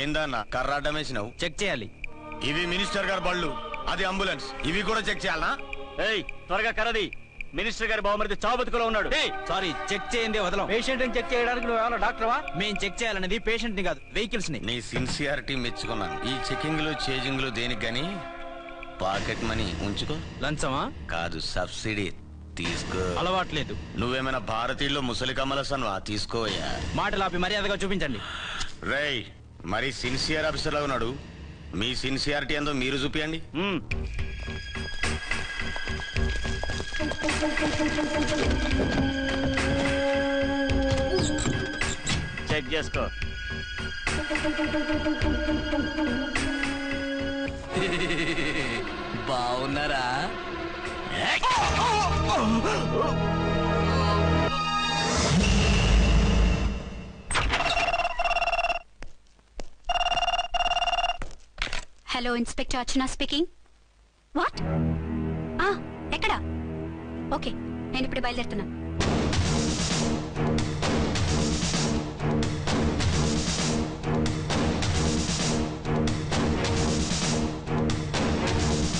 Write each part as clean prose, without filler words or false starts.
ఏందన్నా కర్రాటం వేసినావు? చెక్ చేయాలి. ఇవి మినిస్టర్ గారి బళ్ళు, అది అంబులెన్స్, ఇవి కూడా చెక్ చేయాలనా? ఏయ్ త్వరగా కర్రది, మినిస్టర్ గారి బావమరిది చావుబతుకులో ఉన్నాడు. సారీ, చెక్ చేయండి వదలం. పేషెంట్ ని చెక్ చేయడానికి నువ్వు ఏమన్నా డాక్టర్వా? మేం చెక్ చేయాలనేది పేషెంట్ ని కాదు, వెహికల్స్ ని. నీ సిన్సియారిటీ మెచ్చుకున్నాను. ఈ చెకింగ్ లో చేజింగ్ లో దేనికి గాని పాకెట్ మనీ ఉంచుకో. లంచమా? కాదు, సబ్సిడీ తీసుకో. అలవాట్లేదు. నువ్వేమైనా భారతీయుల్లో ముసలి కమలసన్వా? తీసుకోయా. మాటలు ఆపి మర్యాదగా చూపించండి. రేయ్, మరి సిన్సియర్ ఆఫీసర్ లా ఉన్నాడు. మీ సిన్సియారిటీ ఎంతో మీరు చూపియండి. చెక్ చేసుకో. బాగున్నారా? Hello, inspector Archana speaking. What? ఎక్కడ? ఓకే, నేను ఇప్పుడు బయలుదేరుతున్నాను.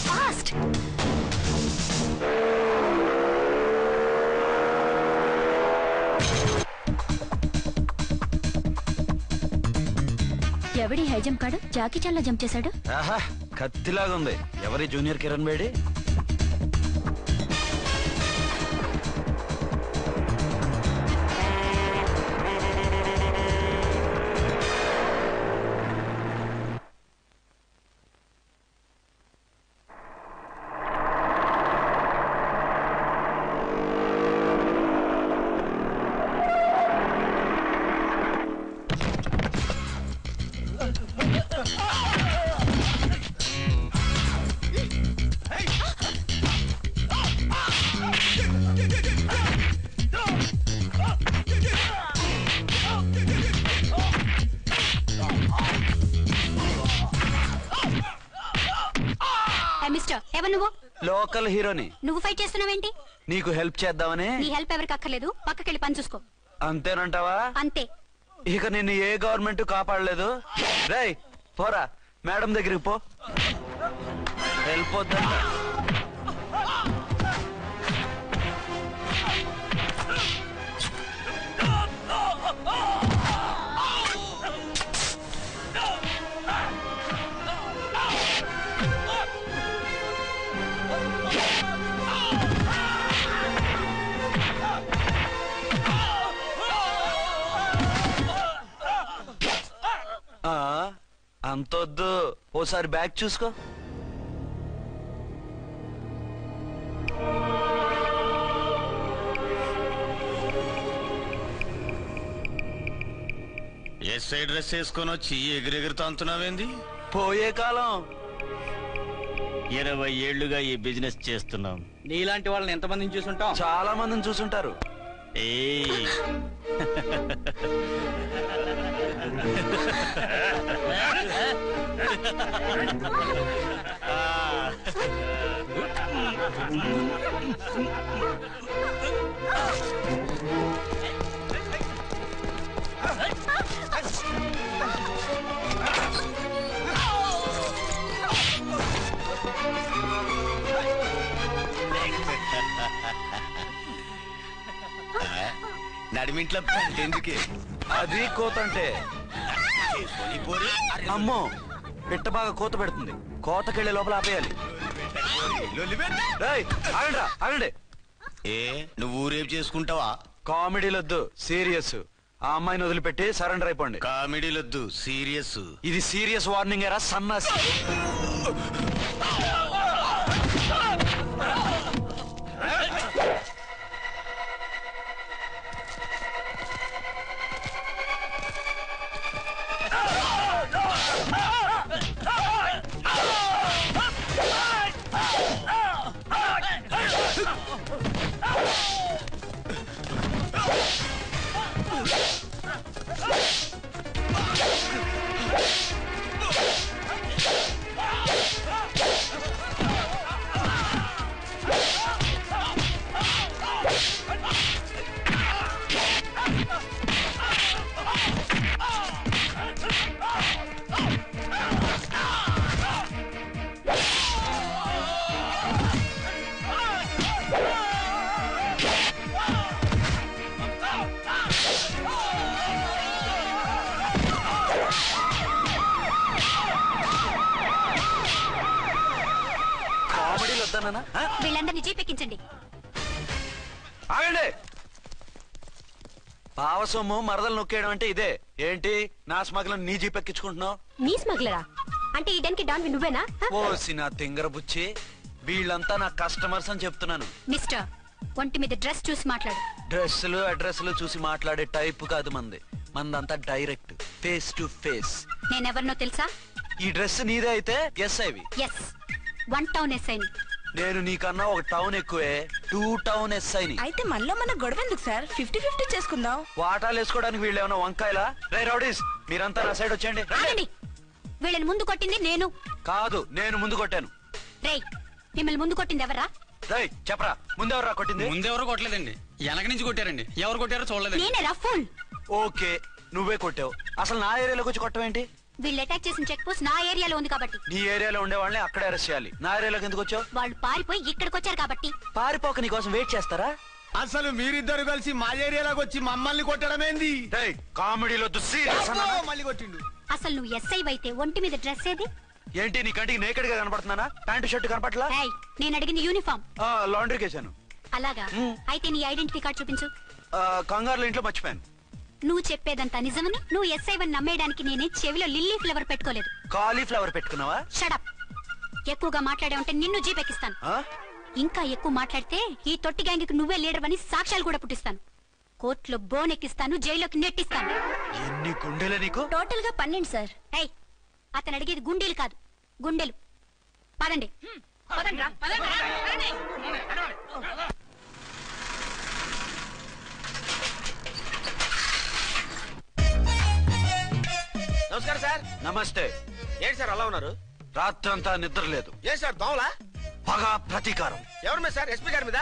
ఫాస్ట్! ఎవడి హై జంప్ కాడు జాకీ చాన్ లో జంప్ చేశాడు. ఆహా, కత్తిలాగా ఉంది. ఎవరి జూనియర్ కిరణ్ బేడి? లోకల్ హీరోని. నువ్వు ఫైట్ చేస్తున్నావేంటి? నీకు హెల్ప్ చేద్దామని. నీ హెల్ప్ ఎవరికి అక్కర్లేదు, పక్కకెళ్ళి పని చూసుకో. అంతేనంటావా? అంతే. ఇక నిన్ను ఏ గవర్నమెంట్ కాపాడలేదు. రేయ్ పోరా, మేడం దగ్గరికి పో. హెల్ప్ వద్దా? అంతొద్దు, ఓసారి బ్యాగ్ చూసుకో. ఎస్ఐ డ్రెస్ వేసుకొని వచ్చి ఎగిరెగిరితో అంటున్నావేంది? పోయే కాలం. 20 ఏళ్లుగా ఈ బిజినెస్ చేస్తున్నాం. నీలాంటి వాళ్ళని ఎంతమందిని చూసుంటాం? చాలా మందిని చూసుంటారు. నడిమింట్లో ఎందుకే? అది కోతంటే. అమ్మో, పిట్ట బాగా కోత పెడుతుంది. కోతకెళ్ళే లోపల ఆపేయాలి. ఆగండి. ఏ, నువ్వు ఊరేపు చేసుకుంటావా? కామెడీలొద్దు, సీరియస్. ఆ అమ్మాయిని వదిలిపెట్టి సరెండర్ అయిపోండి. కామెడీలొద్దు, సీరియస్. ఇది సీరియస్ వార్నింగ్ ఎరా సన్నాసి. వద్దన్నా? వీళ్ళందరినీ జీప్ ఎక్కించండి. ఆగండి. పావసొమ్ము మరదలు నొక్కేయడం అంటే ఇదే. ఏంటి నా స్మగ్లం నీ జీప్ ఎక్కించుకుంటున్నావు? నీ స్మగ్లరా అంటే ఈ డెన్కి డాన్ నువ్వేనా? ఓసి నా తింగర బుచ్చి, వీళ్ళంతా నా కస్టమర్స్ అని చెప్తున్నాను. మిస్టర్, ఒంటి మీద డ్రెస్ చూసి మాట్లాడు. డ్రెస్సులు అడ్రస్లు చూసి మాట్లాడే టైప్ కాదు మంది. మందంతా డైరెక్ట్, ఫేస్ టు ఫేస్. నేనెవరినో తెలుసా? ఈ డ్రెస్ నీదే అయితే ఎస్ఐవి. ఎస్, 1 టౌన్ ఎస్ఐని. నేను నీకన్నా ఒక టౌన్ ఎక్కువే, 2 టౌన్ ఎస్ఐని. అయితే మనలో మన గొడవ ఎందుకు సార్? 50-50 చేసుకుందాం. వాటాలు వేసుకోవడానికి వీళ్ళు ఏమైనా వంకాయలా? రే రౌడీస్, మీరంతా నా సైడ్ వచ్చేయండి. ఆగండి. వీళ్ళని ముందు కొట్టింది నేను కాదు, నేను ముందు కొట్టాను. రేయ్, మిమ్మల్ని ముందు కొట్టింది ఎవరా? రేయ్ చెప్పరా, ముందెవరా కొట్టింది? ముందెవరు కొట్టలేదండి, వెనక నుంచి కొట్టారండి. ఎవరు కొట్టారో చూడలేదండి. నేనేరా ఫుల్. ఓకే, నువ్వే కొట్టావు. అసలు నా ఏరియాలోకి వచ్చి కొట్టవేంటి? వీళ్ళు అటాక్ చేసిన చెక్ పోస్ట్ నా ఏరియాలో ఉంది కాబట్టి. నీ ఏరియాలో ఉండే వాళ్ళని అక్కడే అరెస్ట్ చేయాలి. నా ఏరియాలోకి ఎందుకు వచ్చావు? వాళ్ళు పారిపోయి ఇక్కడికి వచ్చారు కాబట్టి. పారిపోక నీ కోసం వెయిట్ చేస్తారా? అసలు మీరిద్దరు కలిసి మా ఏరియాలోకి వచ్చి మమ్మల్ని కొట్టడమేంది? కామెడీలో మళ్ళీ కొట్టిండు. అసలు నువ్వు ఎస్ఐ అయితే ఒంటి మీద డ్రెస్ ఏది? ఏంటి నీ కంటికి నేకెడ్ గా కనపడుతున్నానా? Pant shirt కనపట్లా? ఏయ్, నేను అడిగింది యూనిఫామ్. లాండ్రీకి వేసాను. అలాగా? అయితే నీ ఐడెంటిటీ కార్డ్ చూపించు. కంగారులో ఇంట్లో మర్చిపోయాను. నువ్వు చెప్పేదంతా నిజమని నువ్వు ఎస్ఐ వని నమ్మేయడానికి నేనే చెవిలో లిల్లీ ఫ్లవర్ పెట్టుకోలేదు. కాలీఫ్లవర్ పెట్టుకున్నావా? షడప్. ఎక్కువగా మాట్లాడే ఉంటే నిన్ను జీప్ ఎక్కిస్తాను. ఇంకా ఎక్కువ మాట్లాడితే ఈ తొట్టి గ్యాంగ్కి నువ్వే లీడర్ అని సాక్ష్యాలు కూడా పుట్టిస్తాను. కోర్టులో బోన్ ఎక్కిస్తాను, జైల్లోకి నెట్టిస్తాను. ఎన్ని గుండెలే నీకు? టోటల్ గా 12 సార్. ఏయ్, అతను అడిగేది గుండెలు కాదు, గుండెలు. పదండి. నమస్కారం సార్. నమస్తే. ఏంటి సార్ అలా ఉన్నారు? రాత్రంతా నిద్ర లేదు. ఏ సార్ దోమలా? పగ ప్రతీకారం. ఎవరి మీద సార్? ఎస్పీ గారి మీద?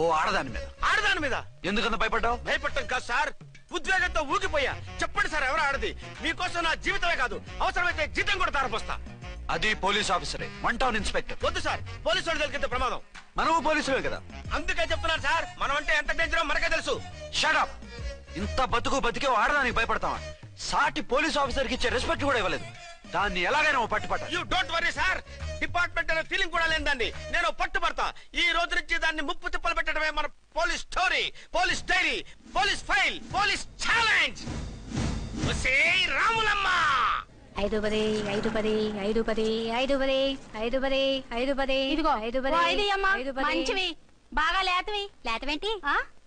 ఓ ఆడదాని మీద. ఆడదాని మీద? ఎందుకంత భయపడ్డావు? భయపడటం కాదు సార్, ఉద్వేగంతో ఊగిపోయా. చెప్పండి సార్, ఎవరు ఆడది? మీకోసం నా జీవితమే కాదు, అవసరమైతే జీతం కూడా తారపోస్తా. అది పోలీస్ ఆఫీసరే, 1 టౌన్ ఇన్స్పెక్టర్. వద్దు సార్, పోలీసు వాళ్ళు దొరికితే ప్రమాదం. మనము పోలీసులే కదా. అందుకే చెప్తున్నాను సార్, మనం అంటే ఎంత డేంజరో మనకే తెలుసు. షడప్. ఇంత బతికే ఆడదానికి భయపడతావా? సాటి పోలీస్ ఆఫీసర్ కి ఇచ్చే రెస్పెక్ట్ కూడా ఇవ్వలేదు. దాన్ని ఎలాగైనా పట్టుపట్టాలి. You don't worry sir, department అనే ఫీలింగ్ కూడా లేదండి. నేను పట్టుబడతా. ఈ రోజు నుంచి దాన్ని ముప్పు తిప్పలు పెట్టడమే మన police story, police diary, police file, police challenge. Ramulamma 5-10 5-10 5-10 5-10 5-10 5-10 ఇదిగో 5-10 మంచివి, బాగా లేతవి. లేతవేంటి?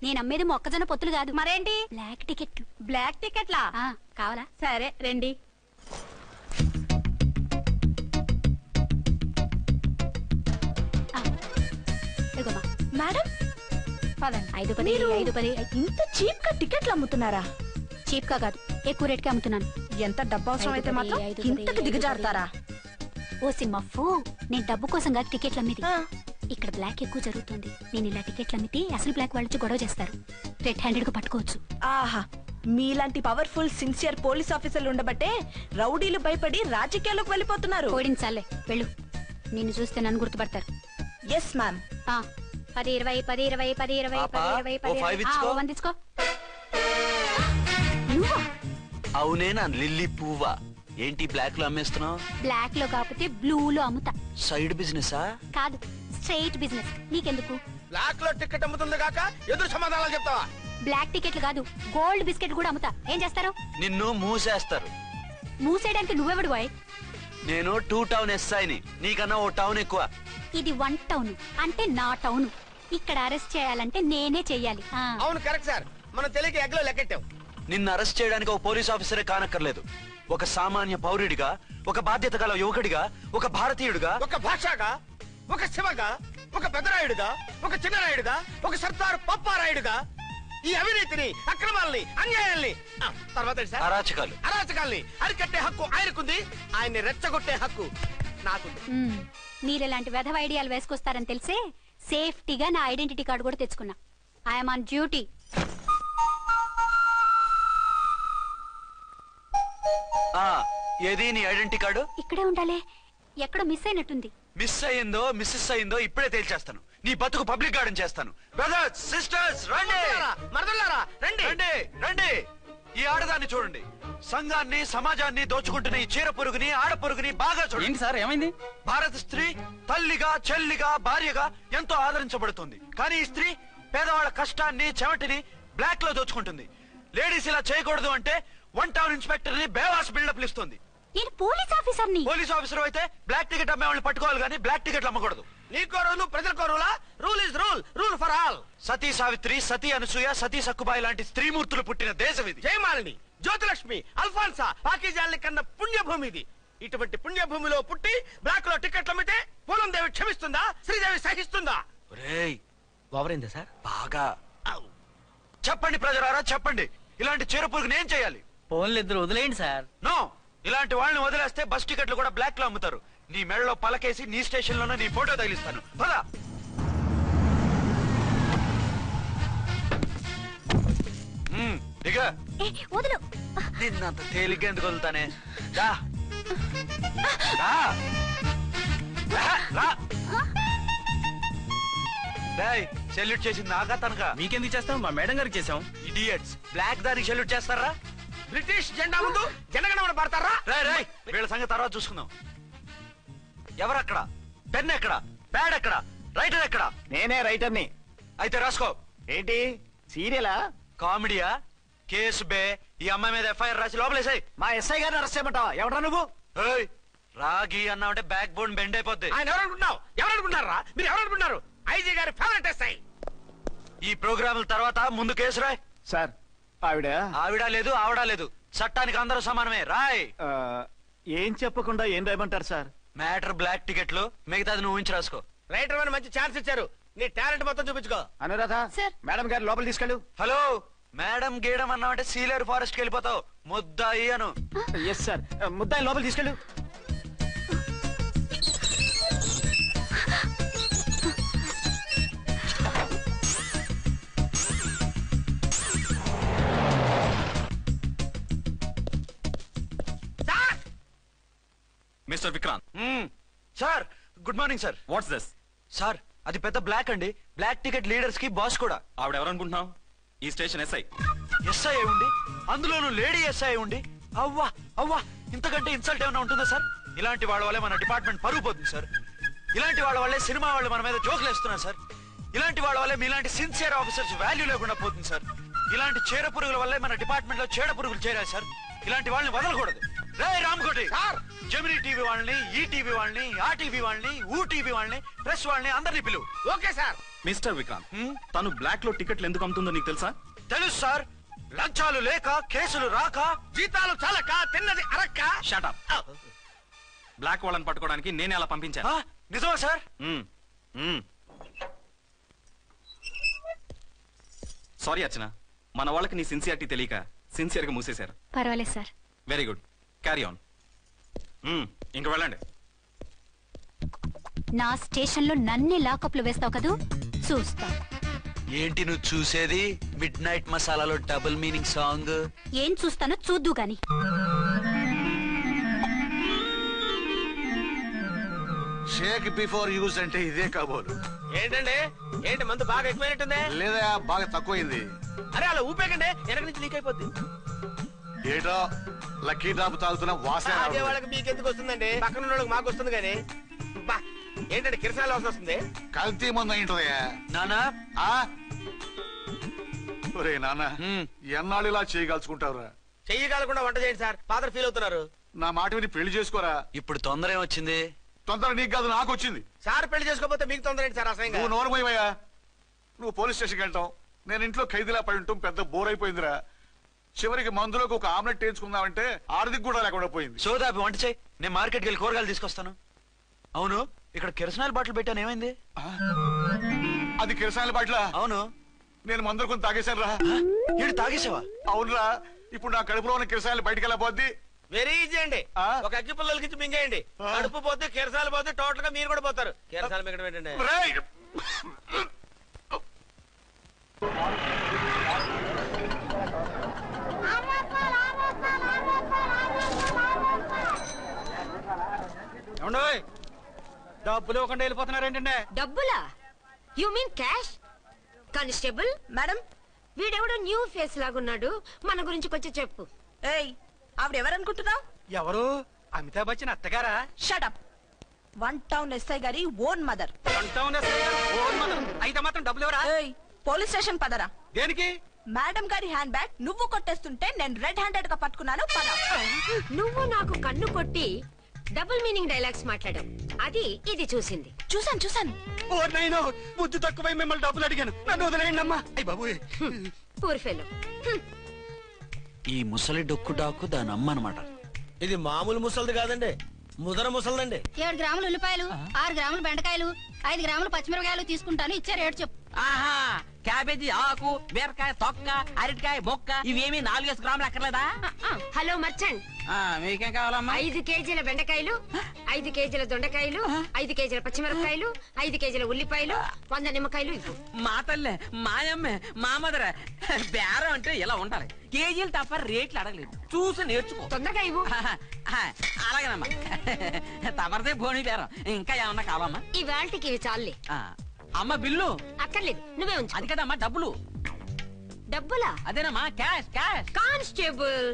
నేను అమ్మేది మొక్కజొన్న పొత్తులు కాదు. మరేంటి? బ్లాక్ టికెట్లు. బ్లాక్ టికెట్లా? కావాలా? సరే రండి. ఇదిగోమా. మేడం పదండి. 5-10 5-10. ఇంత చీప్ గా టికెట్లు అమ్ముతున్నారా? చీప్ గా కాదు, ఎక్కువ రేట్ కి అమ్ముతున్నాను. ఎంత డబ్బు అవసరం అయితే మాత్రం 5-10 ఇంతకు దిగజారుతారా? ఓ సిమ్మఫు, నేను డబ్బు కోసం కాదు టికెట్లు అమ్మేది. ఇక్కడ బ్లాక్ ఎక్కువ జరుగుతుంది. నేను ఇలా టికెట్లు అమ్మితే అసలు బ్లాక్ వాళ్ళు వచ్చి గొడవ చేస్తారు. రెడ్ హ్యాండెడ్ గా పట్టుకోవచ్చు. ఆహా, మీలాంటి పవర్ఫుల్ సిన్సియర్ పోలీస్ ఆఫీసర్లు ఉండబట్టే రౌడీలు భయపడి రాజకీయాల్లోకి వెళ్ళిపోతున్నారు. ఓడించాలే, వెళ్ళు. నిన్ను చూస్తే నన్ను గుర్తుపడతారు. Yes ma'am. 10-20 10-20 10-20 పాపా, 10-20 ఓ 5 ఇచ్చుకో. 1 తీసుకో. నువ్వా? అవునే నా లిల్లీ పువ్వా. ఏంటి బ్లాక్ లో అమ్మేస్తున్నావు? బ్లాక్ లో కాకపోతే బ్లూ లో అమ్ముతా. సైడ్ బిజినెసా? కాదు, స్ట్రైట్ బిజినెస్. నీకెందుకు? బ్లాక్ లో టికెట్ అమ్ముతుంది కాక ఎదురు సమాధానాలు చెప్తావా? బ్లాక్ టికెట్లు కాదు, గోల్డ్ బిస్కెట్ కూడా అమ్ముతా. ఏం చేస్తారు? నిన్ను మూసేస్తారు. మూసేయడానికి నువ్వెవడు బాయ్? నేను 2 టౌన్ ఎస్ఐని, నీకన్నా ఓ టౌన్ ఎక్కువ. ఇది 1 టౌన్ అంటే నా టౌన్. ఇక్కడ అరెస్ట్ చేయాలంటే నేనే చెయ్యాలి. అవును కరెక్ట్ సార్, మనం తెలియక ఎగ్లో లెక్కెట్టాం. నిన్ను అరెస్ట్ చేయడానికి ఒక పోలీస్ ఆఫీసరే కానక్కర్లేదు. ఒక సామాన్య పౌరుడిగా, ఒక బాధ్యత గల యువకుడిగా, ఒక భారతీయుడిగా, ఒక భాషగా, ఒక శివగా, ఒక పెద్దరాయుడుగా, ఒక చిన్నరాయుడుగా, ఒక సర్దార్ పప్పారాయుడుగా ఈ అవినీతిని, అక్రమాలని, అన్యాయాల్ని, తర్వాత ఏంటి సార్? అరాచకాల్ని అరికట్టే హక్కు ఆయనకుంది. ఆయన్ని రెచ్చగొట్టే హక్కు నాకుంది. మీరెలాంటి వెధవ ఐడియాలు వేసుకొస్తారని తెలిసే సేఫ్టీగా నా ఐడెంటిటీ కార్డు కూడా తెచ్చుకున్నా. I'm on duty. ఏది నీ ఐడెంటిటీ కార్డు? ఇక్కడే ఉండాలి. ఎక్కడో మిస్ అయినట్టుంది. మిస్ అయిందో మిస్సెస్ అయిందో ఇప్పుడే తేల్చేస్తాను. నీ బతుకు పబ్లిక్ గార్డెన్ చేస్తాను. బ్రదర్స్, సిస్టర్స్, రండి. మరదలారా రండి. రండి రండి. ఈ ఆడదాన్ని చూడండి. సంఘాన్ని సమాజాన్ని దోచుకుంటున్న ఈ చీర పురుగుని ఆడ పురుగుని బాగా చూడండి. ఏంటి సార్ ఏమైంది? భారత స్త్రీ తల్లిగా చెల్లిగా భార్యగా ఎంతో ఆదరించబడుతుంది. కానీ ఈ స్త్రీ పేదవాళ్ళ కష్టాన్ని చెమటిని బ్లాక్ లో దోచుకుంటుంది. లేడీస్ ఇలా చేయకూడదు అంటే 1 టౌన్ ఇన్స్పెక్టర్ ని బేవాస్ బిల్డప్ ఇస్తుంది. నేను పోలీస్ ఆఫీసర్ని. పోలీస్ ఆఫీసర్ అయితే బ్లాక్ టికెట్ అమ్మే వాళ్ళని పట్టుకోవాలి కానీ బ్లాక్ టికెట్లు అమ్మకూడదు. నీకో రూలు ప్రజలకో రూలా? Rule is rule, rule for all. Sati Savitri, Sati Anasuya, Sati Sakkubai లాంటి స్త్రీమూర్తులు పుట్టిన దేశం ఇది. జయమాలిని, జ్యోతిలక్ష్మి, అల్ఫాన్సా, పాకిజాల్ని కన్న పుణ్యభూమి ఇది. ఇటువంటి పుణ్యభూమిలో పుట్టి బ్లాక్ లో టికెట్లు అమ్మితే పూలం దేవి క్షమిస్తుందా? శ్రీదేవి సహిస్తుందా? ఒరేయ్, ఓవరైందా సార్? బాగా చెప్పండి ప్రజలారా, చెప్పండి. ఇలాంటి చీర పురుగుని ఏం చేయాలి? ఫోన్లు ఇద్దరు వదిలేయండి సార్. నో, ఇలాంటి వాళ్ళని వదిలేస్తే బస్ టికెట్లు కూడా బ్లాక్ లో అమ్ముతారు. నీ మెడలో పలకేసి నీ స్టేషన్ లోనే నీ ఫోటో తగిలిస్తాను. పద. దిగా. వదులు. నిన్నంత తేలిగ్గా ఎందుకు వదులుతానే? రా. రా. రా. డేయ్, సెల్యూట్ చేసింది నాకా తనకా? మీకెందుకు చేస్తాం? మా మేడం గారికి చేసాం. ఇడియట్స్, బ్లాక్ దానికి సెల్యూట్ చేస్తారా? బ్రిటిష్ జెండా ముందు జనగణమన పడతారా? రాయ్ రాయ్, వీళ్ళ సంగతి తర్వాత చూసుకుందాం. ఎవరక్కడ? పెన్ ఎక్కడ? ప్యాడ్ ఎక్కడ? రైటర్ ఎక్కడ? నేనే రైటర్ని. అయితే రాసుకో. ఏంటి సీరియలా? కామెడీయా? కేసు బే. ఈ అమ్మాయి మీద ఎఫ్ఐఆర్ రాసి లోపలేసాయి. మా ఎస్ఐ గారిని అరెస్ట్ చేయమంటావా? ఎవడా నువ్వు? రాగి అన్నావంటే బ్యాక్ బోన్ బెండ్ అయిపోద్ది. ఆయన ఎవరనుకుంటున్నావు? ఎవరనుకుంటారా మీరు? ఎవరనుకుంటున్నారు? ఐజీ గారి ఫేవరెట్ ఎస్ఐ. ఈ ప్రోగ్రాముల తర్వాత ముందు కేసు రాయ్. సార్ ఆవిడ లేదు ఆవిడ లేదు, చట్టానికి అందరూ సమానమే. రాయ్. ఏం చెప్పకుండా ఏం రాయమంటారు సార్? మ్యాటర్ బ్లాక్ టికెట్లు, మిగతాది నువ్వు ఊహించి రాసుకో. రైటర్ అని మంచి ఛాన్స్ ఇచ్చారు. నీ టాలెంట్ మొత్తం చూపించుకో. అనురాధ, సార్. మేడం గారు లోపల తీసుకెళ్ళు. హలో, మేడం గీయడం అన్నావంటే సీలేరు ఫారెస్ట్ కి వెళ్ళిపోతావు. ముద్దాయి అను. ఎస్ సార్, ముద్దాయి లోపల తీసుకెళ్ళు. Mister Vikrant, sir, good morning sir. What's this? Sir, అది పెద్ద బ్లాక్ అండి. బ్లాక్ టికెట్ లీడర్స్ కి బాస్ కూడా. ఆవిడ ఎవరనుకుంటున్నావు? ఈ స్టేషన్ ఎస్ఐ. ఎస్ఐ అయి ఉండి, అందులోనూ లేడీ ఎస్ఐ ఉండి, అవ్వా అవ్వా, ఇంతకంటే ఇన్సల్ట్ ఏమైనా ఉంటుందా సార్? ఇలాంటి వాళ్ళ వల్లే మన డిపార్ట్మెంట్ పరుగు పోతుంది సార్. ఇలాంటి వాళ్ళ వల్లే సినిమా వాళ్ళు మన మీద జోకులు వేస్తున్నారు సార్. ఇలాంటి వాళ్ళ వల్లే మీలాంటి సిన్సియర్ ఆఫీసర్స్ వాల్యూ లేకుండా పోతుంది సార్. ఇలాంటి చీర పురుగుల వల్లే మన డిపార్ట్మెంట్ లో చీడ పురుగులు చేరాయి సార్. ఇలాంటి వాళ్ళని వదలకూడదు. రే రామకోటి సార్, జమినీ టీవీ వాళ్ళని, ఈ టీవీ వాళ్ళని, ఆ టీవీ వాళ్ళని, ఊ టీవీ వాళ్ళని, ప్రెస్ వాళ్ళని అందరినీ పిలువు. Okay sir. మిస్టర్ విక్రాంత్, తను బ్లాక్ లో టికెట్లు ఎందుకు అమ్ముతుందో నీకు తెలుసా? తెలుసు సార్. లంచాలు లేక, కేసులు రాక, జీతాలు చాలక, తిన్నది అరక్క. షటప్. బ్లాక్ వాళ్ళని పట్టుకోవడానికి నేనే అలా పంపించాను. నిజమా సార్? సారీ అర్చన, మన వాళ్ళకి నీ సిన్సియారిటీ తెలియక సిన్సియర్ గా మూసేశారు. పర్వాలేదు sir. Very good, carry on. ఇంక వెళ్ళండి. నా స్టేషన్ లో నన్నే లాకప్ లో వేస్తావు కదూ, చూస్తా. ఏంటి నువ్వు చూసేది? మిడ్ నైట్ మసాలాలో డబుల్ మీనింగ్ సాంగ్. ఏం చూస్తానో చూద్దు గాని. షేక్ బిఫోర్ యూజ్ అంటే ఇదే కాబోలు. ఏంటండి, ఏంటి మందు బాగా ఎక్కువైనట్టుంది? లేదా బాగా తక్కువైంది. అరే అలా ఊపేకండి, వెనక నుంచి లీక్ అయిపోద్ది. ఏటో లక్కీ డ్రాప్ తాగుతున్న వాసన అదే వాళ్ళకి మీకెందుకు వస్తుందండి? పక్కన ఉన్న వాళ్ళకి మాకు వస్తుంది కానీ. బా, ఏంటంటే కిరసనాల వాసన వస్తుంది. కల్తీ ముందు అయింటదయ్యా. నానా, ఒరే నాన్న, ఎన్నాళ్ళు ఇలా చేయగలుచుకుంటావురా? చెయ్యగలకుండా వంట చేయండి సార్, ఫాదర్ ఫీల్ అవుతున్నారు. నా మాట విని పెళ్లి చేసుకోరా. ఇప్పుడు తొందర ఏమొచ్చింది? తొందర నీకు కాదు, నాకు వచ్చింది. సార్ పెళ్లి చేసుకోకపోతే మీకు తొందర ఏంటి సార్? అసలు నువ్వు నోరు పోయివయ్యా. నువ్వు పోలీస్ స్టేషన్కి వెళ్తాం, నేను ఇంట్లో ఖైదీలా పడి ఉంటాం. పెద్ద బోర్ అయిపోయిందిరా. చివరికి మందులోకి ఒక ఆమ్లెట్ వేయించుకుందామంటే ఆర్థిక కూడా లేకుండా పోయింది. సోదాపి వంట చేయి, నేను మార్కెట్కి వెళ్ళి కూరగాయలు తీసుకొస్తాను. అవును, ఇక్కడ కిరసనాయిల్ బాటిల్ పెట్టాను, ఏమైంది? అది కిరసాయల బాట్ల. అవును, నేను మందులు కొని తాగేశాను రా. ఈడు తాగేసావా? అవునురా. ఇప్పుడు నా కడుపులో ఉన్న కిరసాయలు బయటికి వెళ్ళబోద్ది. వెరీ ఈజీ అండి. ఒక అగ్గి పుల్లలకి ఇచ్చి మింగేయండి. కడుపు పోతే కిరసాలు పోతే టోటల్ గా మీరు కూడా పోతారు. కిరసాలు మింగడం ఏంటండి? డబ్బులు ఇవ్వకుండా వెళ్ళిపోతున్నారు ఏంటంటే? డబ్బులా? You mean cash? Constable madam, వీడెవడో న్యూ ఫేస్ లాగున్నాడు, మన గురించి కొంచెం చెప్పు. ఏయ్, ఆవిడెవరనుకుంటున్నావు? ఎవరు? అమితాబ్ బచ్చన్ అత్తగారా? షటప్. 1 టౌన్ ఎస్ఐ గారి ఓన్ మదర్. అయితే మాత్రం డబ్బులు ఎవరా? పోలీస్ స్టేషన్ పదరా. దేనికి? మేడం గారి హ్యాండ్ బ్యాగ్ నువ్వు కొట్టేస్తుంటే నేను రెడ్ హ్యాండెడ్ గా పట్టుకున్నాను. పద. నువ్వు నాకు కన్ను కొట్టి డబుల్ మీనింగ్ డైలాగ్స్ మాట్లాడావు. అది ఇది చూసింది. చూసాను. ఓ నైనో, బుద్ధి తక్కువై మిమ్మల్ని డబ్బులు అడిగాను. నన్ను వదిలేయండి అమ్మా. అయ్య బాబు, పూర్ ఫెలో. ఈ ముసలి డొక్కు డాకు దాని అమ్మ అనమాట. ఇది మామూలు ముసలిది కాదండి, ముదర ముసలిదండి. 7 గ్రాములు ఉల్లిపాయలు, 6 గ్రాములు బెండకాయలు, 5 గ్రాములు పచ్చిమిరపకాయలు తీసుకుంటాను. ఇచ్చే రేటు చెప్పు. ఆహా, క్యాబేజీ ఆకు, బీరకాయ తొక్క, అరటికాయ బొక్క ఇవేమి 4 గ్రాములు అక్కర్లేదా? హలో మర్చండ్, మీకేం కావాలమ్మా? 5 కేజీల బెండకాయలు, 5 కేజీల దొండకాయలు, 5 కేజీల పచ్చిమిరపకాయలు, 5 కేజీల ఉల్లిపాయలు, 100 నిమ్మకాయలు ఇవ్వు. మా తల్లే, మాయమ్మే, మా మదర బేరం అంటే ఇలా ఉండాలి. కేజీలు తప్ప రేట్లు అడగలేదు, చూసి నేర్చుకో. తొందరగా ఇవ్వు. అలాగేనమ్మా. తమరిదే భోని బేరం. ఇంకా ఏమన్నా కావాలమ్మా? ఈ వేల్టికి ఇవి చాలే. అమ్మ బిల్లు అక్కర్లేదు, నువ్వే ఉంచు. అది కదమ్మా డబ్బులు. డబ్బులా? అదేనమ్మా, cash cash. Constable.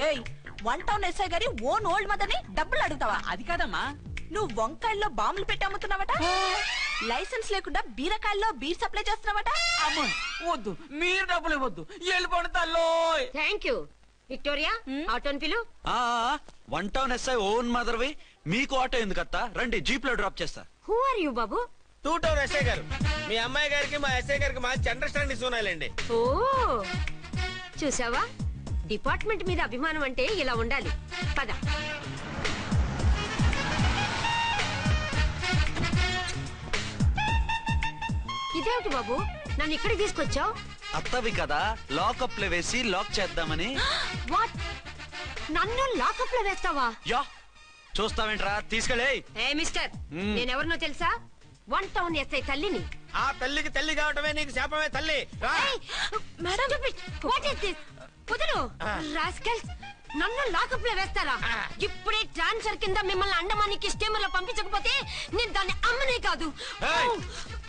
1 town SI గారి ఓన్ ఓల్డ్ మదర్ ని డబ్బులు అడుగుతావా? అది కాదమ్మా. నువ్వు వంకాయల్లో బాంబులు పెట్టి అమ్ముతున్నావట. లైసెన్స్ లేకుండా బీరకాయల్లో బీర్ సప్లై చేస్తున్నావట. అమ్మ వద్దు, మీరు డబ్బులు ఇవ్వద్దు, వెళ్ళిపోండి తల్లో. Thank you. విక్టోరియా, ఆటోన్ పిలు. 1 టౌన్ ఎస్ఐ ఓన్ మదర్వి, మీకు ఆటో ఎందుకత్తా? రండి, జీప్ లో డ్రాప్ చేస్తా. హూ ఆర్ యూ బాబు? 2 టౌన్ ఎస్ఐ గారు, మీ అమ్మాయి గారికి మా ఎస్ఐ గారికి మంచి అండర్స్టాండింగ్ ఉన్నాయండి. ఓ చూసావా, డిపార్ట్మెంట్ మీద అభిమానం అంటే ఇలా ఉండాలి. పద. ఇదేమిటి బాబు, నన్ను ఇక్కడికి తీసుకొచ్చావు? అత్తవి కదా, లాకప్ లో వేసి లాక్ చేద్దామని. వాట్, నన్ను లాకప్ లో వేస్తావా? యా, చూస్తావేంట్రా, తీసుకెళ్ళే. ఏ మిస్టర్, నేనెవరినో తెలుసా? 1 టౌన్ ఎస్ఐ తల్లిని. ఆ తల్లికి తల్లి కావటమే నీకు శాపమే తల్లి. Madam, what is this? వదలు రాస్కల్స్, నన్ను లాకప్ లో వేస్తారా? ఇప్పుడే ట్రాన్స్ఫర్ కింద మిమ్మల్ని అండమానికి స్టీమర్ లో పంపించకపోతే నేను దాన్ని అమ్మనే కాదు.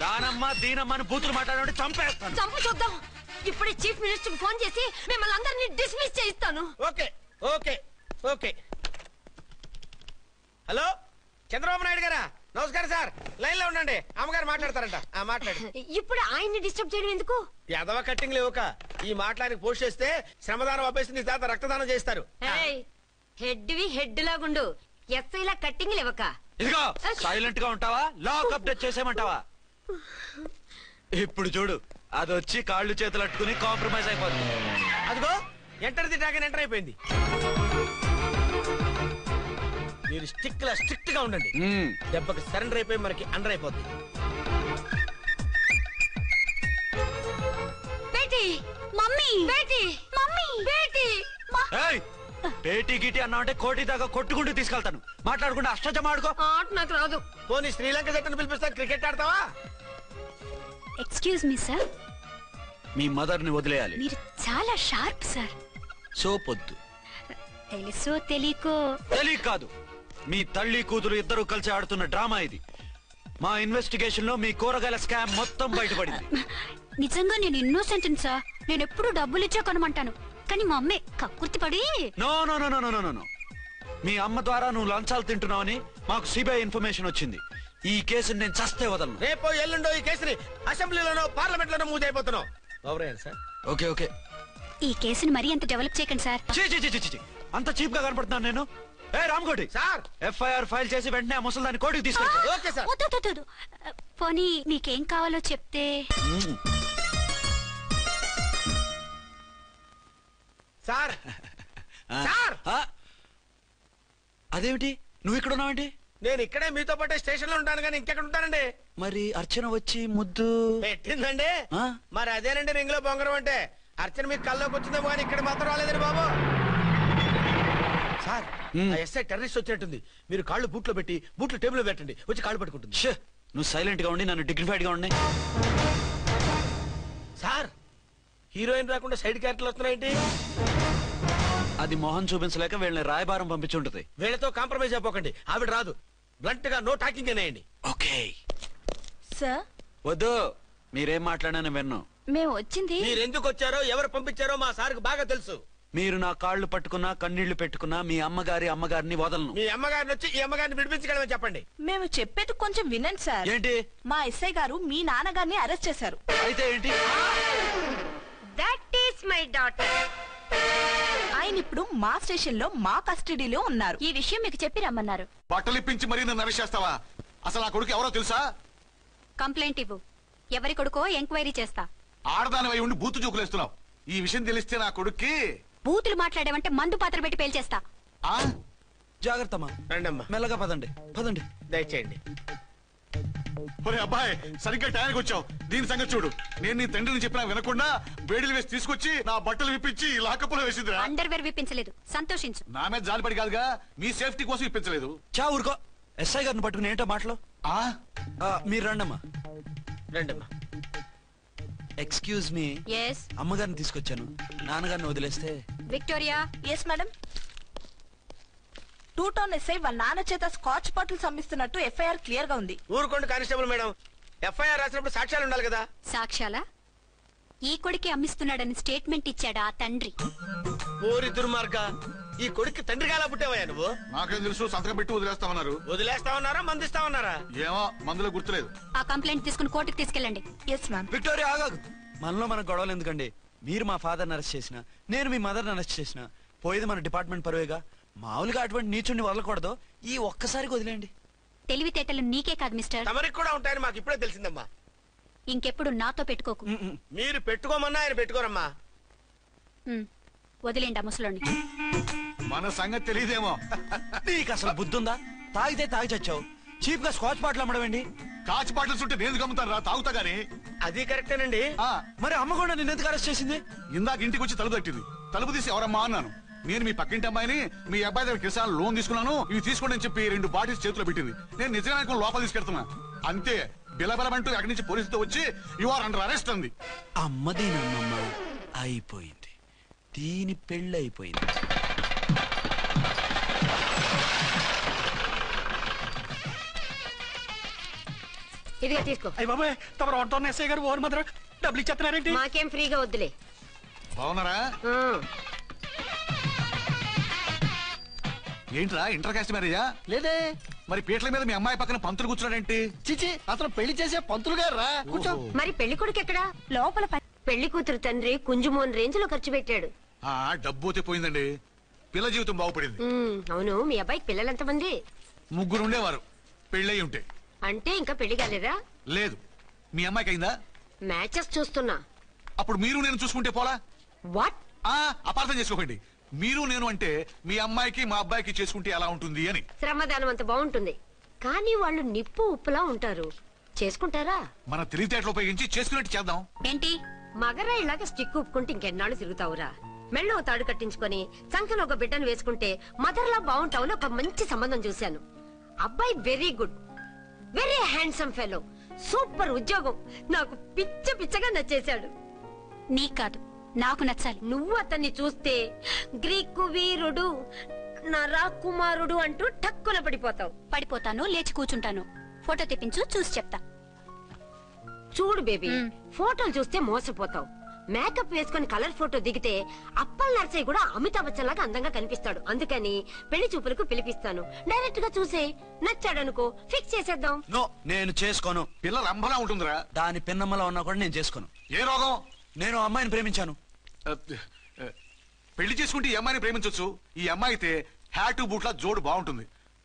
దానమ్మ దీనమ్మ అని బూతులు మాట్లాడే చంపేస్తాను. చంపు చూద్దాం. ఇప్పుడే చీఫ్ మినిస్టర్ ఫోన్ చేసి మిమ్మల్ని అందరినీ డిస్మిస్ చేయిస్తాను. Okay okay okay. Hello, Chandrababu Naidu గారా? నమస్కారం సార్, లైన్ లో ఉండండి, అమ్మగారు మాట్లాడతారంట. మాట్లాడు. ఇప్పుడు ఆయన్ని డిస్టర్బ్ చేయడం ఎందుకు? యాదవ కట్టింగ్ లేవుక ఈ మాట్లాడికి పోస్ట్ చేస్తే శ్రమదానం అభ్యసి నీ తాత రక్తదానం చేస్తారు. హెడ్ హెడ్ లాగుండు, ఎస్ఐలా కట్టింగ్ లేవక. ఇదిగో సైలెంట్ గా ఉంటావా, లాక్ అప్డేట్ చేసేమంటావా? ఇప్పుడు చూడు, అది వచ్చి కాళ్ళు చేతులు అట్టుకుని కాంప్రమైజ్ అయిపోతుంది. అదిగో ఎంటర్ ది డ్రాగన్ ఎంటర్ అయిపోయింది. మీరు స్ట్రిక్ట్ గా ఉండండి, దెబ్బకి సరెండర్ అయిపోయి మనకి అండర్ అయిపోద్ది. బేటీ, మమ్మీ, బేటీ, మమ్మీ, బేటీ. పేటీ గిటి అన్నా అంటే కోటి దాకా కొట్టుకుంటూ తీసుకెళ్తాను. మాట్లాడకుండా అష్టజమ ఆడుకో. ఆట నాకు రాదు. పోనీ శ్రీలంక జట్టును పిలిపిస్తా, క్రికెట్ ఆడతావా? ఎక్స్క్యూజ్ మీ సార్, మీ మదర్ ని వదిలేయాలి. మీరు చాలా షార్ప్ సార్. సోపొద్దు. తెలుసో తెలియకో. తెలియ కాదు, మీ తల్లి కూతురు ఇద్దరు కలిసి ఆడుతున్న డ్రామా ఇది. మా ఇన్వెస్టిగేషన్ లో మీ కూరగాయల స్కామ్ మొత్తం బయటపడింది. నిజంగా నేను ఇన్నోసెంట్ సార్. నేను ఎప్పుడు డబ్బులు ఇచ్చా కొనమంటాను, కానీ మా అమ్మే కక్కుర్తి పడి. No no no no no no. మీ అమ్మ ద్వారా నువ్వు లంచాలు తింటున్నావని మాకు సిబిఐ ఇన్ఫర్మేషన్ వచ్చింది. ఈ కేసుని నేను చస్తే వదలను. రేపో ఎల్లుండో ఈ కేసుని అసెంబ్లీలోనో పార్లమెంట్ లోనో మూవ్ అయిపోతున్నావు. సార్ ఓకే ఓకే, ఈ కేసుని మరీ అంత డెవలప్ చేయకండి సార్. అంత చీప్ గా కనపడుతున్నాను నేను? ఏ రామ్కోటి సార్, ఎఫ్ఐఆర్ ఫైల్ చేసి వెంటనే ఆ ముసలిదాన్ని కోర్టుకు తీసుకెళ్తాను. Okay sir. వద్దు. పోనీ మీకేం కావాలో చెప్తే. సార్ సార్, అదేమిటి నువ్వు ఇక్కడ ఉన్నావేంటి? నేను ఇక్కడే మీతో పాటే స్టేషన్ లో ఉంటాను, కానీ ఇంకెక్కడ ఉంటానండి? మరి అర్చన వచ్చి ముద్దు పెట్టిందండి. మరి అదేనండి రింగ్ లో బొంగరం అంటే. అర్చన మీకు కల్లోకి వచ్చిందేమో కానీ ఇక్కడ మాత్రం రాలేదండి బాబు. సార్, ఎస్ఐ టెర్రరిస్ట్ వచ్చినట్టుంది. మీరు కాళ్ళు బూట్లో పెట్టి బూట్లు టేబుల్ లో పెట్టండి, వచ్చి కాళ్ళు పట్టుకుంటుంది. నువ్వు సైలెంట్ గా ఉండి నన్ను డిగ్నిఫైడ్ గా ఉండి. సార్, హీరోయిన్ రాకుండా సైడ్ క్యారెక్టర్లు వస్తున్నాయేంటి? అది మొహం చూపించలేక వీళ్ళని రాయబారం పంపించుంటది. వీళ్ళతో కాంప్రమైజ్ అయిపోకండి, ఆవిడ రాదు. బ్లంట్ గా నో టాకింగ్ అనేయండి. Okay sir. వద్దు, మీరేం మాట్లాడానని విన్ను. మేము వచ్చింది. మీరు ఎందుకు వచ్చారో ఎవరు పంపించారో మా సార్కి బాగా తెలుసు. మీరు నా కాళ్ళు పట్టుకున్నా కన్నీళ్లు పెట్టుకున్నా మీ అమ్మగారిని వదలను. మీ అమ్మగారిని వచ్చి ఈ అమ్మగారిని విడిపించగలమని చెప్పండి. మేము చెప్పేది కొంచెం వినండి సార్. ఏంటి? మా ఎస్ఐ గారు మీ నాన్నగారిని అరెస్ట్ చేశారు. అయితే ఏంటి? That is my daughter. ఆయన ఇప్పుడు మా స్టేషన్ లో మా కస్టడీలో ఉన్నారు. ఈ విషయం మీకు చెప్పి రమ్మన్నారు. బట్టలు ఇప్పించి మరీ నన్ను అరెస్ట్ చేస్తావా? అసలు నా కొడుకు ఎవరో తెలుసా? కంప్లైంట్ ఇవ్వు. ఎవరి కొడుకో ఎంక్వైరీ చేస్తా. ఆడదానివై ఉండి బూతు చూకులేస్తున్నావు. ఈ విషయం తెలిస్తే నా కొడుక్కి బూతులు మాట్లాడేవంటే మందు పాత్ర పెట్టి పేల్చేస్తా. జాగ్రత్తమ్మా. రండమ్మా. మెల్లగా పదండి. దయచేయండి. ఒరే అబ్బాయి, సరిగ్గా టైంకి వచ్చావు. దీని సంగతి చూడు. నేను నీ తండ్రిని చెప్పినా వినకుండా వేడిలు వేసి తీసుకొచ్చి నా బట్టలు విప్పించి లాకప్పులో వేసిందిరా. అండర్వేర్ విప్పించలేదు, సంతోషించు. నా మీద జాలిపడి కాదుగా, మీ సేఫ్టీ కోసం ఇప్పించలేదు. చా ఊరుకో. ఎస్ఐ గారిని పట్టుకుని ఏంటో మాటలు. మీరు రండమ్మా. రండమ్మా. Excuse me. ఎస్. అమ్మగారిని తీసుకొచ్చాను. నాన్నగారిని వదిలేస్తే. Victoria. Yes madam. 2 town SI వాళ్ళ నాన్న చేత స్కాచ్ బాటిల్స్ అమ్మిస్తున్నట్టు ఎఫ్ఐఆర్ క్లియర్ గా ఉంది. ఊరుకోండి కానిస్టేబుల్ మేడం. ఎఫ్ఐఆర్ రాసినప్పుడు సాక్ష్యాలు ఉండాలి కదా. సాక్ష్యాలా? ఈ కొడుకే అమ్మిస్తున్నాడని స్టేట్మెంట్ ఇచ్చాడా ఆ తండ్రి? ఓరి దుర్మార్గ, ఈ కొడుక్కి తండ్రిగా ఎలా పుట్టావయ్యా నువ్వు? నాకేం తెలుసు, సంతకం పెట్టి వదిలేస్తామన్నారు. వదిలేస్తామన్నారా మందిస్తామన్నారా? ఏమో, మందులో గుర్తులేదు. ఆ కంప్లైంట్ తీసుకుని కోర్టుకు తీసుకెళ్ళండి. Yes ma'am. విక్టోరియా ఆగాగు. మనలో మన గొడవలు ఎందుకండి? మీరు మా ఫాదర్ని అరెస్ట్ చేసిన, నేను మీ మదర్ని అరెస్ట్ చేసిన, పోయేది మన డిపార్ట్మెంట్ పరువేగా. మామూలుగా అటువంటి నీచుడిని వదలకూడదు. ఈ ఒక్కసారికి వదిలేండి. తెలివితేటలు నీకే కాదు మిస్టర్, తమరికి కూడా ఉంటాయని మాకు ఇప్పుడే తెలిసిందమ్మా. ఇంకెప్పుడు నాతో పెట్టుకోకు. మీరు పెట్టుకోమన్నా ఆయన పెట్టుకోరమ్మా. వదిలేండి ఆ ముసలోని. మన సంగతి తెలియదేమో. నీకు అసలు బుద్ధుందా? తాగితే తాగి చచ్చావు. చీప్ గా స్కాచ్ బాటిల్ అమ్మడమేంటి? కాచి బాటిల్స్ ఉంటే నేను గమ్ముతాను రా, తాగుతా గానీ. అది కరెక్టేనండి. మరి అమ్మ కూడా నిన్ను ఎందుకు అరెస్ట్ చేసింది? ఇందాక ఇంటికి వచ్చి తలుపు తట్టింది. తలుపు తీసి ఎవరమ్మా అన్నాను. నేను మీ పక్కింటి అమ్మాయిని, మీ అబ్బాయి దగ్గర కిసాన్ లోన్ తీసుకున్నాను, ఇవి తీసుకోండి అని చెప్పి 2 బాటిల్స్ చేతిలో పెట్టింది. నేను నిజంగా లోపల తీసుకెళ్తున్నా. అంతే, బిలబలమంటూ అక్కడి నుంచి పోలీసుతో వచ్చి యు ఆర్ అండర్ అరెస్ట్ అంది. అమ్మదీనమ్మమ్మ అయిపోయింది. దీని పెళ్ళి అయిపోయింది. ఇదిగా తీసుకో. అయ్య బాబాయ్, తమరు ఆటోన్ ఎస్ఐ గారు ఓన్ మాత్రం డబ్బులు ఇచ్చేస్తున్నారేంటి? మాకేం ఫ్రీగా వద్దులే. బాగున్నారా? ఏంట్రా ఇంటర్ కాస్ట్ మ్యారేజా? లేదే. మరి పీటల మీద మీ అమ్మాయి పక్కన పంతులు కూర్చున్నాడేంటి? చిచి, అతను పెళ్లి చేసే పంతులు గారు రా. కూర్చో. మరి పెళ్లి కొడుకు ఎక్కడా? లోపల పెళ్లి కూతురు తండ్రి కుంజుమోన్ రేంజ్ లో ఖర్చు పెట్టాడు. డబ్బు అయితే పోయిందండి, పిల్ల జీవితం బాగుపడింది. అవును, మీ అబ్బాయికి పిల్లలు ఎంతమంది? 3 ఉండేవారు, పెళ్ళయి ఉంటే. అంటే ఇంకా పెళ్లి కాలేదా? లేదు. మీ అమ్మాయికి అయిందా? మ్యాచెస్ చూస్తున్నా. అప్పుడు మీరు నేను చూసుకుంటే పోలా? వాట్? అపార్థం చేసుకోకండి. మీరు నేను అంటే మీ అమ్మాయికి మా అబ్బాయికి చేసుకుంటే ఎలా ఉంటుంది అని. శ్రమదానం అంత బాగుంటుంది, కానీ వాళ్ళు నిప్పు ఉప్పులా ఉంటారు. చేసుకుంటారా? మన తెలివితేటలు ఉపయోగించి చేసుకునేట్టు చేద్దాం. ఏంటి? మగరాయిలాగా స్టిక్ ఉప్పుకుంటే ఇంకెన్నాళ్ళు తిరుగుతావురా? మెళ్ళో తాడు కట్టించుకొని చంకలో ఒక బిడ్డను వేసుకుంటే మదర్లా బాగుంటావుని ఒక మంచి సంబంధం చూశాను. అబ్బాయి very good, very handsome fellow, super ఉద్యోగం. నాకు పిచ్చగా నచ్చేశాడు. నీకు కాదు, నాకు నచ్చాలి. నువ్వు అతన్ని చూస్తే గ్రీకు వీరుడు, నా రాకుమారుడు అంటూ టక్కున పడిపోతావు. పడిపోతాను, లేచి కూర్చుంటాను. ఫోటో తెప్పించు, చూసి చెప్తా. చూడు బేబీ, ఫోటోలు చూస్తే మోసపోతావు. మేకప్ వేసుకుని కలర్ ఫోటో దిగితే అప్పల్ నర్సయ్య కూడా అమితాబ్ బచ్చన్ లాగా అందంగా కనిపిస్తాడు. అందుకని పెళ్లి చూపులకు పిలిపిస్తాను. డైరెక్ట్ గా చూసే నచ్చాడనుకో, ఫిక్స్ చేసేద్దాం. నో, నేను చేసుకోను. పిల్ల రంభలా ఉంటుందిరా. దాని పిన్నమ్మలా ఉన్నా కూడా నేను చేసుకోను. ఏ రోగం? నేను అమ్మాయిని ప్రేమించాను. పెళ్లి చేసుకుంటే ఈ అమ్మాయిని ప్రేమించవచ్చు. ఈ అమ్మాయి అయితే హ్యాటు బూట్ల జోడు బాగుంటుంది.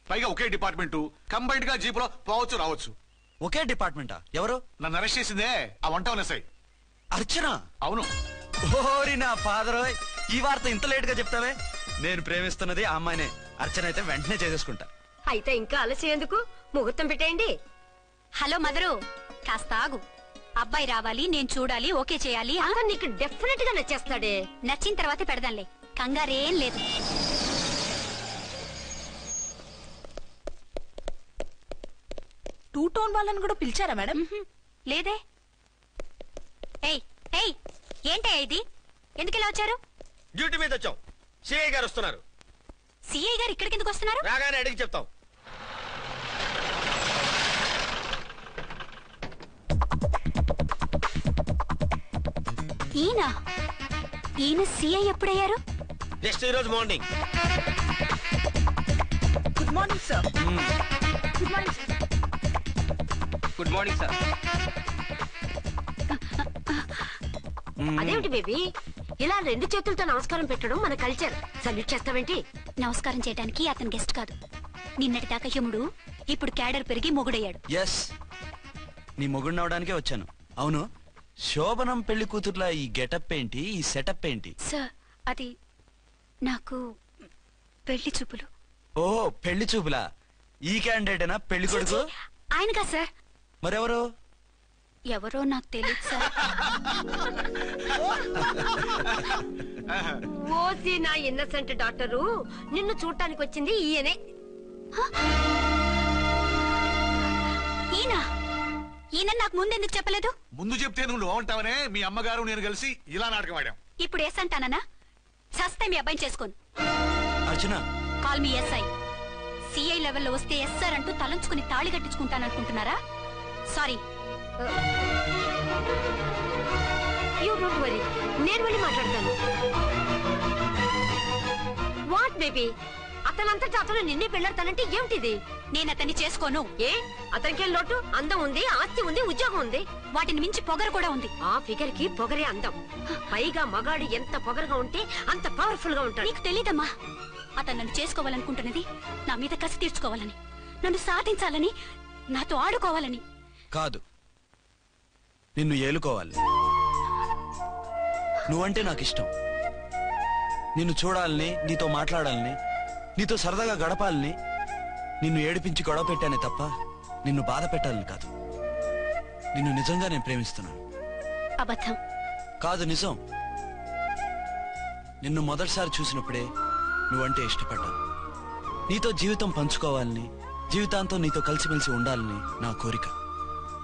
పైగా ఒకే డిపార్ట్మెంట్, కంబైన్డ్ గా జీపులో పోవచ్చు రావచ్చు. ఒకే డిపార్ట్మెంటా? ఎవరు? నన్ను అరెస్ట్ చేసిందే ఆ వంట ఎస్ఐ అర్చన. అవును. ఓరి నా ఫాదర్, ఈ వార్త ఇంత లేట్ గా చెప్తావే? నేను ప్రేమిస్తున్నది ఆ అమ్మాయినే. అర్చన అయితే వెంటనే చేసేసుకుంటా. అయితే ఇంకా ఆలస్యం ఎందుకు? ముహూర్తం పెట్టేయండి. హలో మదరు, కాస్త ఆగు. అబ్బాయి రావాలి, నేను చూడాలి, ఓకే చేయాలి. నీకు డెఫినెట్ గా నచ్చేస్తాడే. నచ్చిన తర్వాతే పెడదాంలే, కంగారేం లేదు. టూ టౌన్ వాళ్ళని కూడా పిలిచారా మేడం? లేదే. ఏయ్ ఏయ్, ఏంటయ్యా ఇది? ఎందుకు ఇలా వచ్చారు? డ్యూటీ మీద వచ్చాం. సిఐ గారు వస్తున్నారు. సిఐ గారు ఇక్కడికి ఎందుకు వస్తున్నారు? రాగానే అడిగి చెప్తాం. ఈయన సిఐ ఎప్పుడయ్యారు? నెక్స్ట్ ఈ రోజు morning. Good morning sir. Good morning sir. Good morning sir. అదేమిటి బేబీ ఇలా 2 చేతులతో నమస్కారం పెట్టడం మన కల్చర్. సల్యూట్ చేస్తావేంటి? నమస్కారం చేయడానికి అతను గెస్ట్ కాదు. నిన్నటి దాకా యముడు, ఇప్పుడు క్యాడర్ పెరిగి మొగుడయ్యాడు. ఎస్, నీ మొగుడిని అవడానికే వచ్చాను. అవును, శోభనం పెళ్లి కూతుర్లా ఈ గెటప్ ఏంటి, ఈ సెటప్ ఏంటి? సార్ అది నాకు పెళ్లి చూపులు. ఓ పెళ్లి చూపులా? ఈ క్యాండిడేటేనా పెళ్లి కొడుకు? ఆయనగా సార్. మరెవరు? ఎవరో నాకు తెలియదు సార్. ఓసి నా ఇన్నసెంట్ డాక్టరు, నిన్ను చూడటానికి వచ్చింది ఈయనే. ఈయన ఈయన నాకు ముందెందుకు చెప్పలేదు? ముందు చెప్తే నువ్వు బాగుంటావనే మీ అమ్మగారు నేను కలిసి ఇలా నాటకం ఆడాం. ఇప్పుడు ఎస్ అంటానా? సస్తే మీ అబ్బాయిని చేసుకోను. అర్చన, కాల్ మీ ఎస్ఐ. సిఐ లెవెల్లో వస్తే ఎస్ సార్ అంటూ తలంచుకుని తాళి కట్టించుకుంటాననుకుంటున్నారా? సారీ. యూ డోంట్ వరీ, నేను వెళ్ళి మాట్లాడతాను. వాట్ బేబీ, అతనంతటా అతను నిన్నే పెళ్ళాడతానంటే ఏమిటిది? నేను అతన్ని చేసుకోను. ఏ అతనికేం లోటు? అందం ఉంది, ఆస్తి ఉంది, ఉద్యోగం ఉంది. వాటిని మించి పొగరు కూడా ఉంది. ఆ ఫిగర్ కి పొగరే అందం. పైగా మగాడు ఎంత పొగరుగా ఉంటే అంత పవర్ఫుల్ గా ఉంటాడు. నీకు తెలీదమ్మా, అతను నన్ను చేసుకోవాలనుకుంటున్నది నా మీద కసి తీర్చుకోవాలని, నన్ను సాధించాలని, నాతో ఆడుకోవాలని కాదు, నిన్ను ఏలుకోవాలి. నువ్వంటే నాకు ఇష్టం. నిన్ను చూడాలని, నీతో మాట్లాడాలని, నీతో సరదాగా గడపాలని, నిన్ను ఏడిపించి గొడవ పెట్టానే తప్ప నిన్ను బాధ పెట్టాలని కాదు. నిన్ను నిజంగా నేను ప్రేమిస్తున్నాను. అబద్ధం కాదు, నిజం. నిన్ను మొదటిసారి చూసినప్పుడే నువ్వంటే ఇష్టపడ్డాను. నీతో జీవితం పంచుకోవాలని, జీవితాంతం నీతో కలిసిమెలిసి ఉండాలని నా కోరిక.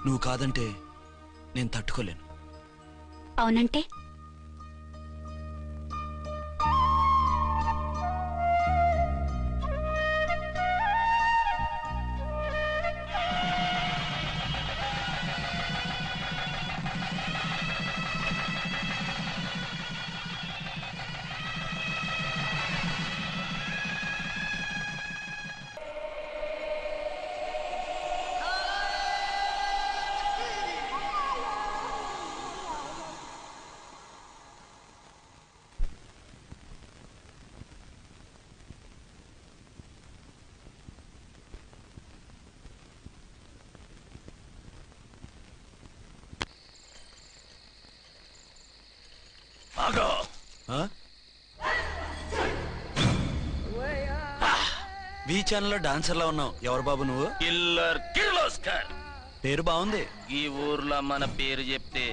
నువ్వు కాదంటే నేను తట్టుకోలేను. అవునంటే బీ ఛానల్ లో డాన్సర్ లా ఉన్నావు. ఎవరు బాబు నువ్వు? కిల్లర్ కిర్లోస్కర్. పేరు బాగుంది. ఈ ఊర్లో మన పేరు చెప్తే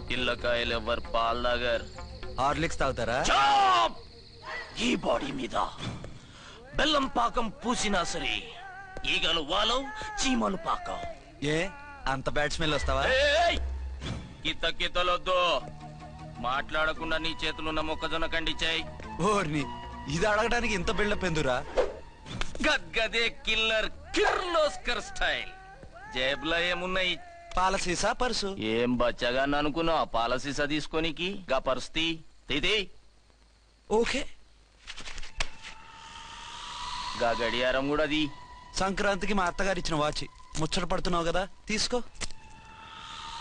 పిల్లకాయలు ఎవరు పాల్ దాగర్. హార్లిక్స్ తాగుతారా? ఈ బాడీ మీద బెల్లం పాకం పూసినా సరే ఈగలు వాలవు, చీమలు పాకం. ఏ అంత బ్యాడ్ స్మెల్ వస్తావా? కిత కితలొద్దు. మాట్లాడకుండా నీ చేతులున్న మొక్కజొన్న కండిచాయి. ఓర్ని, ఇది అడగడానికి ఇంత బిల్డప్ ఎందురా? గద్గదే కిల్లర్ కిర్లోస్కర్ స్టైల్. జేబులో ఏమున్నాయి? పాలసీసా పర్సు? ఏం బచ్చగా అనుకున్నావు? పాలసీసా తీసుకోనికి గా పరిస్థితి ఇది. ఓకే, గా గడియారం కూడా అది. సంక్రాంతికి మా అత్తగారు ఇచ్చిన వాచ్. ముచ్చట పడుతున్నావు కదా, తీసుకో.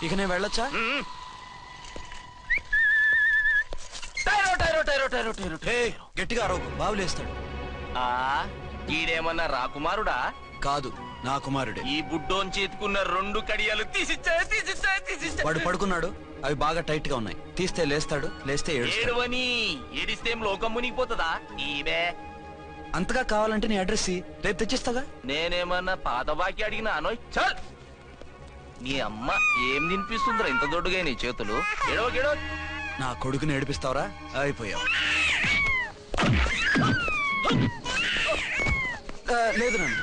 ఇక నేను వెళ్ళొచ్చా? గట్టిగా అరవకు, బావులేస్తాడు. ఈడేమన్నా రాకుమారుడా? కాదు, నా కుమారుడే. ఈ బుడ్డోన్ చేతుకున్న 2 కడియాలు తీసిచ్చా. వాడు పడుకున్నాడు, అవి బాగా టైట్ గా ఉన్నాయి. తీస్తే లేస్తాడు, లేస్తే ఏడువని. ఏడిస్తే లోకం మునిగిపోతుందా? ఈబే అంతగా కావాలంటే నీ అడ్రస్ రేపు తెచ్చిస్తాగా. నేనేమన్నా పాత బాకి అడిగినా అనోయ్. చల్, నీ అమ్మ ఏం తినిపిస్తుందిరా ఇంత దొడ్డుగా నీ చేతులు? గెడవ గెడవ. నా కొడుకుని ఏడిపిస్తావరా? అయిపోయావు. లేదు నన్ను.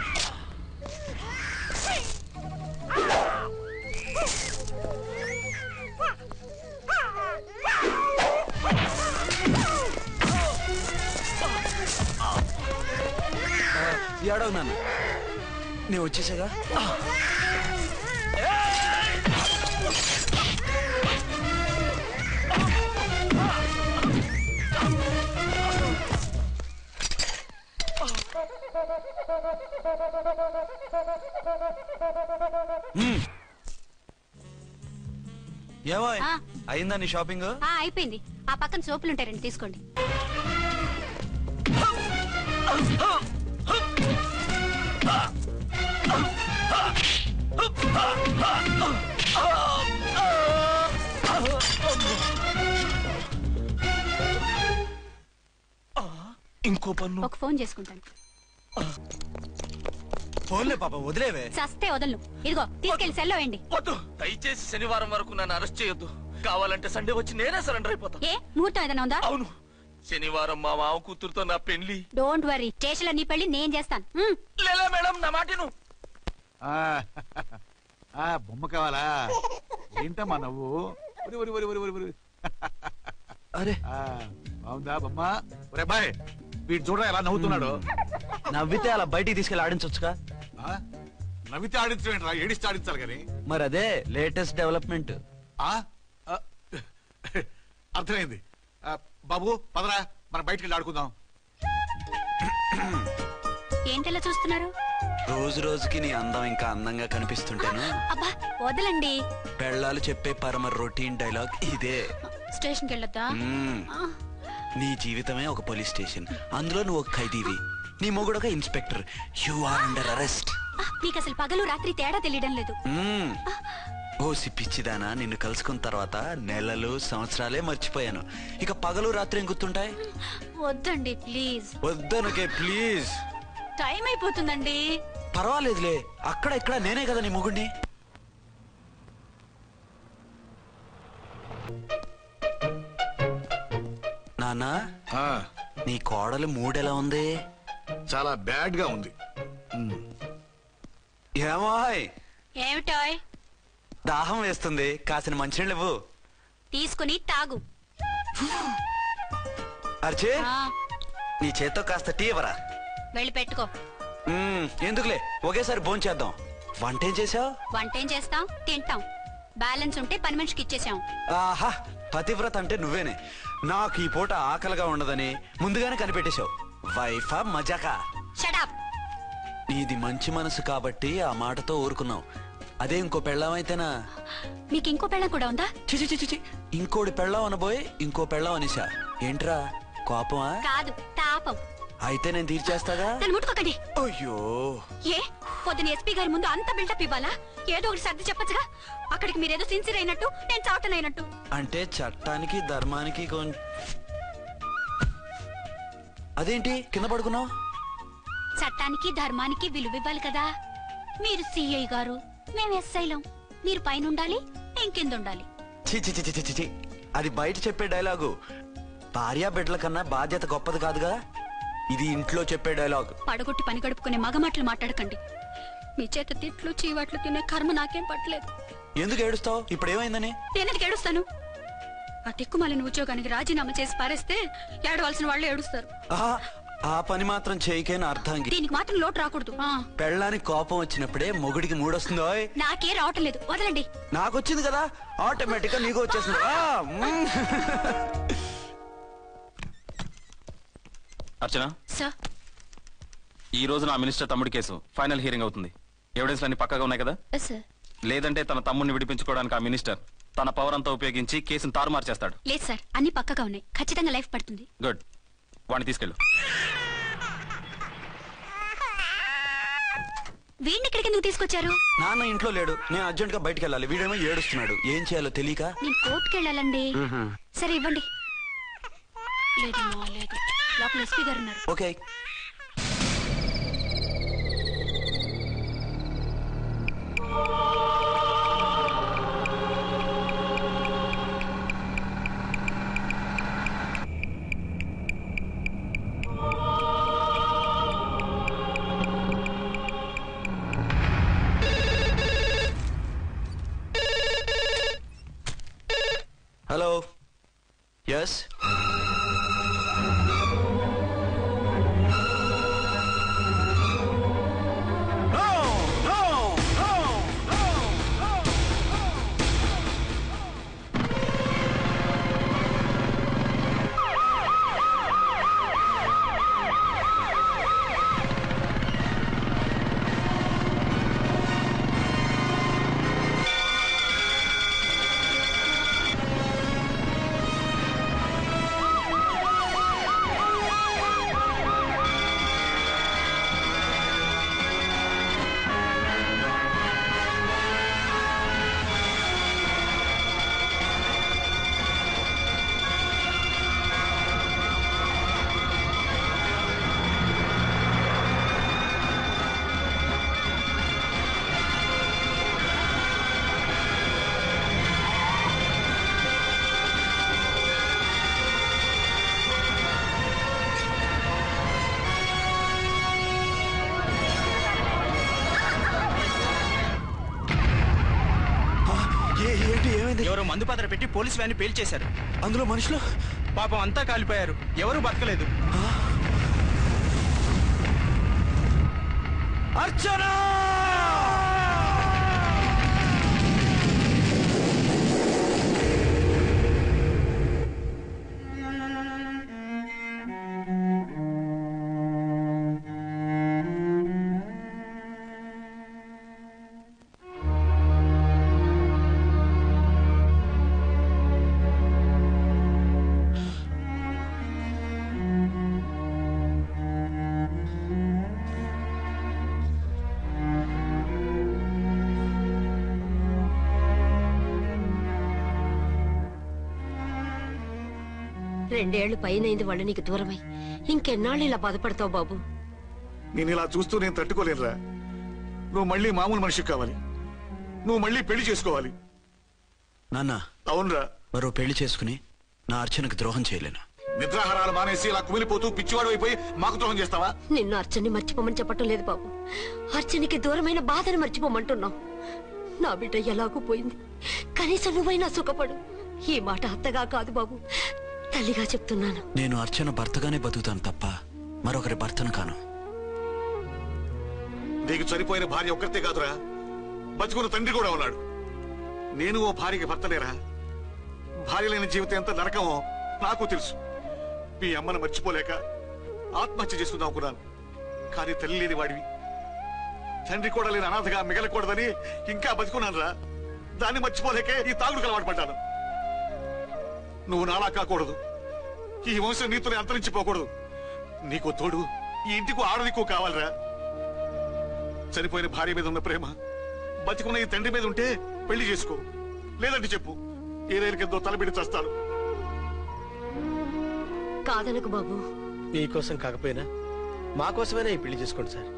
ఏడవు నాన్న, నేను వచ్చేసాగా. ఏమో ఆ. అయిందా నీ షాపింగ్? అయిపోయింది. ఆ పక్కన సోపులుంటాయి, రండి తీసుకోండి. ఇంకో పన్ను. ఒక ఫోన్ చేసుకుంటాను. ఫోన్లే పాప, వదిలేవే. చస్తే వదలను. ఇదిగో తీసుకెళ్లి సెల్లో వేయండి. వద్దు, దయచేసి శనివారం వరకు నన్ను అరెస్ట్ చేయొద్దు. కావాలంటే సండే వచ్చి నేనే సరెండర్ అయిపోతా. ఏ ముహూర్తం ఏదైనా ఉందా? అవును, శనివారం మా మామ కూతురుతో నా పెళ్లి. డోంట్ వరీ, స్టేషన్ లో నీ పెళ్లి నేను చేస్తాను. లేలా మేడం, నా మాటను. బొమ్మ కావాలా? ఏంటమ్మా నవ్వు? అరే బాగుందా బొమ్మ? ఒరే బాయ్, వీడు చూడరా ఎలా నవ్వుతున్నాడు. నవ్వితే అలా బయటికి తీసుకెళ్ళి ఆడించొచ్చుగా. నవ్వితే ఆడించడం, ఏడిస్తే ఆడించాలి కానీ. మరి అదే లేటెస్ట్ డెవలప్మెంట్. అర్థమైంది. బాబు పదరా, మనం బయటికి వెళ్ళి ఆడుకుందాం. ఏంటలా చూస్తున్నారు? రోజు రోజుకి నీ అందం ఇంకా అందంగా కనిపిస్తుంటాను. అబ్బా వదలండి. పెళ్ళాలు చెప్పే పరమ రొటీన్ డైలాగ్ ఇదే. స్టేషన్ కి వెళ్ళొద్దా? నీ జీవితమే ఒక పోలీస్ స్టేషన్, అందులో నువ్వు ఒక ఖైదీవి, నీ మొగుడు ఒక inspector. You are under arrest. మీకు అసలు పగలు రాత్రి తేడా తెలియడం లేదు. ఓ సిప్పిచ్చిదానా, నిన్ను కలుసుకున్న తర్వాత నెలలు సంవత్సరాలే మర్చిపోయాను. ఇక పగలు రాత్రి ఏం గుర్తుంటాయి? వద్దండి ప్లీజ్. వద్దనకే ప్లీజ్. టైం అయిపోతుందండి. పర్వాలేదులే, అక్కడ ఇక్కడ నేనే కదా నీ మొగుడిని. నాన్నా, నీ కోడలు మూడెలా ఉంది? చాలా బ్యాడ్ గా ఉంది. ఏమాయ్, ఏమిటాయ్? దాహం వేస్తుంది, కాసిన మంచినీళ్ళు ఇవ్వు. తీసుకుని తాగు. అర్చే, నీ చేత్తో కాస్త టీ ఇవ్వరా. వెళ్ళి పెట్టుకో. ఎందుకులే, ఒకేసారి భోంచేద్దాం. వంటేం చేసావు? వంటేం చేస్తాం, తింటాం. బ్యాలెన్స్ ఉంటే పని మనిషికి ఇచ్చేసాం. ఆహా, పతివ్రత అంటే నువ్వేనే. నాకు ఈ పూట ఆకలిగా ఉండదని ముందుగానే కనిపెట్టేశావు. వైఫా మజాకా? షటప్. నీది మంచి మనసు కాబట్టి ఆ మాటతో ఊరుకున్నావు. అదే ఇంకో పెళ్ళాం అయితేనా? మీకు ఇంకో పెళ్ళం కూడా ఉందా? చిచి చిచి చి, ఇంకోటి పెళ్ళాం అనబోయి ఇంకో పెళ్ళాం అనేసా. ఏంట్రా కోపమా? కాదు, తాపం. అయితే నేను తీర్చేస్తాగా. నన్ను ముట్టుకోకండి. అయ్యో, ఏ పొద్దున ఎస్పీ గారి ముందు అంత బిల్డప్ ఇవ్వాలా? ఏదో ఒకటి సర్ది చెప్పచ్చుగా. అక్కడికి మీరేదో సిన్సియర్ అయినట్టు, నేను చావటం అయినట్టు. అంటే చట్టానికి ధర్మానికి అదేంటి కింద పడుకున్నావు? చట్టానికి ధర్మానికి విలువ ఇవ్వాలి కదా. మీరు సిఐ గారు, మేము ఎస్ఐలం. మీరు పైన ఉండాలి, నేను కింద ఉండాలి. చి, అది బయట చెప్పే డైలాగు. భార్యా బిడ్డల కన్నా బాధ్యత గొప్పది కాదుగా. ఇది ఇంట్లో చెప్పే డైలాగ్. పడగొట్టి పని గడుపుకునే మగమాటలు మాట్లాడకండి. మీ చేత తిట్లు చీవాట్లు తినే కర్మ నాకేం పట్టలేదు. ఎందుకు ఏడుస్తావు? ఇప్పుడు ఏమైందని? నేనెందుకు ఏడుస్తాను? ఆ తిక్కుమాలిన ఉద్యోగానికి రాజీనామా చేసి పారేస్తే ఏడవలసిన వాళ్ళు ఏడుస్తారు. ఆ పని మాత్రం చేయకేన అర్థం. దీనికి మాత్రం లోటు రాకూడదు. పెళ్ళానికి కోపం వచ్చినప్పుడే మొగుడికి మూడొస్తుందో. నాకే రావటం లేదు, వదలండి. నాకు వచ్చింది కదా, ఆటోమేటిక్ గా నీకు వచ్చేసింది. అర్చన సార్, ఈ రోజు నా మినిస్టర్ తమ్ముడి కేసు ఫైనల్ హియరింగ్ అవుతుంది. ఎవిడెన్స్ అన్ని పక్కగా ఉన్నాయి కదా? సార్. లేదంటే తన తమ్ముడిని విడిపించుకోవడానికి ఆ మినిస్టర్ తన పవర్ అంతా ఉపయోగించి కేసును తారుమారు చేస్తాడు. లేదు సార్, అన్ని పక్కగా ఉన్నాయి. ఖచ్చితంగా లైఫ్ పడుతుంది. గుడ్, వాడిని తీసుకెళ్ళు. వీడిని ఇక్కడికి ఎందుకు తీసుకొచ్చారు? నాన్న ఇంట్లో లేడు, నేను అర్జెంట్ గా బయటకు వెళ్ళాలి. వీడేమో ఏడుస్తున్నాడు, ఏం చేయాలో తెలియక. నేను కోర్టుకు వెళ్ళాలండి. సరే ఇవ్వండి. లేదు లేదు, లోపల ఎస్పీ గారు ఉన్నారు. ఓకే. Hello, yes. ఏమైంది? ఎవరో మందు పాత్ర పెట్టి పోలీస్ వ్యాన్ పేల్చేశారు. అందులో మనుషులు పాపం అంతా కాలిపోయారు, ఎవరు బతకలేదు. అర్చన! రెండేళ్లు పైనైంది వాళ్ళు నీకు దూరమై. ఇంకెన్నాళ్ళు ఇలా బాధపడతావు బాబు? నేను ఇలా చూస్తూ నేను తట్టుకోలేనురా. నువ్వు మళ్ళీ మామూలు మనిషి కావాలి. నువ్వు మళ్ళీ పెళ్లి చేసుకోవాలి. నాన్న, అవునరా. మరో పెళ్లి చేసుకుని నా అర్చనకు ద్రోహం చేయలేను. నిద్రాహారాలు మానేసి ఇలా కుమిలిపోతూ పిచ్చివాడు అయిపోయి మాకు ద్రోహం చేస్తావా? నిన్ను అర్చన్ని మర్చిపోమని చెప్పటం లేదు బాబు. అర్చనికి దూరమైన బాధను మర్చిపోమంటున్నావు. నా బిడ్డ ఎలాగూ పోయింది, కనీసం నువ్వైనా సుఖపడు. ఈ మాట అత్తగా కాదు బాబు, తల్లిగా చెప్తున్నాను. నేను అర్చన భర్తగానే బతుకుతాను తప్ప మరొకరి భర్తను కాను. నీకు చనిపోయిన భార్య ఒక్కరితే కాదురా, బతుకున్న తండ్రి కూడా ఉన్నాడు. నేను ఓ భార్యకి భర్తలేరా? భార్య లేని జీవితం ఎంత నరకమో నాకు తెలుసు. మీ అమ్మను మర్చిపోలేక ఆత్మహత్య చేసుకుందాం అనుకున్నాను. కానీ తల్లి లేని వాడివి, తండ్రి కూడా లేని అనాథగా మిగలకూడదని ఇంకా బతుకున్నాను రా. దాన్ని మర్చిపోలేకే ఈ తాగుడుకు అలవాటు పడ్డాను. నువ్వు నాలా కాకూడదు, ఈ వంశం నీతోనే అంతరించిపోకూడదు. నీకో తోడు, ఈ ఇంటికి ఆడదికో కావాలరా. చనిపోయిన భార్య మీద ఉన్న ప్రేమ బతికున్న ఈ తండ్రి మీద ఉంటే పెళ్లి చేసుకో. లేదంటే చెప్పు, ఏ రైలు కిందో తలబిడి చేస్తాను. కాదనకు బాబు. మీకోసం కాకపోయినా మా కోసమైనా ఈ పెళ్లి చేసుకోండి సార్.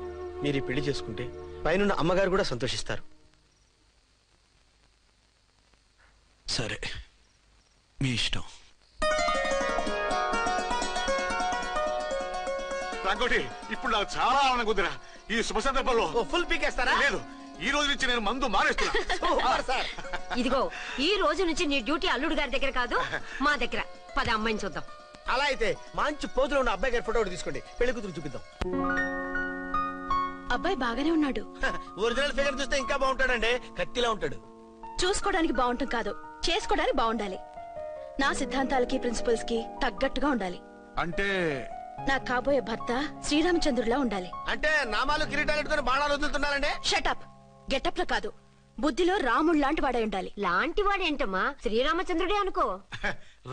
మీరు ఈ పెళ్లి చేసుకుంటే పైన అమ్మగారు కూడా సంతోషిస్తారు. సరే, మీ ఇష్టం. ఇంకోటి, ఇప్పుడు నాకు చాలా ఆనందంగా ఉందిరా. ఈ శుభ సందర్భంలో ఫుల్ పీకేస్తారా? లేదు, ఈ రోజు నుంచి నేను మందు మానేస్తున్నా. ఇదిగో, ఈ రోజు నుంచి నీ డ్యూటీ అల్లుడు గారి దగ్గర కాదు, మా దగ్గర. పద అమ్మాయిని చూద్దాం. అలా అయితే మంచి పోజులో ఉన్న అబ్బాయి గారి ఫోటో ఒకటి తీసుకోండి, పెళ్లి కూతురు చూపిద్దాం. అబ్బాయి బాగానే ఉన్నాడు. ఒరిజినల్ ఫిగర్ చూస్తే ఇంకా బాగుంటాడండి, కత్తిలా ఉంటాడు. చూసుకోవడానికి బాగుంటాం కాదు, చేసుకోవడానికి బాగుండాలి. నా సిద్ధాంతాలకి ప్రిన్సిపల్స్ కి తగ్గట్టుగా ఉండాలి. అంటే నా కాబోయే భర్త శ్రీరామచంద్రులా ఉండాలి. అంటే నామాలు కిరీటాలు పెట్టుకుని బాణాలు వదులుతున్నారండి. షటప్. గెటప్ లో కాదు, బుద్ధిలో రాముడు లాంటి వాడై ఉండాలి. లాంటి వాడేంటమ్మా, శ్రీరామచంద్రుడే అనుకో.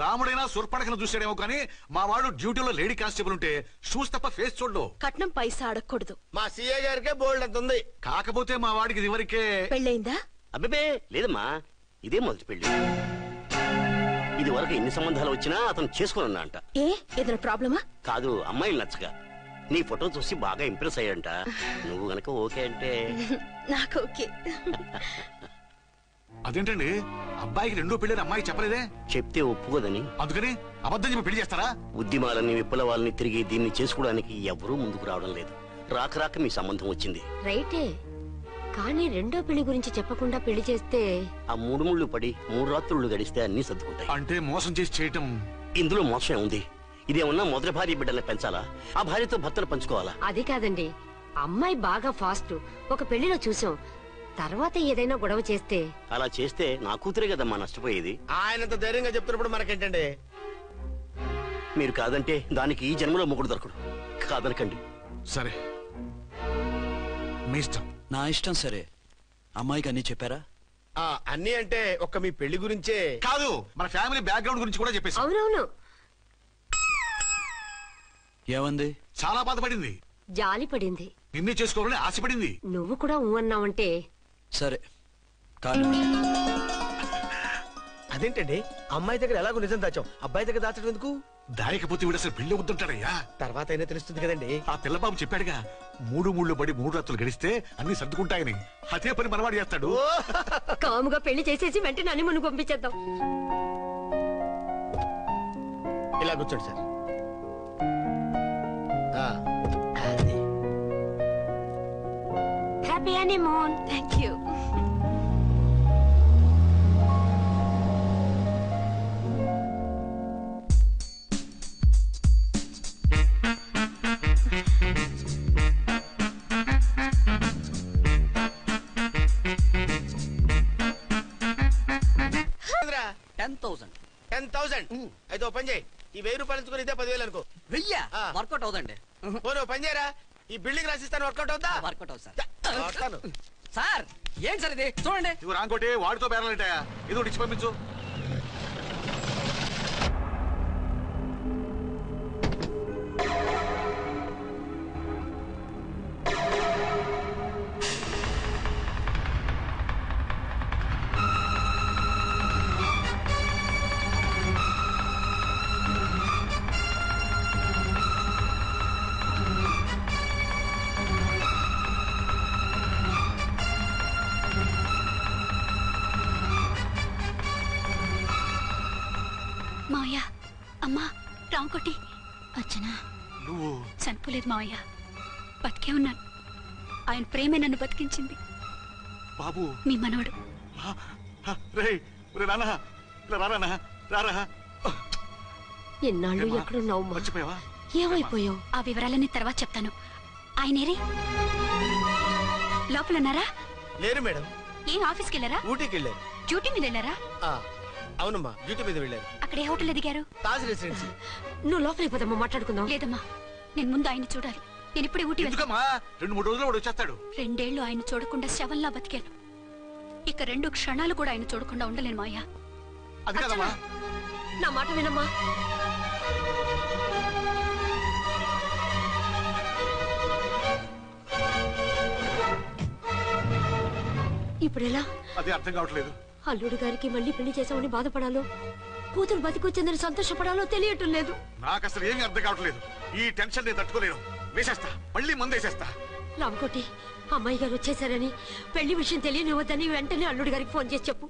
రాముడైనా సుర్పడకను చూసాడేమో కానీ మా వాడు డ్యూటీలో లేడీ కానిస్టేబుల్ ఉంటే షూస్ తప్ప ఫేస్ చూడడు. కట్నం పైసా అడగకూడదు. మా సీఏ గారికే బోల్డ్ అంత ఉంది. కాకపోతే మా వాడికి ఇదివరకే పెళ్ళయిందా? అబ్బే లేదమ్మా, ఇదే మొదటి పెళ్లి. ఇది వరకు ఎన్ని సంబంధాలు వచ్చినా అతను చేసుకోనున్నా అంట. ఏ ఏదైనా ప్రాబ్లమా? కాదు, అమ్మాయిలు నచ్చగా నీ ఫోటో చూసి బాగా ఇంప్రెస్ అయ్యాడంట. నువ్వు గనక ఓకే అంటే నాకు ఓకే. అదేంటండి, అబ్బాయికి రెండో పెళ్లి అమ్మాయి చెప్పలేదే? చెప్తే ఒప్పుకోదని. అందుకని అబద్ధం చెప్పి పెళ్లి చేస్తారా? ఉద్యమాలని విప్లవాలని తిరిగి దీన్ని చేసుకోవడానికి ఎవరూ ముందుకు రావడం లేదు. రాక రాక మీ సంబంధం వచ్చింది. రైటే, కానీ రెండో పెళ్లి గురించి చెప్పకుండా పెళ్లి చేస్తే ఆ 3 ముళ్ళు పడి 3 రాత్రులు గడిస్తే అన్ని సర్దుకుంటాయి. అంటే మోసం చేసి చేయటం. ఇందులో మోసం ఉంది. ఇదేమన్నా మొదటి భార్య బిడ్డల్ని పెంచాలా, ఆ భార్యతో భర్తను పంచుకోవాలా? అది కాదండి, అమ్మాయి బాగా ఫాస్ట్. ఒక పెళ్లిలో చూసాం, తర్వాత ఏదైనా గొడవ చేస్తే. అలా చేస్తే నా కూతురే కదమ్మా నష్టపోయేది. ఆయనంత ధైర్యంగా చెప్తున్నప్పుడు మనకేంటండి? మీరు కాదంటే దానికి ఈ జన్మలో మొగుడు దొరకడు. కాదనకండి. సరే, మీ ఇష్టం. నా ఇష్టం. సరే, అమ్మాయికి అన్ని చెప్పారా? అన్ని అంటే ఒక్క మీ పెళ్లి గురించే కాదు, మన ఫ్యామిలీ బ్యాక్గ్రౌండ్ గురించి కూడా చెప్పేసి. అవునవును. ఏమంది? చాలా బాధపడింది, జాలి పడింది, నిన్నే చేసుకోవాలని ఆశపడింది. నువ్వు కూడా ఊ అన్నావంటే. సరే కానీ అదేంటండి, అమ్మాయి దగ్గర ఎలాగో నిజం దాచాం, అబ్బాయి దగ్గర దాచడం ఎందుకు? దాయకపోతే వీడు అసలు పెళ్లి వద్దుంటాడయ్యా. తర్వాత అయినా తెలుస్తుంది కదండి. ఆ పిల్లబాబు చెప్పాడుగా, 3 ముళ్ళు పడి 3 రాత్రులు గడిస్తే అన్ని సర్దుకుంటాయని. అదే పని మనవాడు చేస్తాడు. కాముగా పెళ్లి చేసేసి వెంటనే అని మును పంపించేద్దాం. ఇలా కూర్చోండి sir. Happy honeymoon. Thank you. 10,000. అయితే ఓ పని చేయి, ఈ 1000 రూపాయలు ఎంచుకుని ఇదే 10,000 అనుకో. వెయ్యా వర్కౌట్ అవుదండి. పోను పని చేయరా, ఈ బిల్డింగ్ రాసిస్తాను. వర్కౌట్ అవుతా? వర్కౌట్ అవుతుంది సార్. సార్ ఏంటి సార్ ఇది చూడండి. ఇవి రాంకోటి వాడితో బేరాలంటాయా? ఇది ఒకటి ఇచ్చి పంపించు. మావయ్య, అమ్మా, రాంకోటి. అచ్చనా నువ్వు చనిపోలేదు మావయ్య, బతికే ఉన్నాను. ఆయన ప్రేమే నన్ను బతికించింది. బాబు మీ మనవడు. రే నాన్న, రానా రారా. ఎన్నాళ్ళు ఎక్కడున్నావు? మర్చిపోయావా? ఏమైపోయావు? ఆ వివరాలన్నీ తర్వాత చెప్తాను. ఆయనేరే లోపల ఉన్నారా? లేరు మేడం. ఏం ఆఫీస్కి వెళ్ళారా? ఊటీకి వెళ్ళారు. డ్యూటీ మీద వెళ్ళారా? అవునమ్మా, డ్యూటీ మీద వెళ్ళారు. అక్కడ ఏ హోటల్ ఎదిగారు? తాజ్ రెసిడెన్సీ. నువ్వు లోపలికి పోదమ్మా, మాట్లాడుకుందాం. లేదమ్మా, నేను ముందు ఆయన చూడాలి. నేను ఇప్పుడే ఊటీ వెళ్తాను. 2-3 రోజులు వాడు వచ్చేస్తాడు. 2 ఏళ్లు ఆయన చూడకుండా శవంలా బతికాను. ఇక 2 క్షణాలు కూడా ఆయన చూడకుండా ఉండలేను మాయా. అది కదమ్మా. నా మాట వినమ్మా. ఇప్పుడు ఎలా? అది అర్థం కావట్లేదు. అల్లుడు గారికి మళ్ళీ పెళ్లి చేసామని బాధపడాలో, కూతురు బతికొచ్చిందని సంతోషపడాలో తెలియటం లేదు. నాకు అసలు ఏమీ అర్థం కావట్లేదు. ఈ టెన్షన్ నేను తట్టుకోలేను. వేసేస్తా, మళ్ళీ మందేసేస్తా. రామకోటి, అమ్మాయి గారు వచ్చేసారని, పెళ్లి విషయం తెలియనివ్వద్దని వెంటనే అల్లుడు గారికి ఫోన్ చేసి చెప్పు.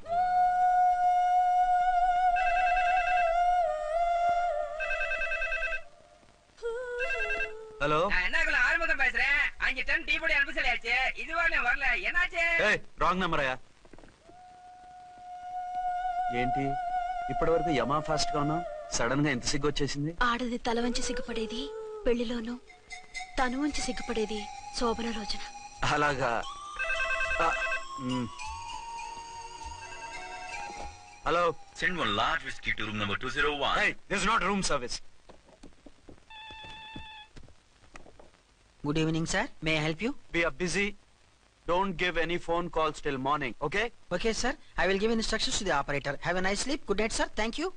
ஹலோ என்னக்குள்ள ஆரம்பம் பேசுறேன். 5 டன் டீ பொடி அனுப்பி சொல்லியாச்சு. இது வரல. என்னாச்சு? రాంగ్ నెంబర్ అయ్యా. ఏంటి ఇప్పటి వరకు యమా ఫాస్ట్ గా ఉన్నావు, సడన్ గా ఎంత సిగ్గు వచ్చేసింది? ఆడది తల వంచి సిగ్గుపడేది పెళ్లిలోను, తను వంచి సిగ్గుపడేది శోభన రోజున. అలాగా. Hello, Send one large whiskey to room number 201. hey, this is not room service. Good evening sir, may I help you? We are busy. Don't give any phone calls till morning, okay? Okay sir, I will give instructions to the operator. Have a nice sleep. Good night sir. Thank you.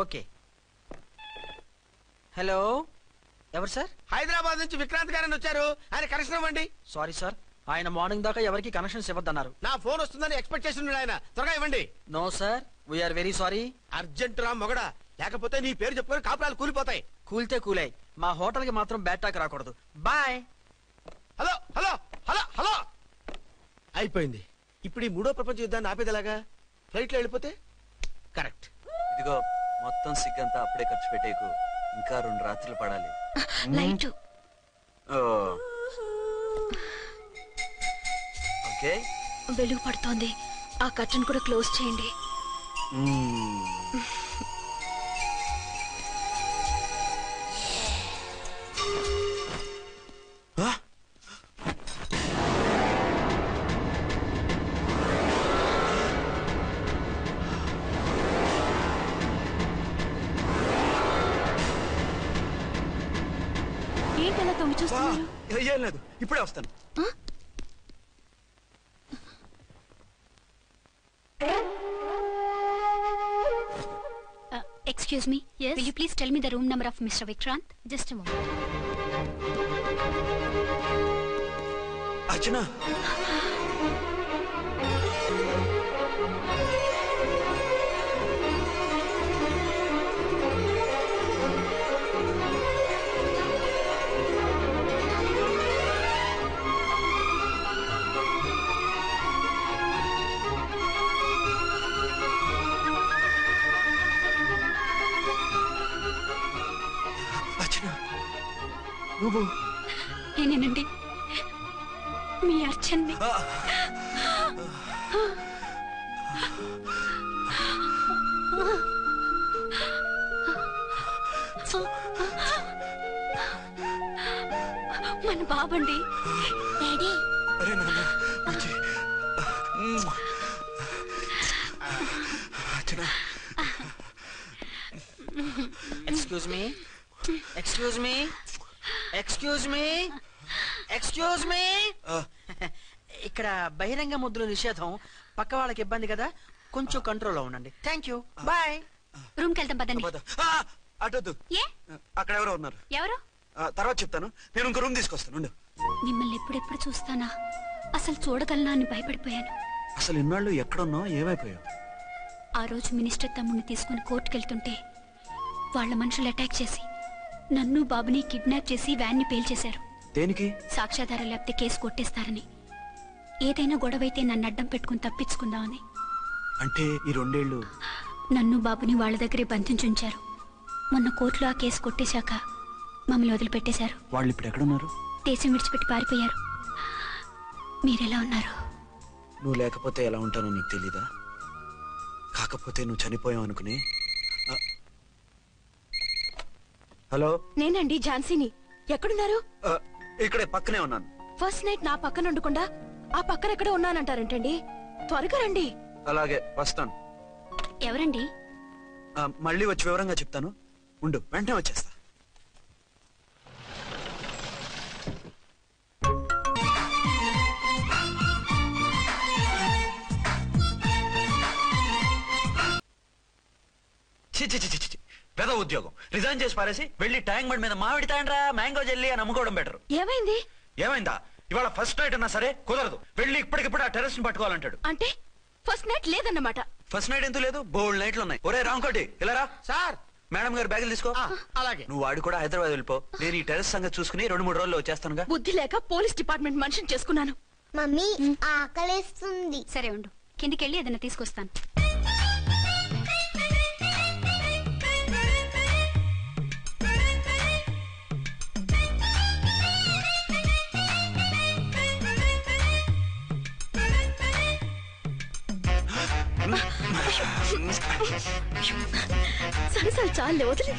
Okay. Hello, ఎవరు sir? Hyderabad నుంచి విక్రాంత్ గారని వచ్చారు. ఆయన connection ఇవ్వండి. Sorry sir, ఆయన morning దాకా ఎవరికి connections ఇవ్వద్దన్నారు. నా ఫోన్ వస్తుందని ఎక్స్పెక్ట్ చేసి ఉన్నాడు ఆయన. త్వరగా ఇవ్వండి. No sir, we are very sorry. Urgent రా మొగడా, లేకపోతే నీ పేరు చెప్పుకొని కాపురాలు కూలిపోతాయి. కూల్తే కూలాయి, మా హోటల్ కి మాత్రం బ్యాడ్ టాక్ రాకూడదు. Bye. Hello hello hello hello. అయిపోయింది. ఇప్పుడు ఈ 3వ ప్రపంచ యుద్ధాన్ని ఆపేదలాగా? ఫ్లైట్ లో వెళ్ళిపోతే కరెక్ట్. ఇదిగో మొత్తం సిగ్గంతా అప్పుడే ఖర్చు పెట్టేకు, ఇంకా 2 రాత్రులు పడాలి. లైట్ ఓకే, వెలుగు పడుతోంది. ఆ కర్టన్ కూడా క్లోజ్ చేయండి. ఏంటలా తొంగి చూస్తున్నారు? ఏం లేదు, ఇప్పుడే వస్తాను. Excuse me. Yes. Will you please tell me the room number of Mr. Vikrant? Just a moment. అర్చన, నువ్వు? నేనేనండి, మీ అర్చన్ని. మన బాబండి. డాడీ, అరే నాన్న, excuse me excuse me excuse me excuse me ఇక్కడ బహిరంగ ముద్దుల నిషేధం, పక్క వాళ్ళకి ఇబ్బంది కదా, కొంచెం కంట్రోల్లో ఉండండి. Thank you, bye. రూమ్ కి వెళ్తాం పదండి. అటొద్దు, ఏ అక్కడ ఎవరో ఉన్నారు. ఎవరు? తర్వాత చెప్తాను. నేను ఇంకో రూమ్ తీసుకొస్తాను. మిమ్మల్ని ఎప్పుడెప్పుడు చూస్తానా, అసలు చూడగలనా అని భయపడిపోయాను. అసలు ఇన్నాళ్ళు ఎక్కడున్నావు, ఏమైపోయావు? ఆ రోజు మినిస్టర్ తమ్ముడిని తీసుకుని కోర్టుకెళ్తుంటే వాళ్ళ మనుషులు అటాక్ చేసి నన్ను బాబుని కిడ్నాప్ చేసి వ్యాన్ ని పేల్చేశారు. దేనికి? సాక్ష్యాధారాలు లేకపోతే కేసు కొట్టేస్తారని. ఏదైనా గొడవైతే నన్ను అడ్డం పెట్టుకుని తప్పించుకుందామని. అంటే ఈ 2 ఏళ్ళు నన్ను బాబుని వాళ్ళ దగ్గరే బంధించుంచారు. మొన్న కోర్టులో ఆ కేసు కొట్టేశాక మమ్మల్ని వదిలిపెట్టేశారు. వాళ్ళు ఇప్పుడు ఎక్కడున్నారు? దేశం విడిచిపెట్టి పారిపోయారు. మీరెలా ఉన్నారు? నువ్వు లేకపోతే ఎలా ఉంటానో నీకు తెలీదా? కాకపోతే నువ్వు చనిపోయావు అనుకుని. హలో, నేనండి ఝాన్సీని. ఎక్కడున్నారు? ఇక్కడే పక్కనే ఉన్నాను. ఫస్ట్ నైట్ నా పక్కన ఉండకుండా ఆ పక్కన ఎక్కడ ఉన్నానంటారంటండి. త్వరగా రండి. అలాగే వస్తాను. ఎవరండి? మళ్ళీ వచ్చి వివరంగా చెప్తాను. ఉండు, వెంటనే వచ్చేస్తా. పెద్ద ఉద్యోగం రిజైన్ చేసి పారేసి వెళ్ళి ట్యాంక్ బండ్ మీద మామిడి తాండ్రా మ్యాంగో జెల్లీ అని అమ్ముకోవడం బెటర్. ఏమైంది? ఏమైందా? ఇవాళ ఫస్ట్ నైట్ అన్నా సరే కుదరదు. వెళ్ళి ఇప్పటికిప్పుడు ఆ టెర్రస్ ని పట్టుకోవాలంటాడు. అంటే ఫస్ట్ నైట్ లేదన్నమాట. ఫస్ట్ నైట్ ఎందుకు లేదు? బోల్డ్ నైట్లు ఉన్నాయి. ఒరే రాంకోటి ఇలా రా. సార్. మేడం గారు బ్యాగులు తీసుకో. అలాగే. నువ్వు వాడు కూడా హైదరాబాద్ వెళ్ళిపో. నేను ఈ టెర్రస్ సంగతి చూసుకుని 2-3 రోజుల్లో వచ్చేస్తానుగా. బుద్ధి లేక పోలీస్ డిపార్ట్మెంట్ మనిషిని చేసుకున్నాను. మమ్మీ ఆకలేస్తుంది. సరే ఉండు, కిందికెళ్ళి ఏదైనా తీసుకొస్తాను. సరే సరే చాలే, వదిలే.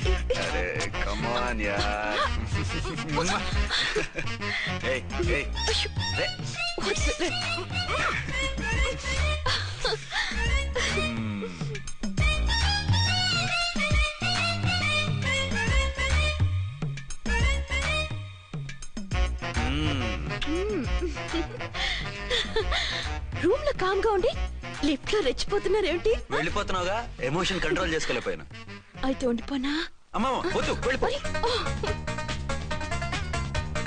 రూమ్ లో కామ్ గా ఉండి లిఫ్ట్ లో రెచ్చిపోతున్నారేమిటి? వెళ్ళిపోతున్నావుగా, ఎమోషన్ కంట్రోల్ చేసుకోలేకపోయినా. అయితే ఉండిపోనా? అమ్మా వద్దు, వెళ్ళిపో.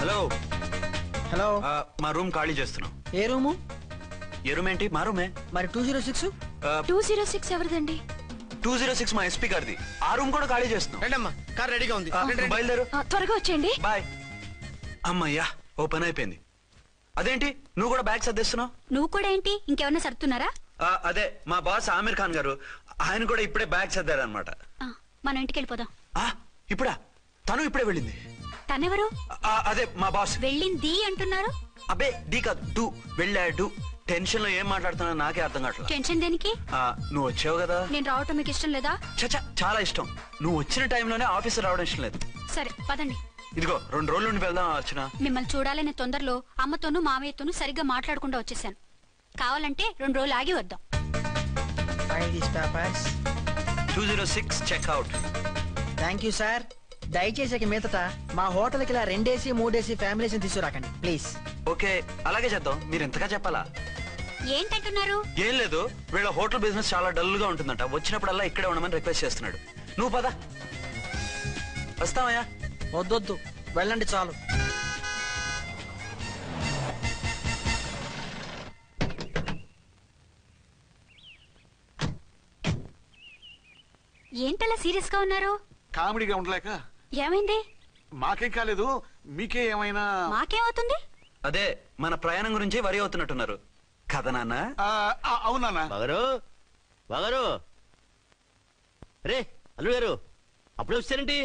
హలో హలో, మా రూమ్ ఖాళీ చేస్తున్నాం. ఏ రూము? ఏ రూమ్ ఏంటి? మా రూమే. మరి 206? 206 ఎవరిదండి? 206 మా ఎస్పీ గారిది. ఆ రూమ్ కూడా ఖాళీ చేస్తున్నాం. రండమ్మా, కార్ రెడీగా ఉంది. బయలుదేరు. త్వరగా వచ్చేయండి. బాయ్. అమ్మయ్యా, ఓ పని అయిపోయింది. అదేంటి నువ్వు కూడా బ్యాగ్ సర్దేస్తున్నావు? నువ్వు కూడా ఏంటి, ఇంకెవరన్నా సర్దుతున్నారా? అదే మా బాస్ ఆమీర్ ఖాన్ గారు, ఆయన కూడా ఇప్పుడే బ్యాగ్ సర్దారనమాట. మనం ఇంటికి వెళ్ళిపోదాం. ఇప్పుడా? తను ఇప్పుడే వెళ్ళింది. తనెవరు? అదే మా బాస్. వెళ్ళింది అంటున్నారు. అబ్బే డీ కాదు, డూ. వెళ్ళాడు. టెన్షన్ లో ఏం మాట్లాడుతున్నా నాకే అర్థం కావట్లేదు. టెన్షన్ దేనికి? నువ్వు వచ్చావు కదా. నేను రావటం మీకు ఇష్టం లేదా? చచ్చా, చాలా ఇష్టం. నువ్వు వచ్చిన టైంలోనే ఆఫీస్ రావడం ఇష్టం లేదు. సరే పదండి. ఇదిగో 2 రోజుల నుండి వెళ్దాం అర్చన. మిమ్మల్ని చూడాలనే తొందరలో అమ్మతోనూ మామయ్యతోనూ సరిగ్గా మాట్లాడకుండా వచ్చేసాను. కావాలంటే 2 రోజులు ఆగి వద్దాం. 206 చెక్అవుట్. Thank you sir. దయచేసి మీదట మా హోటల్కి ఇలా 2 AC 3 AC ఫ్యామిలీస్ తీసుకురాకండి ప్లీజ్. ఓకే, అలాగే చేద్దాం. మీరు ఎంతగా చెప్పాలా? ఏంటంటున్నారు? ఏం లేదు, వీళ్ళ హోటల్ బిజినెస్ చాలా డల్ గా ఉంటుందంట. వచ్చినప్పుడల్లా ఇక్కడే ఉండమని రిక్వెస్ట్ చేస్తున్నాడు. నువ్వు పద. వస్తావయ్యా? వద్దొద్దు, వెళ్ళండి చాలు. ఏంటలా సీరియస్ గా ఉన్నారు? కామెడీగా ఉండలేక. ఏమైంది? మాకేం కాలేదు, మీకే ఏమైనా? మాకేమవుతుంది? అదే మన ప్రయాణం గురించి వరి అవుతున్నట్టున్నారు కదా నాన్న? అవునా? బాగారు రే అల్లుడు గారు, అప్పుడే వచ్చారేంటి?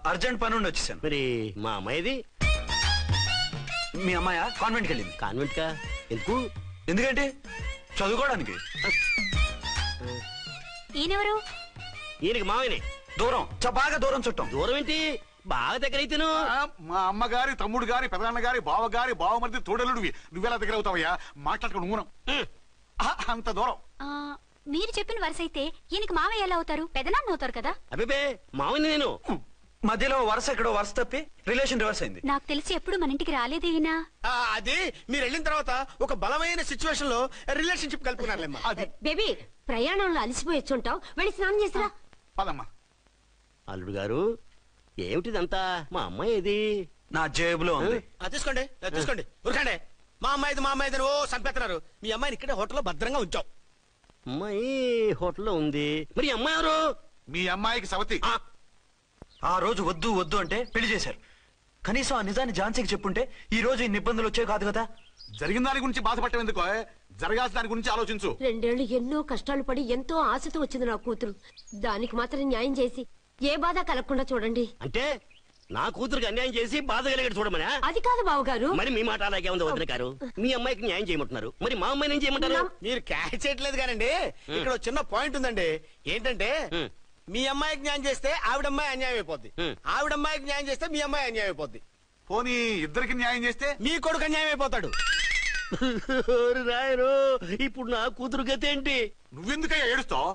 అర్జెంట్ పని ఉండి వచ్చేసాను. మరి మా అమ్మాయిది? మీ అమ్మాయ కాన్వెంట్కి వెళ్ళింది. కాన్వెంట్ కా? ఎందుకు? ఎందుకంటే చదువుకోవడానికి. ఈయనెవరు? ఈయనకి మావయ్యనే. దూరం, బాగా దూరం చుట్టాం. దూరం ఏంటి, బాగా దగ్గర అయితేను. మా అమ్మగారి, తమ్ముడు గారి, పెదనాన్న గారి, బావగారి, బావమరిది తోడలుడివి. నువ్వెలా దగ్గర అవుతావయ్యా? మాట్లాడుకుని ఊనం అంత దూరం. మీరు చెప్పిన వరుస అయితే ఈయనకి మావయ్య ఎలా అవుతారు? పెదనాన్న అవుతారు కదా. అబ్బే మామని నేను మధ్యలో వరుస ఎక్కడో వరుస తప్పి రిలేషన్ రివర్స్ అయింది. నాకు తెలిసి ఎప్పుడు మన ఇంటికి రాలేదు ఈయన. అది మీరు వెళ్ళిన తర్వాత ఒక బలమైన సిచ్యువేషన్ లో రిలేషన్షిప్ కలుపుకున్నారులేమ్మా. బేబీ ప్రయాణంలో అలసిపోయి వచ్చుంటావు, వెళ్ళి స్నానం చేసిరా. పదమ్మా. అల్లుడు గారు ఏమిటిదంతా? మా అమ్మాయి ఏది? నా జేబులో ఉంది. తీసుకోండి తీసుకోండి, ఉరకండి. మా అమ్మాయిది ఓ సంపెత్తనారు. మీ అమ్మాయిని ఇక్కడే హోటల్లో భద్రంగా ఉంచాం. అమ్మాయి హోటల్లో ఉంది. మరి అమ్మాయి ఎవరు? మీ అమ్మాయికి సవతి. ఆ రోజు వద్దు వద్దు అంటే పెళ్లి చేశారు. కనీసం ఆ నిజాన్ని ఝాన్సీకి చెప్పుంటే ఈ రోజు ఇన్ని ఇబ్బందులు వచ్చే కాదు కదా. జరిగిన దాని గురించి బాధపడటం ఎందుకో, జరగాల్సిన దాని గురించి ఆలోచించు. 2 ఏళ్లు ఎన్నో కష్టాలు పడి ఎంతో ఆశతో వచ్చింది నా కూతురు. దానికి మాత్రం న్యాయం చేసి ఏ బాధ కలగకుండా చూడండి. అంటే నా కూతురికి అన్యాయం చేసి బాధ కలిగేది చూడమనా? అది కాదు బావగారు. మరి మీ మాట అలాగే ఉంది వదిన గారు. మీ అమ్మాయికి న్యాయం చేయమంటున్నారు, మరి మా అమ్మాయిని ఏం చేయమంటారు? మీరు క్యాచ్ చేయట్లేదు కానండి. ఇక్కడ ఒక చిన్న పాయింట్ ఉందండి. ఏంటంటే మీ అమ్మాయికి న్యాయం చేస్తే ఆవిడమ్మాయి అన్యాయం అయిపోద్ది, ఆవిడమ్మాయికి న్యాయం చేస్తే మీ అమ్మాయి అన్యాయం అయిపోద్ది. పోనీ ఇద్దరికి న్యాయం చేస్తే మీ కొడుకు అన్యాయం అయిపోతాడు. రాయరు, ఇప్పుడు నా కూతురు గతి ఏంటి? నువ్వెందుకయ్యా ఏడుస్తావు?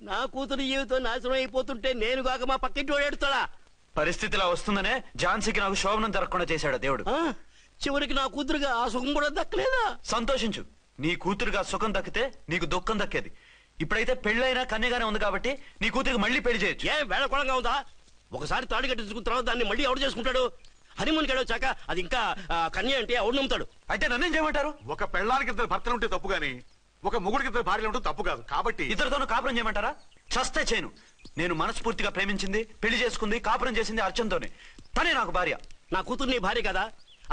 నా కూతురు జీవితం నాశనం అయిపోతుంటే నేను కాక మా పక్కింటి ఏడుస్తాడా? పరిస్థితిలా వస్తుందనే ఝాన్సీకి నాకు శోభనం జరగకుండా చేశాడు దేవుడు. చివరికి నా కూతురుగా ఆ సుఖం కూడా దక్కలేదా? సంతోషించు, నీ కూతురుగా సుఖం దక్కితే నీకు దుఃఖం దక్కేది. ఇప్పుడైతే పెళ్ళైనా కన్యగానే ఉంది కాబట్టి నీ కూతురికి మళ్ళీ పెళ్లి చేయొచ్చు. ఏం వేళకోళంగా ఉందా? ఒకసారి తాడి కట్టించుకున్న తర్వాత దాన్ని మళ్ళీ ఎవడు చేసుకుంటాడు? హనీమూన్ గడ వచ్చాక అది ఇంకా కన్య అంటే ఎవడు నమ్ముతాడు? అయితే నన్నేం చేయమంటారు? ఒక పెళ్ళానికి 2 భర్తలు ఉంటే తప్పు గాని ఒక మొగుడికి 2 భార్యలు ఉంటే తప్పు కాదు. కాబట్టి ఇద్దరితోనూ కాపురం చేయమంటారా? చస్తే చేయను. నేను మనస్ఫూర్తిగా ప్రేమించింది, పెళ్లి చేసుకుంది, కాపురం చేసింది అర్చనతోనే. తనే నాకు భార్య. నా కూతురు నీ భార్య కదా?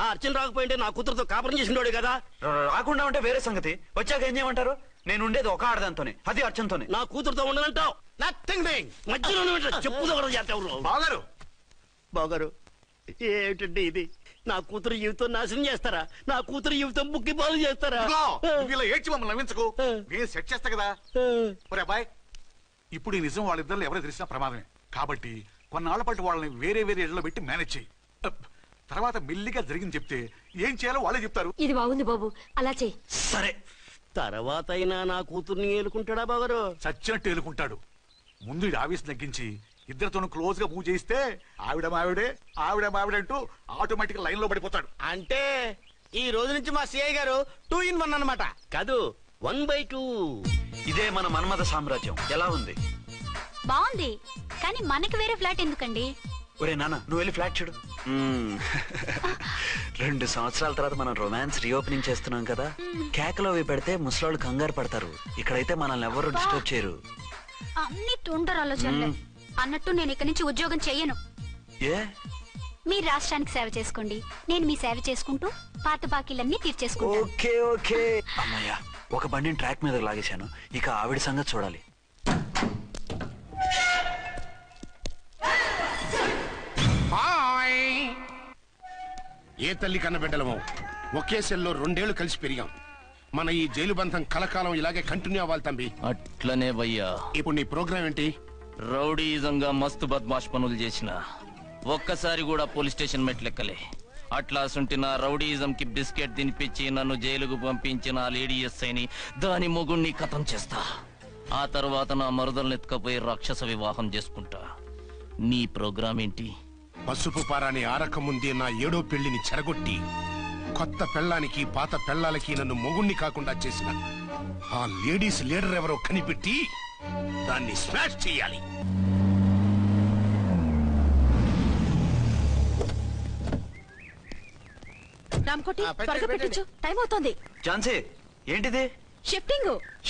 ఆ అర్చన రాకపోయింటే నా కూతురుతో కాపురం చేసినోడే కదా? రాకుండా ఉంటే వేరే సంగతి. వచ్చాక ఏం చేయమంటారు? నేను ఉండేది ఒక ఆడదాంతోనే, అది అర్చనతోనే. నా కూతురుతో ఉండనంటావు? మధ్యలో చెప్పుదో బాగారు. బాగారు ఏమిటండి ఇది? నా కూతురు జీవితం నాశనం చేస్తారా? నా కూతురు జీవితం బుక్కి పాలు చేస్తారా? ఇలా ఏడ్చి మమ్మల్ని నవ్వించకు, నేను సెట్ చేస్తా కదా. ఒరే అబ్బాయి, ఇప్పుడు ఈ నిజం వాళ్ళిద్దరు ఎవరో తెలిసినా ప్రమాదమే. కాబట్టి కొన్నాళ్ల పాటు వాళ్ళని వేరే వేరే ఇళ్లలో పెట్టి మేనేజ్ చేయి. తర్వాత మెల్లిగా జరిగింది చెప్తే ఏం చేయాలో వాళ్ళే చెప్తారు. ఇది బాగుంది బాబు, అలా చెయ్యి. సరే, తర్వాత అయినా నా కూతుర్ని ఏలుకుంటాడా బాగారు? చచ్చినట్టు ఏలుకుంటాడు. ముందు ఈ ఆవేశం తగ్గించి ఇద్దరితోనూ క్లోజ్ గా పూజ చేయిస్తే ఆవిడ మావిడంటూ ఆటోమేటిక్ లైన్ లో పడిపోతాడు. అంటే ఈ రోజు నుంచి మా సిఐ గారు 2 in 1 అన్నమాట. కాదు, 1/2. ఇదే మన మన్మథ సామ్రాజ్యం. ఎలా ఉంది? బాగుంది, కానీ మనకి వేరే ఫ్లాట్ ఎందుకండి? ఒరే నాన్న, నువ్వు వెళ్ళి ఫ్లాట్ చూడు. 2 సంవత్సరాల తర్వాత మనం రొమాన్స్ రీఓపెనింగ్ చేస్తున్నాం కదా. కేకలో అవి పెడితే ముసలోళ్ళు కంగారు పడతారు. ఇక్కడైతే మనల్ని ఎవరు డిస్టర్బ్ చేయరు. అన్ని తొందర ఆలోచనలే. అన్నట్టు నేను ఇక్కడి నుంచి ఉద్యోగం చెయ్యను. ఏ? మీరు రాష్ట్రానికి సేవ చేసుకోండి, నేను మీ సేవ చేసుకుంటూ పాత బాకీలన్నీ తీర్చేసుకుంటాను. Okay okay. అమ్మయ్యా, ఒక బండిని ట్రాక్ మీద లాగేశాను. ఇక ఆవిడ సంగతి చూడాలి. ఏ తల్లి కన్న బిడ్డలమో ఒకే సెల్లో 2 ఏళ్లు కలిసి పెరిగాం. మన ఈ జైలు బంధం కలకాలం ఇలాగే కంటిన్యూ అవ్వాలి తంబి. అట్లనే భయ్యా. ఇప్పుడు నీ ప్రోగ్రామ్ ఏంటి? రౌడీజంగా మస్తు బద్మాష్ పనులు చేసిన ఒక్కసారి కూడా పోలీస్ స్టేషన్ మెట్లెక్కలే. అట్లాసుంటి నా రౌడీజం కి బిస్కెట్ తినిపించి నన్ను జైలుకు పంపించిన లేడీ ఎస్ఐని దాని మొగుణ్ణి కథం చేస్తా. ఆ తర్వాత నా మరుదల్ని ఎత్తుకపోయి రాక్షస వివాహం చేసుకుంటా. నీ ప్రోగ్రామ్ ఏంటి? పసుపు పారాని ఆరక ముందే నా 7వ పెళ్లిని చెరగొట్టి కొత్త పెళ్ళానికి పాత పెళ్ళాలకి నన్ను మొగుణ్ణి కాకుండా చేసిన ఆ లేడీస్ లీడర్ ఎవరో కనిపెట్టి దాన్ని స్మాష్ చేయాలి. రామకోటి, త్వరగా పెట్టించు, టైం అవుతోంది. ఝాన్సీ, ఏంటిది?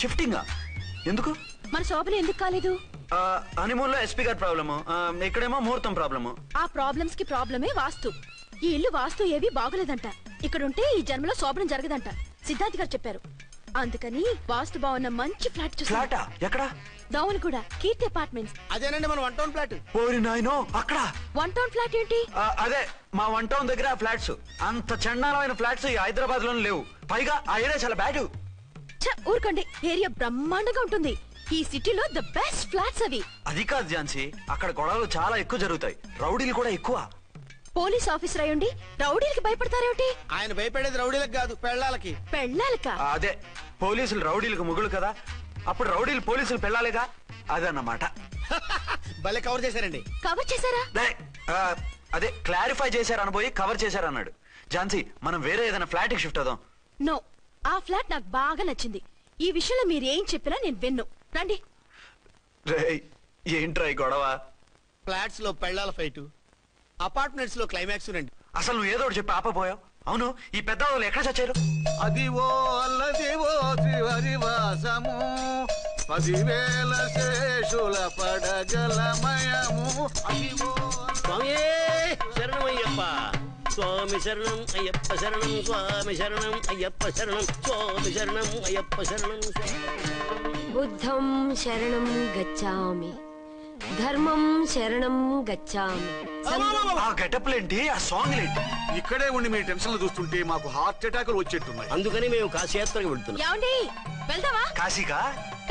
షిఫ్టింగా? ఎందుకు? మన శోభన ఎందుకు కాలేదు? హనీమూన్ లో ఎస్పీ గారి ప్రాబ్లము, ఇక్కడేమో ముహూర్తం ప్రాబ్లము. ఆ ప్రాబ్లమ్స్ కి ప్రాబ్లమే వాస్తు. ఈ ఇల్లు వాస్తు ఏవి బాగోలేదంట. ఇక్కడుంటే ఈ జన్మలో శోభనం జరగదంట సిద్ధార్థ్ గారు చెప్పారు. అందుకని వాస్తు బాగున్న మంచి ఫ్లాట్ చూసా. ఫ్లాటా? ఎక్కడ? దౌన్ కూడా కీర్తి అపార్ట్మెంట్స్. అదేనండి మన 1 టౌన్ ఫ్లాట్. ఓరి నాయనో, అక్కడ 1 టౌన్ ఫ్లాట్ ఏంటి? అదే మా 1 టౌన్ దగ్గర ఫ్లాట్స్. అంత చండాలమైన ఫ్లాట్స్ ఈ హైదరాబాద్ లో లేవు. పైగా ఆ ఏరియా చాలా బ్యాడ్. ఊరుకోండి, ఏరియా బ్రహ్మాండంగా ఉంటుంది. ఈ సిటీలో ద బెస్ట్ ఫ్లాట్స్ అవి. అది కాదు ఝాన్సీ, అక్కడ గొడవలు చాలా ఎక్కువ జరుగుతాయి, రౌడీలు కూడా ఎక్కువ. పోలీస్ ఆఫీసర్ అయ్యుండి రౌడీలకి భయపడతారేమిటి? ఆయన భయపడేది రౌడీలకు కాదు, పెళ్ళాలకి. పెళ్ళాలకా? అదే, పోలీసులు రౌడీలకు ముగులు కదా. అప్పుడు రౌడీలు పోలీసులు పెళ్ళాలిగా అదన్నమాట. భలే కవర్ చేశారండి. కవర్ చేశారా? అదే క్లారిఫై చేశారు అనబోయి కవర్ చేశారు అన్నాడు. ఝాన్సీ, మనం వేరే ఏదైనా ఫ్లాట్ కి షిఫ్ట్ అవుదాం. నో, ఆ ఫ్లాట్ నాకు బాగా నచ్చింది. ఈ విషయంలో మీరు ఏం చెప్పినా నేను విన్ను. రండి. ఏంట్రా ఈ గొడవ? ఫ్లాట్స్ లో పెళ్ళాల ఫైట్, అపార్ట్మెంట్స్ లో క్లైమాక్స్ రండి. అసలు నువ్వు ఏదో ఒకటి చెప్పి ఆపపోయావు. అవును, ఈ పెద్ద వాళ్ళు ఎక్కడ చచ్చారు? అదివో అల్లదివో త్రివరివాసము 10,000 శేషుల పడగలమయము. అదివో స్వామి శరణమయ్యప్ప, స్వామి శరణం అయ్యప్ప శరణం, స్వామి శరణం అయ్యప్ప శరణం, స్వామి శరణం అయ్యప్ప శరణం. బుద్ధం శరణం గచ్చామి, ధర్మం శరణం గచ్చామి. ఆ గెటప్లేంటి, ఆ సాంగ్ ఏంటి? ఇక్కడే ఉండి మీ టెన్షన్లు చూస్తుంటే మాకు హార్ట్ అటాకులు వచ్చేట్టున్నాయి. అందుకని మేము కాశీయాత్రకు వెళ్తున్నాం. ఏమండి, వెళ్దావా? కాశీకా?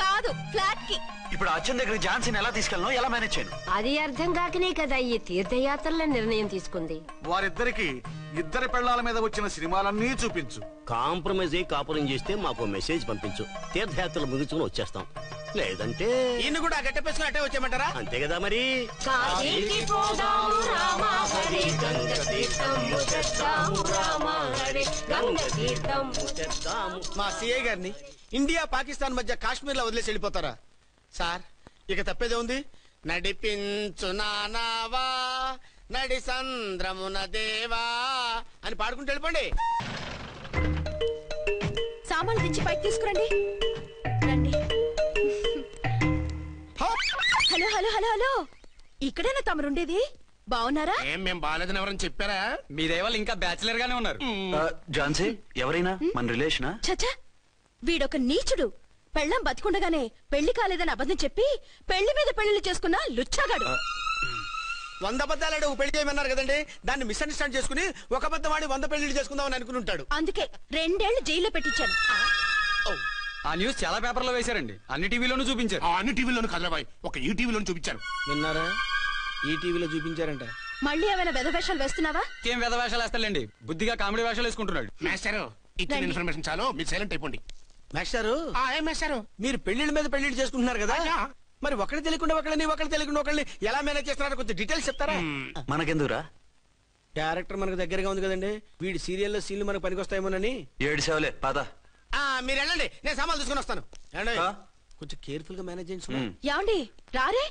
కాదు, ఫ్లాట్ కి. ఇప్పుడు అచ్చన్ దగ్గర ఝాన్సీని ఎలా తీసుకెళ్ళను, ఎలా మేనేజ్ చేయను? అది అర్థం కాకనే కదా ఈ తీర్థయాత్రల నిర్ణయం తీసుకుంది. వారిద్దరికి ఇద్దరి పెళ్లాల మీద వచ్చిన సినిమాలన్నీ చూపించు. కాంప్రమైజ్ అయ్యి కాపురం చేస్తే మాకు మెసేజ్ పంపించు, తీర్థయాత్రలు ముగించుకుని వచ్చేస్తాం. లేదంటే ఇన్ని కూడా గట్టెప్పేసుకుని అట్టే వచ్చేయమంటారా? అంతే కదా మరి. కాశీకి పోదాము రామ హరి, గంగ తీర్థము తెద్దాము రామ హరి, గంగ తీర్థము తెద్దాము. మా సిఐ గారిని ఇండియా పాకిస్తాన్ మధ్య కాశ్మీర్ లో వదిలేసి వెళ్ళిపోతారా సార్? ఇక తప్పేదే ఉంది. నడిపించు నానావా నడి సంద్రమున దేవా అని పాడుకుంటూ వెళ్ళిపోండి. సామాన్లు తెచ్చి పైకి తీసుకురండి. రండి. హలో హలో హలో హలో, ఇక్కడేనా తమరుండేది? బాగున్నారా? ఏం మేం బాగాలేదని ఎవరని చెప్పారా? మీ దేవాళ్ళు ఇంకా బ్యాచిలర్ గానే ఉన్నారు. ఝాన్సీ ఎవరైనా మన రిలేషనా? చచ్చా, వీడొక నీచుడు. పెళ్ళం బతికుండగానే పెళ్లి కాలేదని అబద్ధం చెప్పి పెళ్లి మీద పెళ్లిళ్ళు చేసుకున్న లుచ్చాగాడు. 100 అబద్ధాలు పెళ్లి చేయమన్నారు కదండి, దాన్ని మిస్అండర్స్టాండ్ చేసుకుని ఒక అబద్ధం వాడి 100 పెళ్లిళ్ళు చేసుకుందామని అనుకుని ఉంటాడు. అందుకే 2 ఏళ్లు జైల్లో పెట్టించాను. ఆ న్యూస్ చాలా పేపర్లో వేశారండి, అన్ని టీవీలోనూ చూపించారు. అన్ని టీవీలోను కదలబాయ్, ఒక ఈ టీవీలోను చూపించారు. విన్నారా? ఈ టీవీలో చూపించారంట. మళ్ళీ ఏమైనా వెధవేషాలు వేస్తున్నావా? ఏం వేద వేషాలు వేస్తాడండి, బుద్ధిగా కామెడీ వేషాలు వేసుకుంటున్నాడు. మాస్టారు ఇచ్చిన ఇన్ఫర్మేషన్ చాలు, మీరు సైలెంట్ అయిపోండి. మాస్టారు, ఏం మాస్టారు? మీరు పెళ్లిళ్ళ మీద పెళ్లిళ్ళు చేసుకుంటున్నారు కదా, మరి ఒకటి తెలియకుండా ఒకళ్ళని ఒకళ్ళని ఎలా మేనేజ్ చేస్తున్నారో కొంచెం డీటెయిల్స్ చెప్తారా? మనకెందుకురా? క్యారెక్టర్ మనకు దగ్గరగా ఉంది కదండి, వీడి సీరియల్లో సీన్లు మనకు పనికొస్తాయేమోనని. 7 సేవలే పద. మీరు వెళ్ళండి, నేను సామాన్లు తీసుకుని వస్తాను. కొంచెం కేర్ఫుల్ గా మేనేజ్ చేయండి. ఏమండి రారే?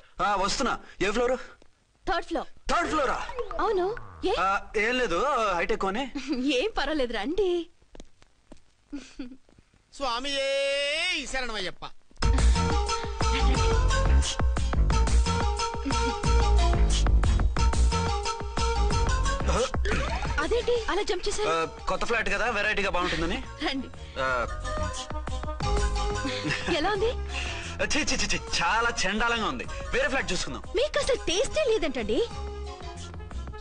వస్తున్నా. ఏ ఫ్లోర్? 3rd floor. 3rd ఫ్లోరా? అవును. ఏం లేదు, హైటెక్ కోనే. ఏం పర్వాలేదు, రండి. స్వామి శరణమయ్యప్ప. అదేంటి అలా జంప్ చేశారు? కొత్త ఫ్లాట్ కదా, వెరైటీగా బాగుంటుందని. రండి. ఎలా ఉంది? చాలా చండాలంగా ఉంది. వేరే ఫ్లాట్ చూసుకుందాం. మీకు అసలు టేస్టే లేదంటండి.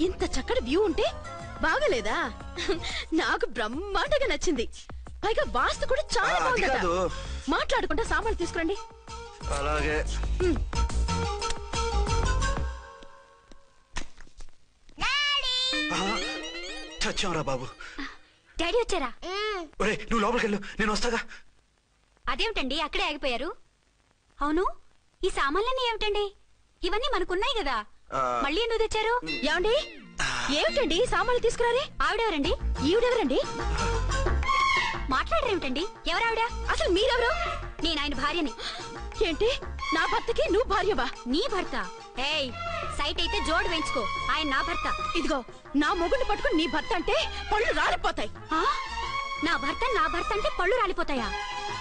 ఇంత చక్కటి వ్యూ ఉంటే బాగలేదా? నాకు బ్రహ్మాండంగా నచ్చింది. పైగా వాస్తు కూడా చాలా బాగుందట. మాట్లాడుకుంటా సామాన్లు తీసుకురండి. అలాగే. చచ్చాంరా బాబు. డాడీ వచ్చారా? ఒరే నువ్వు లోపలికి వెళ్ళు, నేను వస్తాగా. అదేమిటండి అక్కడే ఆగిపోయారు? అవును, ఈ సామాన్లన్నీ ఏమిటండి? ఇవన్నీ మనకున్నాయి కదా, మళ్ళీ ఎందుకు తెచ్చారు? ఏమండి, ఏమిటండి సామాన్లు తీసుకురారే? ఆవిడెవరండి? ఈవిడెవరండి? మాట్లాడరేమిటండి? ఎవరావిడ? అసలు మీరెవరు? నేను ఆయన భార్యని. ఏంటి, నా భర్తకి నువ్వు భార్యవా? నీ భర్త? ఏయ్, సైట్ అయితే జోడు వేయించుకో, ఆయన నా భర్త. ఇదిగో, నా మొగుడిని పట్టుకుని నీ భర్త అంటే పళ్ళు రాలిపోతాయి. నా భర్త అంటే పళ్ళు రాలిపోతాయా?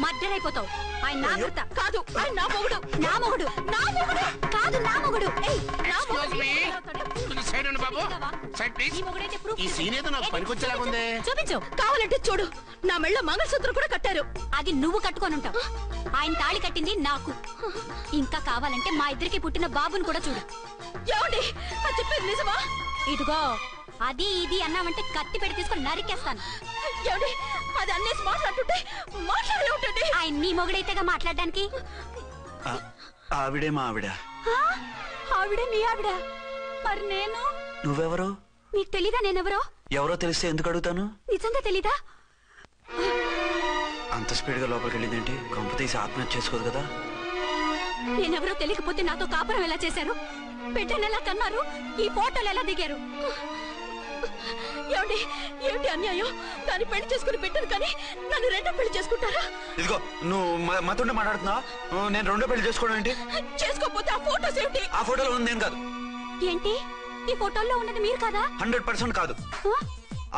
మర్డర్ అయిపోతావు. ఆయన నా భర్త కాదు, ఆయన నా మొగుడు. నా మొగుడు? నా మొగుడు కాదు, నా మొగుడు. చూపించు. కావాలంటే చూడు, నా మెళ్ళ మంగళసూత్రం కూడా కట్టారు. అది నువ్వు కట్టుకొని ఉంటావు. ఆయన తాళి కట్టింది నాకు. ఇంకా కావాలంటే మా ఇద్దరికి పుట్టిన బాబుని కూడా చూడు. ఏమండి, చెప్పేది నిజమా? ఇదిగో, అది ఇది అన్నామంటే కత్తి పెట్టి తీసుకొని నరికేస్తాను. ఏమండి, అది అన్నేసి మాట్లాడుతుంటే మాట్లాడే ఉంటుంది. ఆయన నీ మొగుడైతేగా మాట్లాడడానికి. ఆవిడే మా ఆవిడ. ఆవిడే మీ ఆవిడ? మరి నేను? నువ్వెవరో మీకు తెలీదా నేనెవరో? ఎవరో తెలిస్తే ఎందుకు అడుగుతాను? నిజంగా తెలీదా? అంత స్పీడ్ గా లోపలికి వెళ్ళిందేంటి? కొంప తీసి ఆత్మహత్య చేసుకోదు కదా? నేనెవరో తెలియకపోతే నాతో కాపురం ఎలా చేశారు? బిడ్డను ఎలా కన్నారు? ఈ ఫోటోలు ఎలా దిగారు? ఏమండి ఏమిటి అన్యాయం? దాన్ని పెళ్లి చేసుకుని బిడ్డను కానీ నన్ను రెండో పెళ్లి చేసుకుంటారా? ఇదిగో నువ్వు మాతోనే మాట్లాడుతున్నావా? నేను రెండో పెళ్లి చేసుకోవడం ఏంటి? చేసుకోకపోతే ఆ ఫోటోస్ ఏమిటి? ఆ ఫోటోలో ఉంది నేను కాదు. ఏంటి ఈ ఫోటోల్లో ఉన్నది మీరు కదా? 100% కాదు.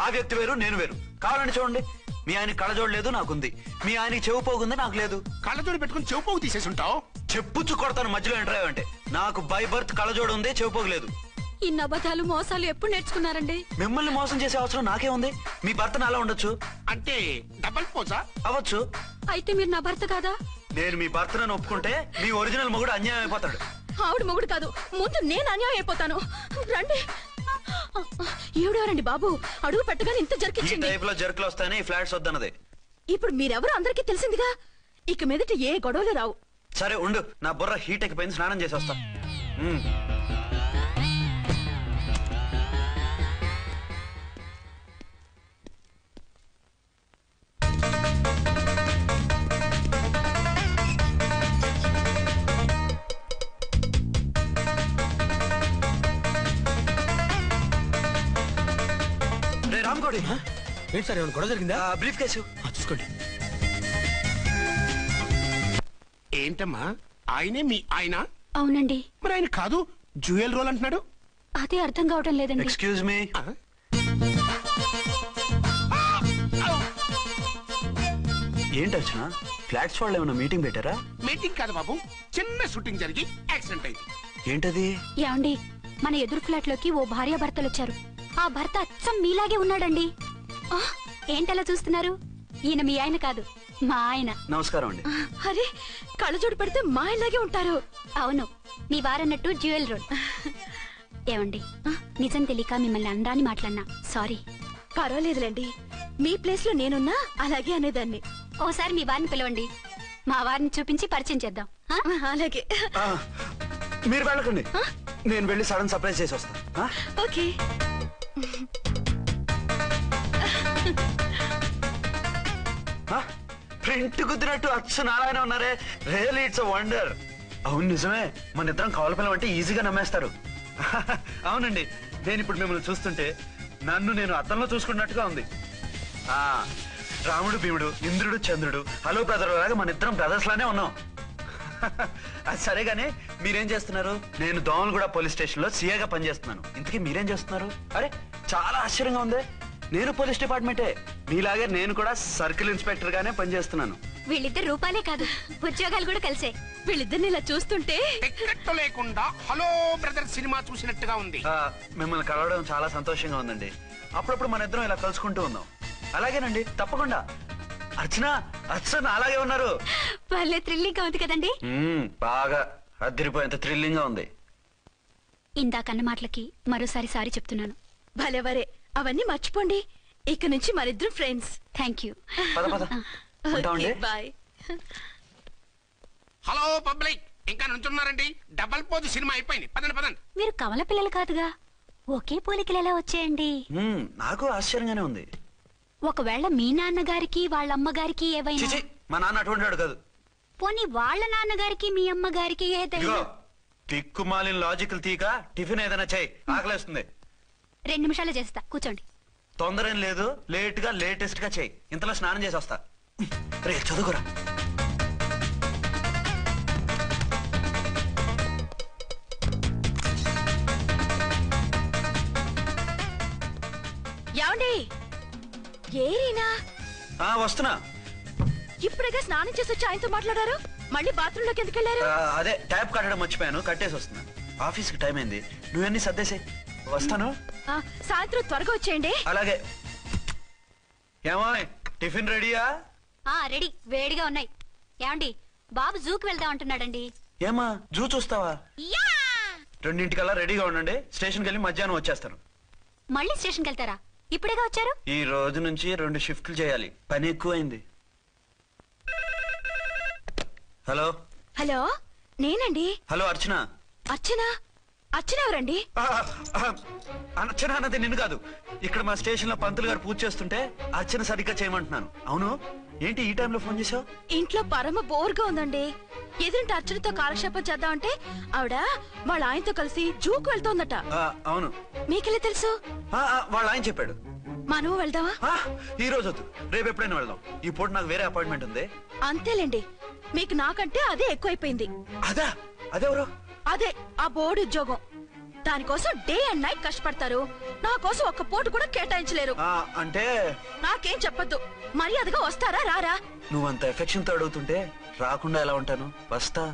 ఆ వ్యక్తి వేరు, నేను వేరు. కావాలని చూడండి, మీ ఆయన కళ్ళజోడు లేదు, నాకుంది. మీ ఆయనకి చెవు పోగుంది, నాకు లేదు. కళ్ళజోడు పెట్టుకుని చెవు పోగు తీసేసి ఉంటావు. చెప్పుచ్చు కొడతాను మధ్యలో ఎంటర్ అయ్యావంటే. నాకు బై బర్త్ కళ్ళజోడు ఉంది, చెవు పోగు లేదు. ఇన్ని అబద్ధాలు మోసాలు ఎప్పుడు నేర్చుకున్నారండి? మిమ్మల్ని మోసం చేసే అవసరం నాకే ఉంది. మీ భర్త నాలా ఉండొచ్చు. అంటే డబల్ పోజా అవ్వచ్చు. అయితే మీరు నా భర్త కాదా? నేను మీ భర్తను ఒప్పుకుంటే మీ ఒరిజినల్ మొగుడు అన్యాయం అయిపోతాడు. ఆవిడ మొగుడు కాదు, ముందు నేను అన్యాయం అయిపోతాను. రండి. ఏడవరండి బాబు, అడుగు పెట్టగానే ఇంత ఈ జరికిచ్చింది. టైప్ లో జర్కులు వస్తాయని ఈ ఫ్లాట్స్ వద్దన్నది. ఇప్పుడు మీరెవరు అందరికీ తెలిసిందిగా, ఇక మీదట ఏ గొడవలు రావు. సరే ఉండు, నా బుర్ర హీట్ ఎక్కిపోయింది, స్నానం చేసి వస్తా. రామ్కోడి ఏంటి సార్, ఏమైనా గొడవ జరిగిందా? బ్రీఫ్ కేసు చూసుకోండి. ఏంటమ్మా, ఆయనే మీ ఆయన? అవునండి. మరి ఆయన కాదు, జ్యువెల్ రోల్ అంటున్నాడు. అదే అర్థం కావటం లేదండి. Excuse me. ఏంటి అర్చన, ఫ్లాట్స్ వాళ్ళు ఏమైనా మీటింగ్ పెట్టారా? మీటింగ్ కాదు బాబు, చిన్న షూటింగ్ జరిగి యాక్సిడెంట్ అయింది. ఏంటది? ఏమండి, మన ఎదురు ఫ్లాట్ లోకి ఓ భార్యాభర్తలు వచ్చారు. ఆ భర్త అచ్చం మీలాగే ఉన్నాడండి. ఏంటలా చూస్తున్నారు? ఈయన మీ ఆయన కాదు, మా ఆయన. నమస్కారం అండి. అరే, కళ్ళజోడు పెడితే మా ఇలాగే ఉంటారు. అవును, మీ వారన్నట్టు జ్యువెల్ రోడ్. ఏమండి, నిజం తెలియక మిమ్మల్ని అందాన్ని మాట్లాడినా సారీ. పర్వాలేదులేండి, మీ ప్లేస్ లో నేనున్నా అలాగే అనేదాన్ని. ఓసారి మీ వారిని పిలవండి, మా వారిని చూపించి పరిచయం చేద్దాం. అలాగే. మీరు వెళ్ళకండి, నేను వెళ్ళి సడన్ సర్ప్రైజ్ చేసి వస్తాను. ఓకే. ప్రింట్ కుదిరినట్టు అచ్చు నారాయణ ఉన్నారే, రియల్లీ ఇట్స్ వండర్. అవును నిజమే, మన ఇద్దరం కవల పిల్లం అంటే ఈజీగా నమ్మేస్తారు. అవునండి, నేను ఇప్పుడు మిమ్మల్ని చూస్తుంటే నన్ను నేను అద్దంలో చూసుకున్నట్టుగా ఉంది. రాముడు భీముడు, ఇంద్రుడు చంద్రుడు, హలో బ్రదర్ లాగా మన ఇద్దరం బ్రదర్స్ లానే ఉన్నాం. అది సరే గానీ మీరేం చేస్తున్నారు? నేను దోమలగూడ పోలీస్ స్టేషన్ లో సీఏగా పనిచేస్తున్నాను. ఇంతకీ మీరేం చేస్తున్నారు? అరే చాలా ఆశ్చర్యంగా ఉంది, నేను పోలీస్ డిపార్ట్మెంటే, మీలాగే నేను కూడా సర్కిల్ ఇన్స్పెక్టర్ గానే పనిచేస్తున్నాను. వీళ్ళిద్దరు రూపాలే కాదు, ఉద్యోగాలు కూడా కలిసే. వీళ్ళిద్దరిని ఇలా చూస్తుంటే టికెట్ లేకుండా హలో బ్రదర్ సినిమా చూసినట్టుగా ఉంది. మిమ్మల్ని కలవడం చాలా సంతోషంగా ఉందండి. అప్పుడప్పుడు మన ఇద్దరం ఇలా కలుసుకుంటూ ఉన్నాం. అలాగేనండి, తప్పకుండా. అర్చన, అర్చన అలాగే ఉన్నారు. వాళ్ళే థ్రిల్లింగ్ గా ఉంది కదండి? బాగా అదిరిపోయేంత థ్రిల్లింగ్ గా ఉంది. ఇందాకన్న మాటలకి మరోసారి సారీ చెప్తున్నాను. భలేవరే, అవన్నీ మర్చిపోండి, ఇక నుంచి మరిద్దరం friends. Thank you. Bye. Hello public, ఇంకా నుంచున్నారండి? డబల్ పోజ్ సినిమా అయిపోయింది, పదండి పదండి. మీరు కమల పిల్లలు కాదుగా, ఒకే పోలికలు ఎలా వచ్చాయండి? నాకు ఆశ్చర్యంగానే ఉంది. ఒకవేళ మీ నాన్నగారికి వాళ్ళ అమ్మగారికి ఏవైనా? మా నాన్న అటువంటి వాడు కాదు. పోనీ వాళ్ళ నాన్నగారికి మీ అమ్మగారికి ఏదైనా? తిక్కుమాలిన లాజికల్ తీక టిఫిన్ ఏదైనా చేయి, ఆకలేస్తుంది. 2 నిమిషాలు చేస్తా, కూర్చోండి. తొందర ఏం లేదు, లేట్ గా లేటెస్ట్ గా చేయి. ఇంతలో స్నానం చేసి వస్తా. రే చదువుకురా. ఏమండి, ఏరీనా? వస్తున్నా. ఇప్పుడేగా స్నానం చేసి వచ్చి ఆయనతో మాట్లాడారు, మళ్ళీ బాత్రూమ్ లోకి ఎందుకు వెళ్ళారు? అదే ట్యాప్ కట్టడం మర్చిపోయాను, కట్టేసి వస్తున్నా. ఆఫీస్ కి టైం అయింది, నువ్వన్నీ సర్దేసే. వస్తాను. సాయంత్రం త్వరగా వచ్చేయండి. అలాగే. ఏమో టిఫిన్ రెడీయా? రెడీ, వేడిగా ఉన్నాయి. ఏమండి, బాబు జూకి వెళ్దాం అంటున్నాడండి. ఏమా జూ చూస్తావా? 2:00కల్లా రెడీగా ఉండండి, స్టేషన్కి వెళ్ళి మధ్యాహ్నం వచ్చేస్తాను. మళ్ళీ స్టేషన్కి వెళ్తారా? ఇప్పుడేగా వచ్చారు. ఈ రోజు నుంచి 2 షిఫ్ట్లు చేయాలి, పని ఎక్కువైంది. హలో. హలో, నేనండి. హలో అర్చన. అర్చన? అర్చన ఎవరండి? అర్చన అన్నది నిన్ను కాదు. ఇక్కడ మా స్టేషన్ లో పంతులు గారు పూజ చేస్తుంటే అర్చన సరిగ్గా చేయమంటున్నాను. అవును, ఏంటి ఈ టైంలో ఫోన్ చేసావు? ఇంట్లో పరమ బోర్గా ఉందండి. ఎదురింటి అర్చనతో కాలక్షేపం చేద్దామంటే ఆవిడ వాళ్ళ ఆయనతో కలిసి జూకు వెళ్తోందట. అవును. మీకెళ్ళి తెలుసు? వాళ్ళ ఆయన చెప్పాడు. మనము వెళ్దామా? ఈ రోజు వద్దు, రేపు ఎప్పుడైనా వెళ్దాం. ఈ పూట నాకు వేరే అపాయింట్మెంట్ ఉంది. అంతేలేండి, మీకు నాకంటే అదే ఎక్కువైపోయింది. అదెవరు? అదే ఆ బోర్డు ఉద్యోగం. దానికోసం డే అండ్ నైట్ కష్టపడతారు. నా కోసం ఒక్క పోటు కూడా కేటాయించలేరు. అంటే నాకేం చెప్పొద్దు, మర్యాదగా వస్తారా రారా? నువ్వంత ఎఫెక్షన్ తో అడుగుతుంటే రాకుండా ఎలా ఉంటాను? వస్తా.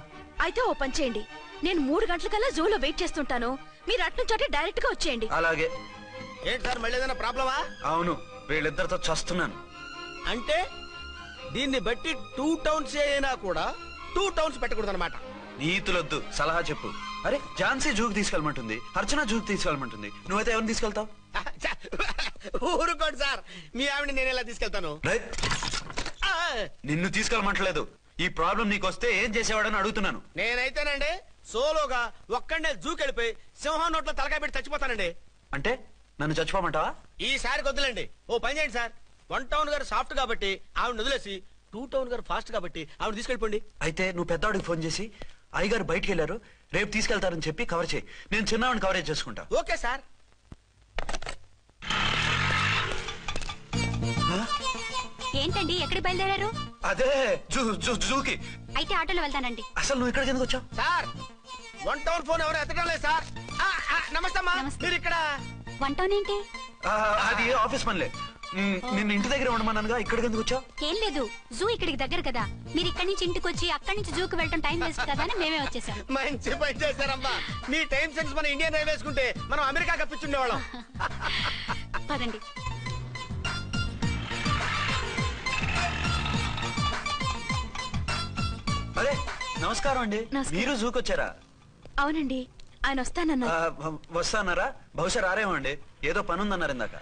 అయితే ఓ పని చేయండి, నేను 3 గంటలకల్లా జూలో వెయిట్ చేస్తుంటాను. మీరు అట్నుంచి డైరెక్ట్ గా వచ్చేయండి. అలాగే. ఏంటి సార్ మళ్ళీ ఏదైనా ప్రాబ్లమా? అవును, వీళ్ళిద్దరితో చస్తున్నాను. అంటే దీన్ని బట్టి 2 టౌన్స్ అయినా కూడా 2 టౌన్స్ పెట్టకూడదు అనమాట. నీతులొద్దు, సలహా చెప్పు. అరే ఝాన్సీ జూకి తీసుకెళ్ళమంటుంది, అర్చన జూకి తీసుకెళ్ళమంటుంది. నువ్వైతే ఎవరిని తీసుకెళ్తావు? ఊరుకోండి సార్, మీ ఆవిడ నేను ఎలా తీసుకెళ్తాను? నిన్ను తీసుకెళ్ళమంటలేదు. ఈ ప్రాబ్లం నీకు వస్తే ఏం చేసేవాడని అడుగుతున్నాను. నేనైతేనండి సోలోగా ఒక్కడే జూకి వెళ్ళిపోయి సింహం నోట్లో తలకాయ పెట్టి చచ్చిపోతానండి. అంటే నన్ను చచ్చిపోమంటావా? ఈసారి వద్దులండి. ఓ పని చేయండి సార్, 1 టౌన్ గారు సాఫ్ట్ కాబట్టి ఆవిడ వదిలేసి 2 టౌన్ గారు ఫాస్ట్ కాబట్టి ఆవిడ తీసుకెళ్ళిపోండి. అయితే నువ్వు పెద్దవాడికి ఫోన్ చేసి అయ్యగారు బయటికి వెళ్ళారు, రేపు తీసుకెళ్తారని చెప్పి కవర్ చేయి. నేను చిన్నవాడిని కవరేజ్ చేసుకుంటా. Okay sir. ఏంటండి ఎక్కడికి బయలుదేరారు? అదే జూకి. అయితే ఆటోలో వెళ్తానండి. అసలు నువ్వు ఇక్కడికి ఎందుకు వచ్చావు? సార్ 1 టౌన్ ఫోన్ ఎవరు ఎత్తడం లేదు సార్. నమస్తే అమ్మా, మీరు ఇక్కడ? 1 టౌన్ ఏంటి? అది ఆఫీస్ పనిలే. నిన్ను ఇంటి దగ్గర ఉండమన్నానుగా, ఇక్కడికి ఎందుకు వచ్చావు? ఏం లేదు, జూ ఇక్కడికి దగ్గర కదా. మీరు ఇక్కడి నుంచి ఇంటికి వచ్చి అక్కడి నుంచి జూకి వెళ్ళడం టైం వేస్ట్ కదా అని మేమే వచ్చేసాం. మంచి పని చేశారమ్మా. మీ టైం సెన్స్ మన ఇండియన్ రైల్వేస్ కుంటే మనం అమెరికా కప్పించుండేవాళ్ళం. పదండి. అరే నమస్కారం అండి. మీరు జూకి వచ్చారా? అవునండి, ఆయన వస్తానన్నారు. వస్తానారా? బహుశా రారేమో అండి, ఏదో పని ఉందన్నారు ఇందాక.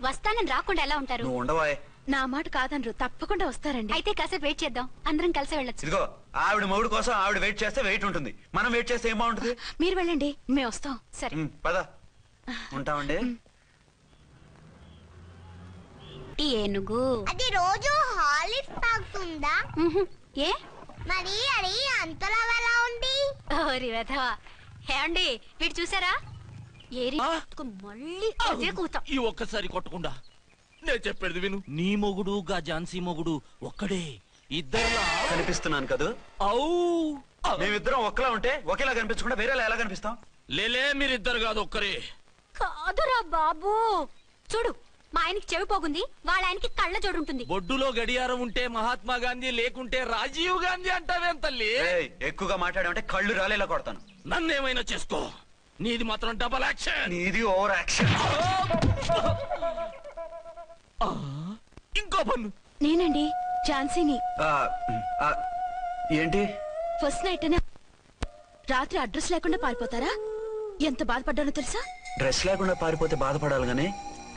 వస్తానని రాకుండా ఎలా ఉంటారు? నువ్వు ఉండవా? నా మాట కాదనరు, తప్పకుండా వస్తారండి. అయితే కాసేపు వెయిట్ చేద్దాం, అందరం కలిసి వెళ్ళొచ్చు. ఇదిగో ఆవిడ మొగుడు కోసం ఆవిడ వెయిట్ చేస్తే వెయిట్ ఉంటుంది, మనం వెయిట్ చేస్తే ఏం బాగుంటుంది? మీరు వెళ్ళండి, మేము వస్తాం. సరే పద. ఉంటామండి. ఏనుగు అది రోజు హాలిక్స్ తాగుతుందా? ఏ మరి అది అంతలా ఎలా ఉంది? ఓరి వెధవా. ఏమండి వీడు చూసారా? మళ్ళీ అదే కూతాం. ఈ ఒక్కసారి కొట్టకుండా నేను చెప్పేది విను. నీ మొగుడు గా ఝాన్సీ మొగుడు ఒక్కడే, ఇద్దరులా కనిపిస్తున్నాను కదా? మేమిద్దరం ఒక్కలా ఉంటే ఒకేలా కనిపించకుండా వేరేలా ఎలా కనిపిస్తాం? లేలే, మీరిద్దరు కాదు ఒక్కరే. కాదురా బాబు, చూడు మా ఆయనకి చెవి పోగుంది, వాళ్ళ ఆయనకి కళ్ళ జోడు ఉంటుంది. బొడ్డులో గడియారం ఉంటే మహాత్మా గాంధీ, లేకుంటే రాజీవ్ గాంధీ అంటావేం తల్లి? ఎక్కువగా మాట్లాడామంటే కళ్ళు రాలేలా కొడతాను. నన్నేమైనా చేసుకో, నీది మాత్రం డబల్ యాక్షన్. నీది ఓవర్ యాక్షన్. ఇంకో పన్ను. నేనండి ఝాన్సీని. ఏంటి ఫస్ట్ నైట్ అనే రాత్రి అడ్రస్ లేకుండా పారిపోతారా? ఎంత బాధపడ్డానో తెలుసా? డ్రెస్ లేకుండా పారిపోతే బాధపడాలి గానీ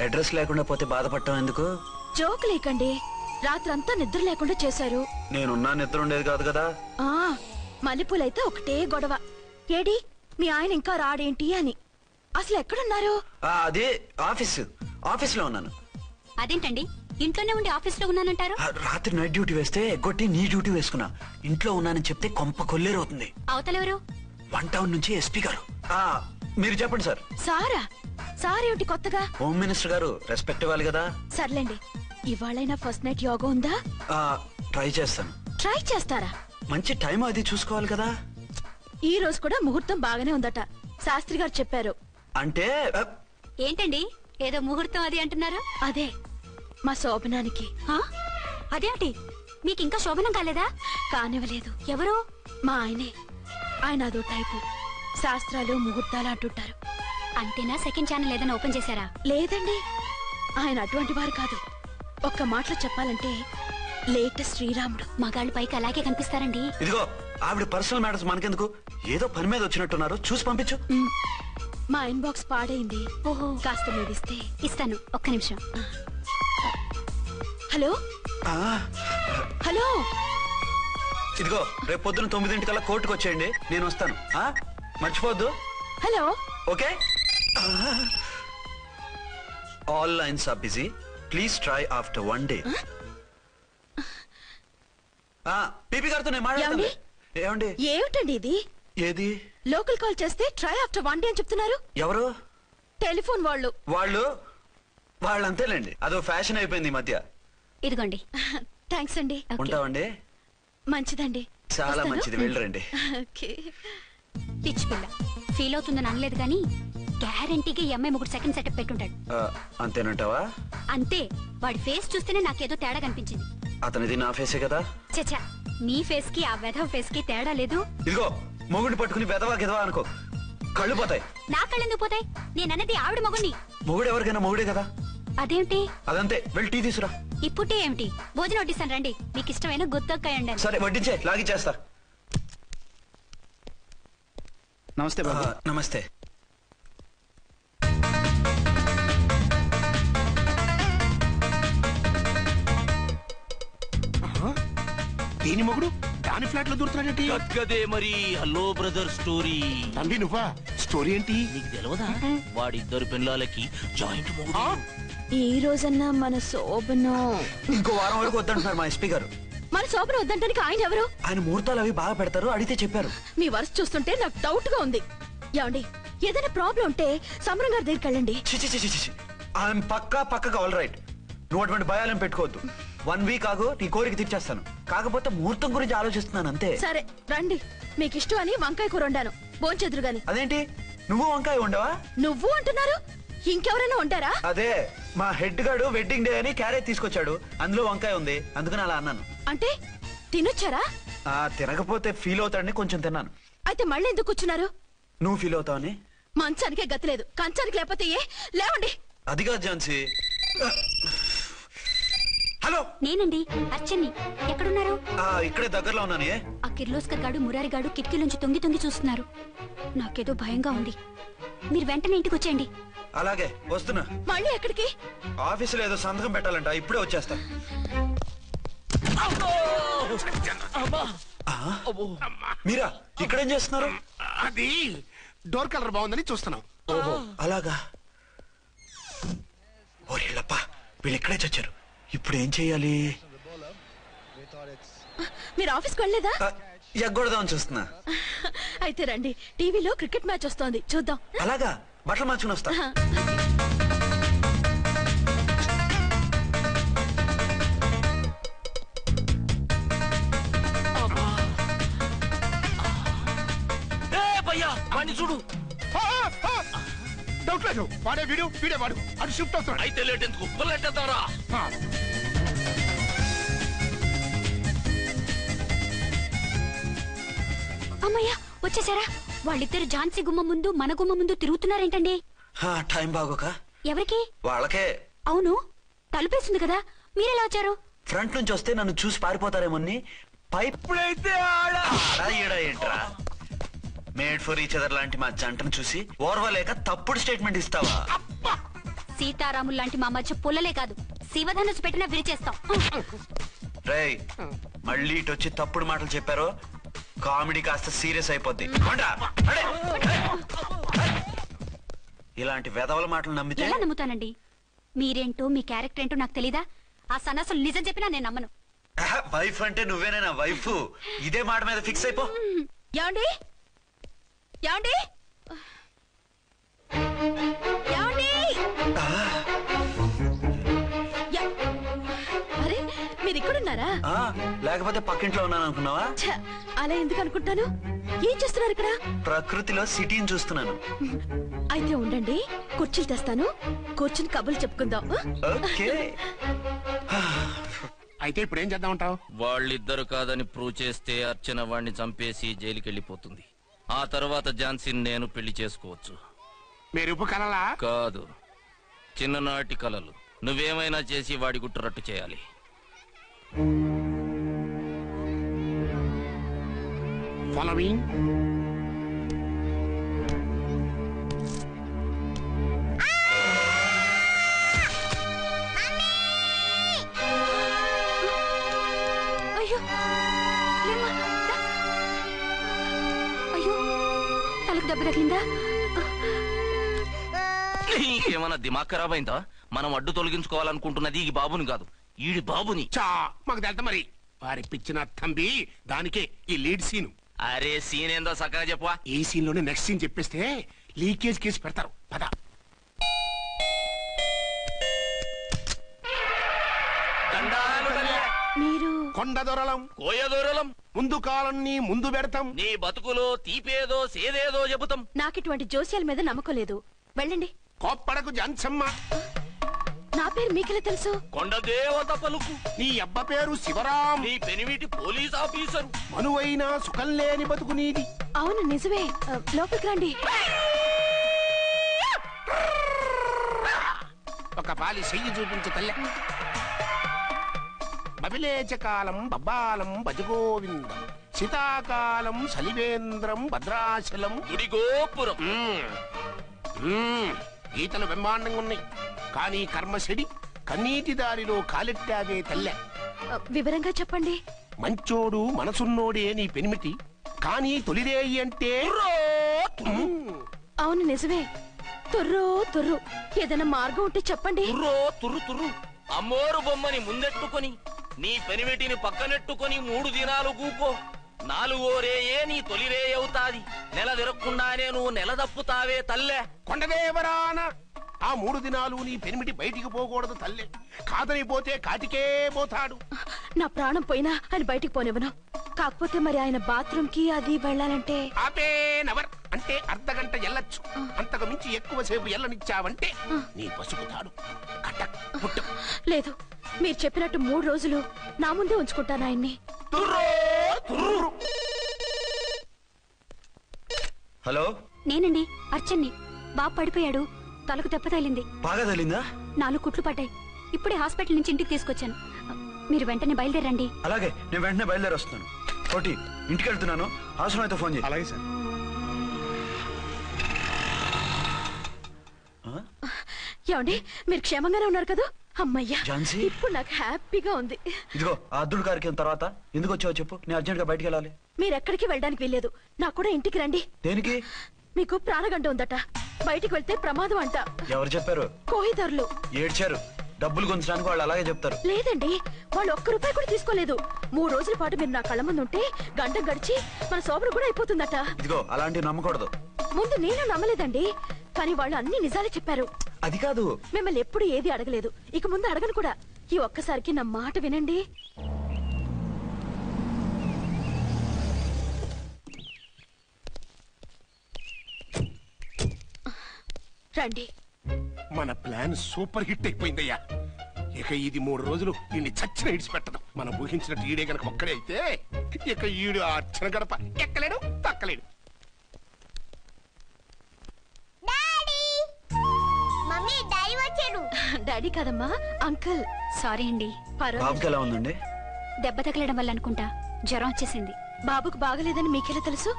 అడ్రస్ లేకుండా పోతే బాధపడటం ఎందుకు? జోక్ లేకండి, రాత్రంతా నిద్ర లేకుండా చేశారు. నేనున్నా నిద్ర ఉండేది కాదు కదా. మల్లెపూలైతే ఒకటే గొడవ. ఏడి మీ ఆయన ఇంకా రాడేంటి అని. అసలు ఎక్కడున్నారు? అదే ఆఫీస్ లో ఉన్నాను. అదేంటండి ఇంట్లోనే ఉండి ఆఫీస్ లో ఉన్నానంటారు? రాత్రి నైట్ డ్యూటీ వేస్తే ఎగ్గొట్టి నీ డ్యూటీ వేసుకున్నా. ఇంట్లో ఉన్నానని చెప్తే కొంప కొల్లేరవుతుంది. అవతలెవరు? 1 టౌన్ నుంచి ఎస్పీ గారు. మీరు చెప్పండి సార్. సారా? సారేమిటి కొత్తగా? హోమ్ మినిస్టర్ గారు, రెస్పెక్ట్ ఇవ్వాలి కదా. సర్లేండి, ఇవాళైనా ఫస్ట్ నైట్ యోగా ఉందా? ట్రై చేస్తాను. ట్రై చేస్తారా? మంచి టైం అది చూసుకోవాలి కదా. ఈ రోజు కూడా ముహూర్తం బాగానే ఉందట, శాస్త్రి గారు చెప్పారు. అంటే ఏంటండి ఏదో ముహూర్తం అది అంటున్నారు? అదే మా శోభనానికి. అదేమిటి, మీకు ఇంకా శోభనం కాలేదా? కానివ్వలేదు. ఎవరు? మా ఆయనే. ఆయన అదో టైపు, శాస్త్రాలు ముహూర్తాలు అంటుంటారు. అంతేనా? సెకండ్ ఛానల్ ఏదైనా ఓపెన్ చేశారా? లేదండి, ఆయన అటువంటి వారు కాదు. ఒక్క మాటలో చెప్పాలంటే లేటెస్ట్ శ్రీరాముడు. మగాళ్ళు పైకి అలాగే కనిపిస్తారండి. ఇదిగో ఆవిడ పర్సనల్ మ్యాటర్స్ మనకెందుకు, ఏదో పని మీద వచ్చినట్టున్నారు, చూసి పంపించు. మా ఇన్బాక్స్ పాడైంది. ఓహో, కాస్త మీదిస్తే ఇస్తాను. ఒక్క నిమిషం. హలో హలో, ఇదిగో రేపు పొద్దున 9 కోర్టుకు వచ్చేయండి, నేను వస్తాను. మర్చిపోద్దు. Hello. Okay. All lines are busy, please try after 1 day. PP గారితో నేను మాట్లాడతాను. ఏమండి? ఏమిటండి ఇది? ఏది? లోకల్ కాల్ చేస్తే ట్రై ఆఫ్టర్ 1 డే అని చెప్తున్నారు. ఎవరు? టెలిఫోన్ వాళ్ళు. వాళ్ళు అంతేలేండి, అదో ఫ్యాషన్ అయిపోయింది ఈ మధ్య. ఇదిగోండి. థ్యాంక్స్ అండి. ఉంటామండి. మంచిదండి. చాలా మంచిది, వెళ్ళరండి. పిచ్చి పిల్ల ఫీల్ అవుతుందని అనలేదు కానీ గ్యారంటీగా ఈ అమ్మాయి ముగ్గురు సెకండ్ సెటప్ పెట్టుంటాడు. అంతేనంటావా? అంతే. వాడి ఫేస్ చూస్తేనే నాకేదో తేడా కనిపించింది. అతనిది నా ఫేసే కదా. చచ్చా, నీ ఫేస్ కి ఆ వెధవ ఫేస్ కి తేడా లేదు. ఇదిగో మొగుడిని పట్టుకుని వెధవా గెదవా అనుకో, కళ్ళు పోతాయి. నా కళ్ళెందుకు పోతాయి? నేనన్నది ఆవిడ మొగుడిని. మొగుడు ఎవరికైనా మొగుడే కదా. అదేమిటి? అదంతే, వెళ్ళి టీ తీసురా. ఇప్పుడు ఏమిటి? భోజనం వడ్డిస్తాను రండి. మీకు ఇష్టమైన గుత్తొక్కాయ ఉండండి. సరే వడ్డించే, లాగిచ్చేస్తా. నమస్తే బాబు. నమస్తే. దీని మొగుడు దాని ఫ్లాట్ లో దూరుతున్నాడేంటి? గదే మరి. Hello brother story. తండ్రి నువ్వా? స్టోరీ ఏంటి? నీకు తెలియదా? వాడిద్దరు పిల్లలకి జాయింట్ మొగుడు. ఈ రోజన్నా మన శోభను ఇంకో వారం వరకు వద్దంటున్నారు మా ఎస్పీ గారు. మన శోభను వద్దంటానికి ఆయన ఎవరు? ఆయన ముహూర్తాలు అవి బాగా పెడతారు, అడిగితే చెప్పారు. మీ వరుస చూస్తుంటే నాకు డౌట్ గా ఉంది. ఏమండి, ఏదైనా ప్రాబ్లం ఉంటే సమరం గారి దగ్గరికి వెళ్ళండి. ఆయన పక్కగా ఆల్ రైట్. నువ్వు అటువంటి భయాలను పెట్టుకోవద్దు. 1 వీక్ ఆగు, నీ కోరిక తీర్చేస్తాను. కాకపోతే ముహూర్తం గురించి ఆలోచిస్తున్నాను అంతే. సరే రండి. మీకు ఇష్టం అని వంకాయ కూర వండాను, భోంచెదురు గాని. అదేంటి నువ్వు వంకాయ ఉండవా? నువ్వు అంటున్నారు, ఇంకెవరైనా ఉంటారా? అదే మా హెడ్ గాడు వెడ్డింగ్ డే అని క్యారేజ్ తీసుకొచ్చాడు, అందులో వంకాయ ఉంది, అందుకని అలా అన్నాను. అంటే తినొచ్చారా? తినకపోతే ఫీల్ అవుతాడని కొంచెం తిన్నాను. అయితే మళ్ళీ ఎందుకు కూర్చున్నారు? నువ్వు ఫీల్ అవుతావని. మంచానికే గతి లేదు, కంచానికి లేకపోతే ఏ? లేవండి. అదిగా ఝాన్సీ. హలో, నేనండి అర్చన్ని. ఎక్కడున్నారు? ఇక్కడే దగ్గరలో ఉన్నాను. ఆ కిర్లోస్కర్ గాడు మురారి గాడు కిటికీలోంచి తొంగి తొంగి చూస్తున్నారు. నాకేదో భయంగా ఉంది. మీరు వెంటనే ఇంటికి వచ్చేయండి. అలాగే వస్తున్నా. మళ్ళీ ఎక్కడికి? ఆఫీసులో ఏదో సంతకం పెట్టాలంట, ఇప్పుడే వచ్చేస్తా. మీరా ఇక్కడేం చేస్తున్నారు? అది డోర్ కలర్ బాగుందని చూస్తున్నాం. ఓహో అలాగా. ఓరేళ్ళప్ప, వీళ్ళు ఇక్కడే చచ్చారు. ఇప్పుడు ఏం చెయ్యాలి? మీరు ఆఫీస్కి వెళ్ళలేదా? ఎగ్గొడదామని చూస్తున్నా. అయితే రండి, టీవీలో క్రికెట్ మ్యాచ్ వస్తోంది, చూద్దాం. అలాగా, బట్టలు మార్చుకుని వస్తా. చూడు. డౌట్ లేదు, వాడే వీడే వాడు. అటు షిఫ్ట్ అవుతాడు. అయితే లేట్ ఎందుకు, బుల్లెట్టేద్దాంరా. అమ్మయ్యా, వచ్చేసారా? వాళ్ళిద్దరు ఝాన్సీ గుమ్మ ముందు మన గుమ్మ ముందు తిరుగుతున్నారేంటండి? టైం బాగోక. ఎవరికి? వాళ్ళకే. అవును, తలుపేసింది కదా, మీరెలా వచ్చారు? ఫ్రంట్ నుంచి వస్తే నన్ను చూసి పారిపోతారేమోని పైపుడైతే ఏంట్రా మేడ్ ఫర్ ఈచ్ అదర్ లాంటి మా జంటను చూసి ఓర్వలేక తప్పుడు స్టేట్మెంట్ ఇస్తావా? సీతారాములు లాంటి మా మధ్య పుల్లలే కాదు, శివధనుసు పెట్టినా విరిచేస్తాం. రేయ్, మళ్ళీ ఇటు వచ్చి తప్పుడు మాటలు చెప్పారో కామెడీ కాస్త సీరియస్ అయిపోద్ది. ఇలాంటి వెధవల మాటలు నమ్మితే ఎలా నమ్ముతానండి? మీరేంటో మీ క్యారెక్టర్ ఏంటో నాకు తెలీదా? ఆ సన్నాసులు నిజం చెప్పినా నేను నమ్మను. వైఫ్ అంటే నువ్వేనా వైఫ్? ఇదే మాట మీద ఫిక్స్ అయిపో. ఏమండి ఏమండి ఏమండి? అరే, మీరు ఇక్కడున్నారా? లేకపోతే పక్కింట్లో ఉన్నాను అనుకున్నావా? అలా ఎందుకు అనుకుంటాను? ఏం చేస్తున్నారు ఇక్కడ? ప్రకృతిలో సిటీని చూస్తున్నాను. అయితే ఉండండి, కుర్చీలు తెస్తాను, కూర్చుని కబుర్లు చెప్పుకుందాం. అయితే ఇప్పుడు ఏం చేద్దామంటావు? వాళ్ళిద్దరు కాదని ప్రూవ్ చేస్తే అర్చన వాడిని చంపేసి జైలుకి వెళ్ళిపోతుంది. ఆ తర్వాత ఝాన్సీని నేను పెళ్లి చేసుకోవచ్చు. మీరు కలలా? కాదు, చిన్ననాటి కలలు. నువ్వేమైనా చేసి వాడి గుట్టురట్టు చేయాలి. ఫాలోయింగ్. అయ్యో, అయ్యో, తలకు దెబ్బ తగిలిందా? ఏమన్నా దిమాగ్ ఖరాబ్ అయిందా? మనం అడ్డు తొలగించుకోవాలనుకుంటున్నది ఈ బాబుని కాదు, ఈడి బాబుని. మాకు తెలుతా మరి. వారి పిచ్చిన తంబి దానికే ఈ లీడ్ సీను. అరే సీన్ ఏందో చక్కగా చెప్పవా. ఈ సీన్ లోనే నెక్స్ట్ సీన్ చెప్పేస్తే లీకేజ్ కేసు పెడతారు. పద. మీరు కొండ దొరలం కోయ దూరలం ముందు కాలన్నీ ముందు పెడతాం. నీ బతుకులో తీపేదో సేదేదో చెబుతాం. నాకిటువంటి జోస్యాల మీద నమ్మకం లేదు. వెళ్ళండి. కోప్పడకు జాన్సమ్మ. నా పేరు మీకెలా తెలుసు? కొండ దేవత పలుకు. నీ అబ్బ పేరు శివరాం. నీ పెనిమిటి పోలీస్ ఆఫీసరు. మనువైనా సుఖం లేని బతుకు నీది. అవును నిజమే. లోపలికి రండి. ఒక పాలి చెయ్యి చూపించు తల్లె. బబిలేచకాలం బబ్బాలం భజగోవిందం శీతాకాలం సలివేంద్రం భద్రాచలం గుడిగోపురం. గీతలు బ్రహ్మాండంగా ఉన్నాయి, కానీ కర్మశడి కన్నీటి దారిలో కాలెట్టావే తల్లె. వివరంగా చెప్పండి. మంచోడు మనసున్నోడే నీ పెనిమిటి, కానీ తొలిరేయి అంటే అవును నిజమే. తుర్రో తుర్రు. ఏదైనా మార్గం ఉంటే చెప్పండి. తుర్రో తుర్రు తుర్రు. అమ్మోరు బొమ్మని ముందెట్టుకొని నీ పెనిమిటిని పక్కనెట్టుకొని 3 దినాలు కూకో. 4వ రేయే నీ తొలి రే అవుతాది. నెల తిరగకుండానే నువ్వు నెల తప్పుతావే తల్లే. కొండదేవరాన ఆ 3 దినాలు నీ పెనిమిటి బయటికి పోకూడదు తల్లే. కాదని పోతే కాటికే పోతాడు. నా ప్రాణం పోయినా ఆయన బయటికి పోనివ్వను. కాకపోతే మరి ఆయన బాత్రూమ్ కి అది వెళ్ళాలంటే ఆపేనవర్ అంటే అర్ధగంట ఎల్లొచ్చు. అంతకు మించి ఎక్కువసేపు ఎల్లనిచ్చావంటే నీ పసుపుతాడు. లేదు, మీరు చెప్పినట్టు 3 రోజులు నా ముందే ఉంచుకుంటాను ఆయన్ని. హలో, నేనండి అర్చన్ని. బాబు పడిపోయాడు. తలకు దెబ్బ తగిలింది. బాగా తగిలిందా? 4 కుట్లు పడ్డాయి. ఇప్పుడే హాస్పిటల్ నుంచి ఇంటికి తీసుకొచ్చాను. మీరు వెంటనే బయలుదేరండి. అలాగే, నేను వెంటనే బయలుదేరి వస్తున్నాను. కోటి, ఇంటికి వెళ్తున్నాను. అవసరం అయితే ఫోన్ చేయి. అలాగే సార్. ఏమండి, మీరు క్షేమంగానే ఉన్నారు కదా? అమ్మయ్యా, ఝాన్సీ? ఇప్పుడు నాకు హ్యాపీగా ఉంది. ఇదిగో ఆ అద్దుడు కార్యక్రమం తర్వాత ఎందుకు వచ్చావో చెప్పు. నేను అర్జెంట్ గా బయటికి వెళ్ళాలి. మీరు ఎక్కడికి వెళ్ళడానికి వెళ్ళలేదు. నాకు కూడా ఇంటికి రండి. దేనికి? మీకు ప్రాణగంట ఉందట. బయటికి వెళ్తే ప్రమాదం అంట. ఎవరు చెప్పారు? కోహిదర్లు ఏడ్చారు. డబ్బులు గుంచడానికి వాళ్ళు అలాగే చెప్తారు. లేదండి, వాళ్ళు ₹1 కూడా తీసుకోలేదు. 3 రోజుల పాటు మీరు నా కళ్ళ ముందు ఉంటే గంట గడిచి మన సోబరు కూడా అయిపోతుందట. ఇదిగో అలాంటివి నమ్మకూడదు. ముందు నేను నమ్మలేదండి, కానీ వాళ్ళు అన్ని నిజాలే చెప్పారు. అది కాదు, మిమ్మల్ని ఎప్పుడు ఏది అడగలేదు, ఇక ముందు అడగను కూడా. ఈ ఒక్కసారికి నా మాట వినండి. రండి. మన ప్లాన్ సూపర్ హిట్ అయిపోయిందయ్యా. ఇక ఇది 3 రోజులు ఈయన్ని చచ్చిన ఇడిచిపెట్టడం. మనం ఊహించినట్టు ఈడే గనక ఒక్కడే అయితే ఇక ఈడు ఆ అర్చన గడప ఎక్కలేడు, తక్కలేడు. డాడీ కాదమ్మా, అంకుల్. సారీ అండి. బాబుకి ఎలా ఉందండి? దెబ్బ తగలడం వల్ల అనుకుంటా జ్వరం వచ్చేసింది. బాబుకు బాగలేదని మీకెలా తెలుసు?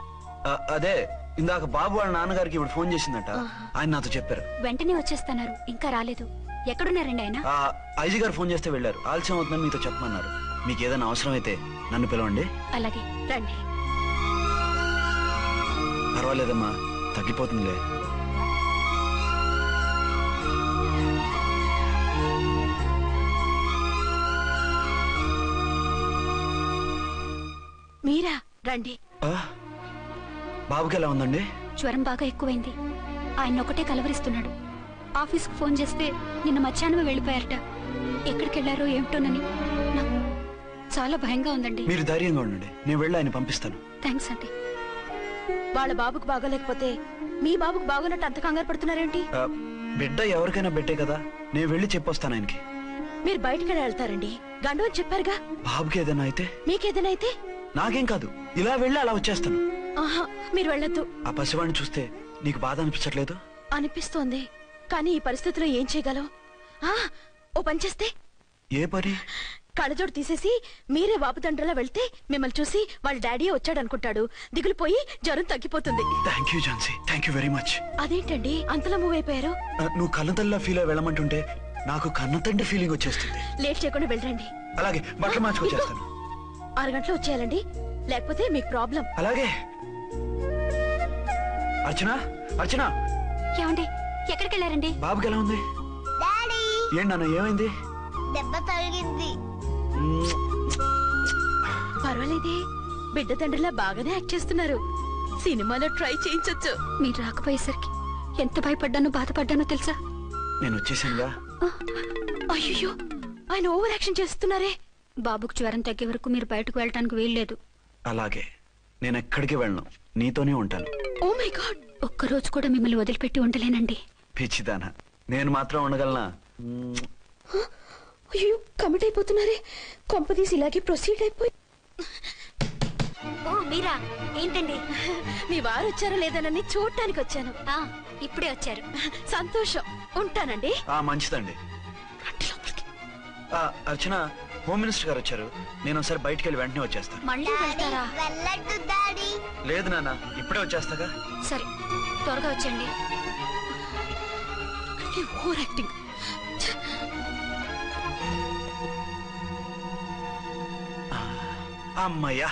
అదే ఇందాక బాబు వాళ్ళ నాన్నగారికి ఇప్పుడు ఫోన్ చేసిందట. ఆయన నాతో చెప్పారు. వెంటనే వచ్చేస్తున్నారు. ఇంకా రాలేదు. ఎక్కడున్నారండి ఆయన? ఐజీ గారు ఫోన్ చేస్తే వెళ్ళారు. ఆలస్యం అవుతుందని మీతో చెప్పమన్నారు. మీకు ఏదైనా అవసరం అయితే నన్ను పిలవండి. అలాగే రండి. పర్వాలేదమ్మా, తగ్గిపోతుందిలే. మీరా? రండి. బాబుకి ఎలా ఉందండి? జ్వరం బాగా ఎక్కువైంది. ఆయన ఒకటే కలవరిస్తున్నాడు. ఆఫీస్కు ఫోన్ చేస్తే నిన్న మధ్యాహ్నం వెళ్ళిపోయారట. ఎక్కడికి వెళ్లారో ఏమిటోనని నాకు చాలా భయంగా ఉందండి. మీరు ధైర్యంగా ఉండండి, నేను వెళ్ళి ఆయన పంపిస్తాను. థ్యాంక్స్ అండి. వాళ్ళ బాబుకు బాగోలేకపోతే మీ బాబుకు బాగోనట్టు అంత కంగారు పడుతున్నారేంటి? బిడ్డ ఎవరికైనా బిడ్డే కదా, నేను వెళ్ళి చెప్పొస్తాను ఆయనకి. మీరు బయటికి వెళ్తారండి. గండు అని చెప్పారుగా. బాబుకి ఏదైనా అయితే? మీకేదైనా అయితే? నాకేం కాదు, ఇలా వెళ్ళి అలా వచ్చేస్తాను. ఆహా, మీరు వెళ్ళొద్దు. ఆ పసివాడిని చూస్తే నీకు బాధ అనిపించట్లేదు? అనిపిస్తోంది, కానీ ఈ పరిస్థితిలో ఏం చేయగలం? ఓ పని చేస్తే? ఏ పని? కళ్ళజోడు తీసేసి మీరే వాపుతండ్రలా వెళ్తే మిమ్మల్ని చూసి వాళ్ళ డాడీ వచ్చాడు అనుకుంటాడు. దిగులు పోయి జ్వరం తగ్గిపోతుంది. Thank you Jhansi, thank you very much. అదేంటండి అంతలా మూవ్ అయిపోయారు? నువ్వు కన్నతల్లా ఫీల్ అయి వెళ్ళమంటుంటే నాకు కన్నతండ్రి ఫీలింగ్ వచ్చేస్తుంది. లేట్ చేయకుండా వెళ్ళండి. అలాగే, బట్టలు మార్చుకొచ్చేస్తాను. 6 గంటలు వచ్చేయాలండి, లేకపోతే మీకు ప్రాబ్లం. అలాగే. అర్చన, అర్చన. ఏమండి, ఎక్కడికి వెళ్ళారండి? బాబుకి ఎలా ఉంది? ఏంటి నాన్న, ఏమైంది? దెబ్బ తగిలింది. పర్వాలేదే, బిడ్డ తండ్రిలా బాగానే యాక్ట్ చేస్తున్నారు. సినిమాలో ట్రై చేయించొచ్చు. మీరు రాకపోయేసరికి ఎంత భయపడ్డానో బాధపడ్డానో తెలుసా? నేను వచ్చేసానుగా. అయ్యో, ఆయన ఓవర్ యాక్షన్ చేస్తున్నారే. బాబుకు జ్వరం తగ్గే వరకు మీరు బయటకు వెళ్ళటానికి వీల్లేదు. అలాగే, నేను ఎక్కడికి వెళ్ళను, నీతోనే ఉంటాను. ఓ మై గాడ్, ఒక్కరోజు కూడా మిమ్మల్ని వదిలిపెట్టి ఉండలేనండి. పిచ్చిదానా, నేను మాత్రం ఉండగలనా? అయ్యో, కమిట్ అయిపోతున్నారే. కొంపదీసి ఇలాగే ప్రొసీడ్ అయిపోయి. ఓ మీరా, ఏంటండి? మీ వారు వచ్చారో లేదనని చూడటానికి వచ్చాను. ఇప్పుడే వచ్చారు. సంతోషం, ఉంటానండి. మంచిదండి. అర్చన, హోమ్ మినిస్టర్ గారు వచ్చారు. నేను ఒకసారి బయటికి వెళ్ళి వెంటనే వచ్చేస్తాను. మళ్ళీ వెళ్తారా? లేదు నాన్న, ఇప్పుడే వచ్చేస్తాగా. సరే, త్వరగా వచ్చండి. Over acting. అమ్మయ్యా,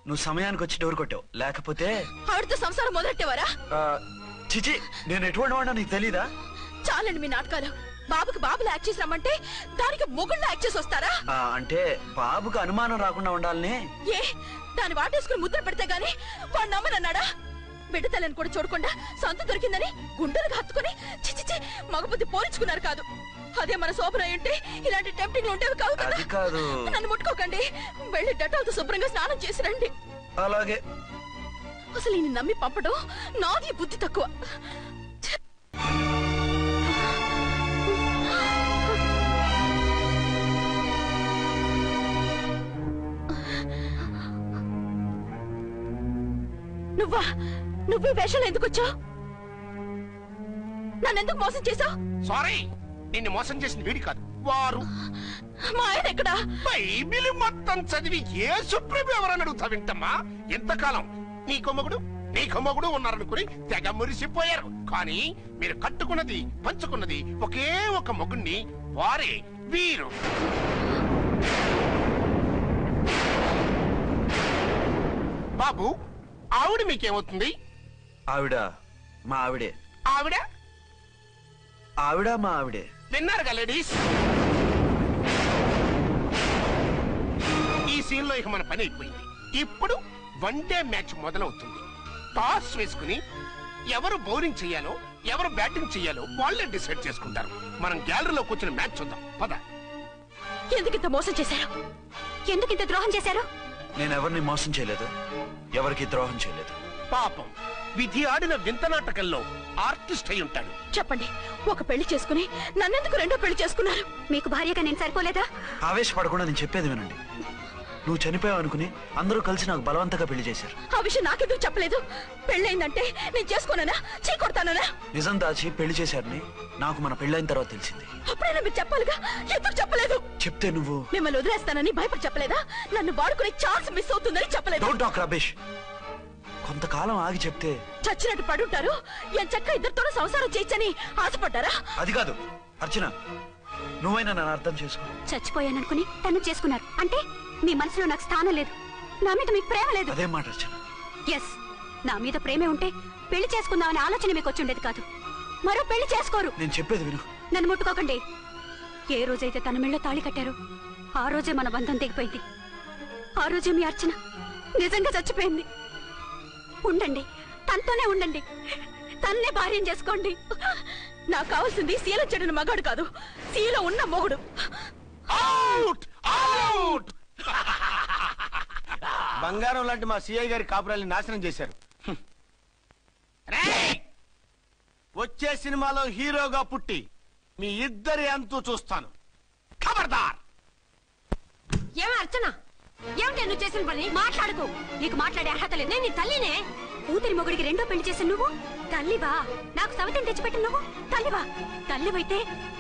నువ్వు సమయానికి వచ్చి డోర్ కొట్టావు, లేకపోతే ఆవిడతో సంసారం మొదలెట్టేవారా? చిచి, నేను ఎటువంటి వాడినా నీకు తెలీదా? చాలండి మీ నాటకాలు. బాబుకి బాబులా యాక్ట్ చేసి రమ్మంటే దానికి మొగుళ్ళ యాక్ట్ చేసి వస్తారా? అంటే బాబుకు అనుమానం రాకుండా ఉండాలని. ఏ, దాన్ని వాటేసుకుని ముద్ర పెడితే గాని వాడు నమ్మనన్నాడా? బిడ్డ తల్లిని కూడా చూడకుండా సొంత దొరికిందని గుండెలకు హత్తుకుని చిచిచి మగబుద్ధి పోల్చుకున్నారు కాదు. అదే మన శోభన ఉంటే ఇలాంటి టెంప్టింగ్ ఉండేవి కాదు కదా. నన్ను ముట్టుకోకండి, వెళ్ళి డెటాల్తో శుభ్రంగా స్నానం చేసి రండి. అలాగే. అసలు ఈయన నమ్మి పంపడం నాది బుద్ధి తక్కువ. నువ్వు వేషాలు ఎందుకు వచ్చావు? నన్నెందుకు మోసం చేశావు? సారీ, నిన్ను మోసం చేసిన వీడి కాదు, వారు. మా ఆయన ఎక్కడా? బైబిల్ మొత్తం చదివి ఏ సుప్రీం ఎవరని అడుగుతా వింటమ్మా. ఎంతకాలం నీకు మొగుడు ఉన్నారనుకుని తెగ మురిసిపోయారు. కానీ మీరు కట్టుకున్నది పంచుకున్నది ఒకే ఒక మొగుణ్ణి, వారే వీరు. బాబు, ఆవిడ మీకేమవుతుంది? ఆవిడ మా ఆవిడే. ఆవిడ మా ఆవిడే. విన్నారుగా లేడీస్, ఈ సీన్ లో ఇక మన పని అయిపోయింది. ఇప్పుడు వన్ డే మ్యాచ్ మొదలవుతుంది. టాస్ వేసుకుని ఎవరు బౌలింగ్ చెయ్యాలో ఎవరు బ్యాటింగ్ చెయ్యాలో వాళ్ళే డిసైడ్ చేసుకుంటారు. మనం గ్యాలరీలో కూర్చుని మ్యాచ్ చూద్దాం, పద. ఎందుకింత మోసం చేశారు? ఎందుకింత ద్రోహం చేశారు? నేను ఎవరిని మోసం చేయలేదు, ఎవరికి ద్రోహం చేయలేదు. పాపం, విధి ఆడిన వింత నాటకంలో ఆర్టిస్ట్ అయి ఉంటాడు. చెప్పండి, ఒక పెళ్లి చేసుకుని నన్నెందుకు రెండో పెళ్లి చేసుకున్నారు? మీకు భార్యగా నేను సరిపోలేదా? ఆవేశపడకుండా నేను చెప్పేది వినండి. నువ్వు చనిపోయావు అనుకుని అందరూ కలిసి నాకు బలవంతంగా పెళ్లి చేశారు. ఆ విషయం నాకెందుకు చెప్పలేదు? పెళ్ళయిందంటే నేను చేసుకోనా, చీకొడతానా? నిజం దాచి పెళ్లి చేశారని నాకు మన పెళ్ళైన తర్వాత తెలిసింది. అప్పుడైనా మీరు చెప్పాలిగా, ఎందుకు చెప్పలేదు? చెప్తే నువ్వు మిమ్మల్ని వదిలేస్తానని భయపడి చెప్పలేదా? నన్ను వాడుకునే ఛాన్స్ మిస్ అవుతుందని చెప్పలేదు. Don't talk రబేష్. కొంతకాలం ఆగి చెప్తే చచ్చినట్టు పడుంటారు. ఎంచక్క ఇద్దరితోనూ సంసారం చేయొచ్చని ఆశపడ్డారా? అది కాదు అర్చన, నువ్వైనా నన్ను అర్థం చేసుకో. చచ్చిపోయాననుకుని తను చేసుకున్నారు అంటే మీ మనసులో నాకు స్థానం లేదు, నా మీద మీకు ప్రేమ లేదు. అదే మాట అర్చన. ఎస్, నా మీద ప్రేమే ఉంటే పెళ్లి చేసుకుందామనే ఆలోచన మీకు వచ్చి ఉండేది కాదు. మరో పెళ్లి చేసుకోరు. నేను చెప్పేది విను. నన్ను ముట్టుకోకండి. ఏ రోజైతే తన మెళ్ళో తాళి కట్టారో ఆ రోజే మన బంధం తెగిపోయింది. ఆ రోజే మీ అర్చన నిజంగా చచ్చిపోయింది. ఉండండి, తనతోనే ఉండండి, తన్నే భార్యం చేసుకోండి. నాకు కావాల్సింది శీల చెడిన మగాడు కాదు, శీల ఉన్న మొగుడు. బంగారం లాంటి మా సిఐ గారి కాపురాల్ని నాశనం చేశారు. వచ్చే సినిమాలో హీరోగా పుట్టి మీ ఇద్దరి అంతూ చూస్తాను. ఖబర్దార్. ఏమ అర్చన, ఏమిటి నువ్వు చేసిన పని? మాట్లాడుకో, నీకు మాట్లాడే అర్హత లేదు. నేను నీ తల్లినే. కూతురి మొగుడికి రెండో పెళ్లి చేసిన నువ్వు తల్లివా? నాకు సవతిని తెచ్చిపెట్టిన నువ్వు తల్లివా? తల్లివైతే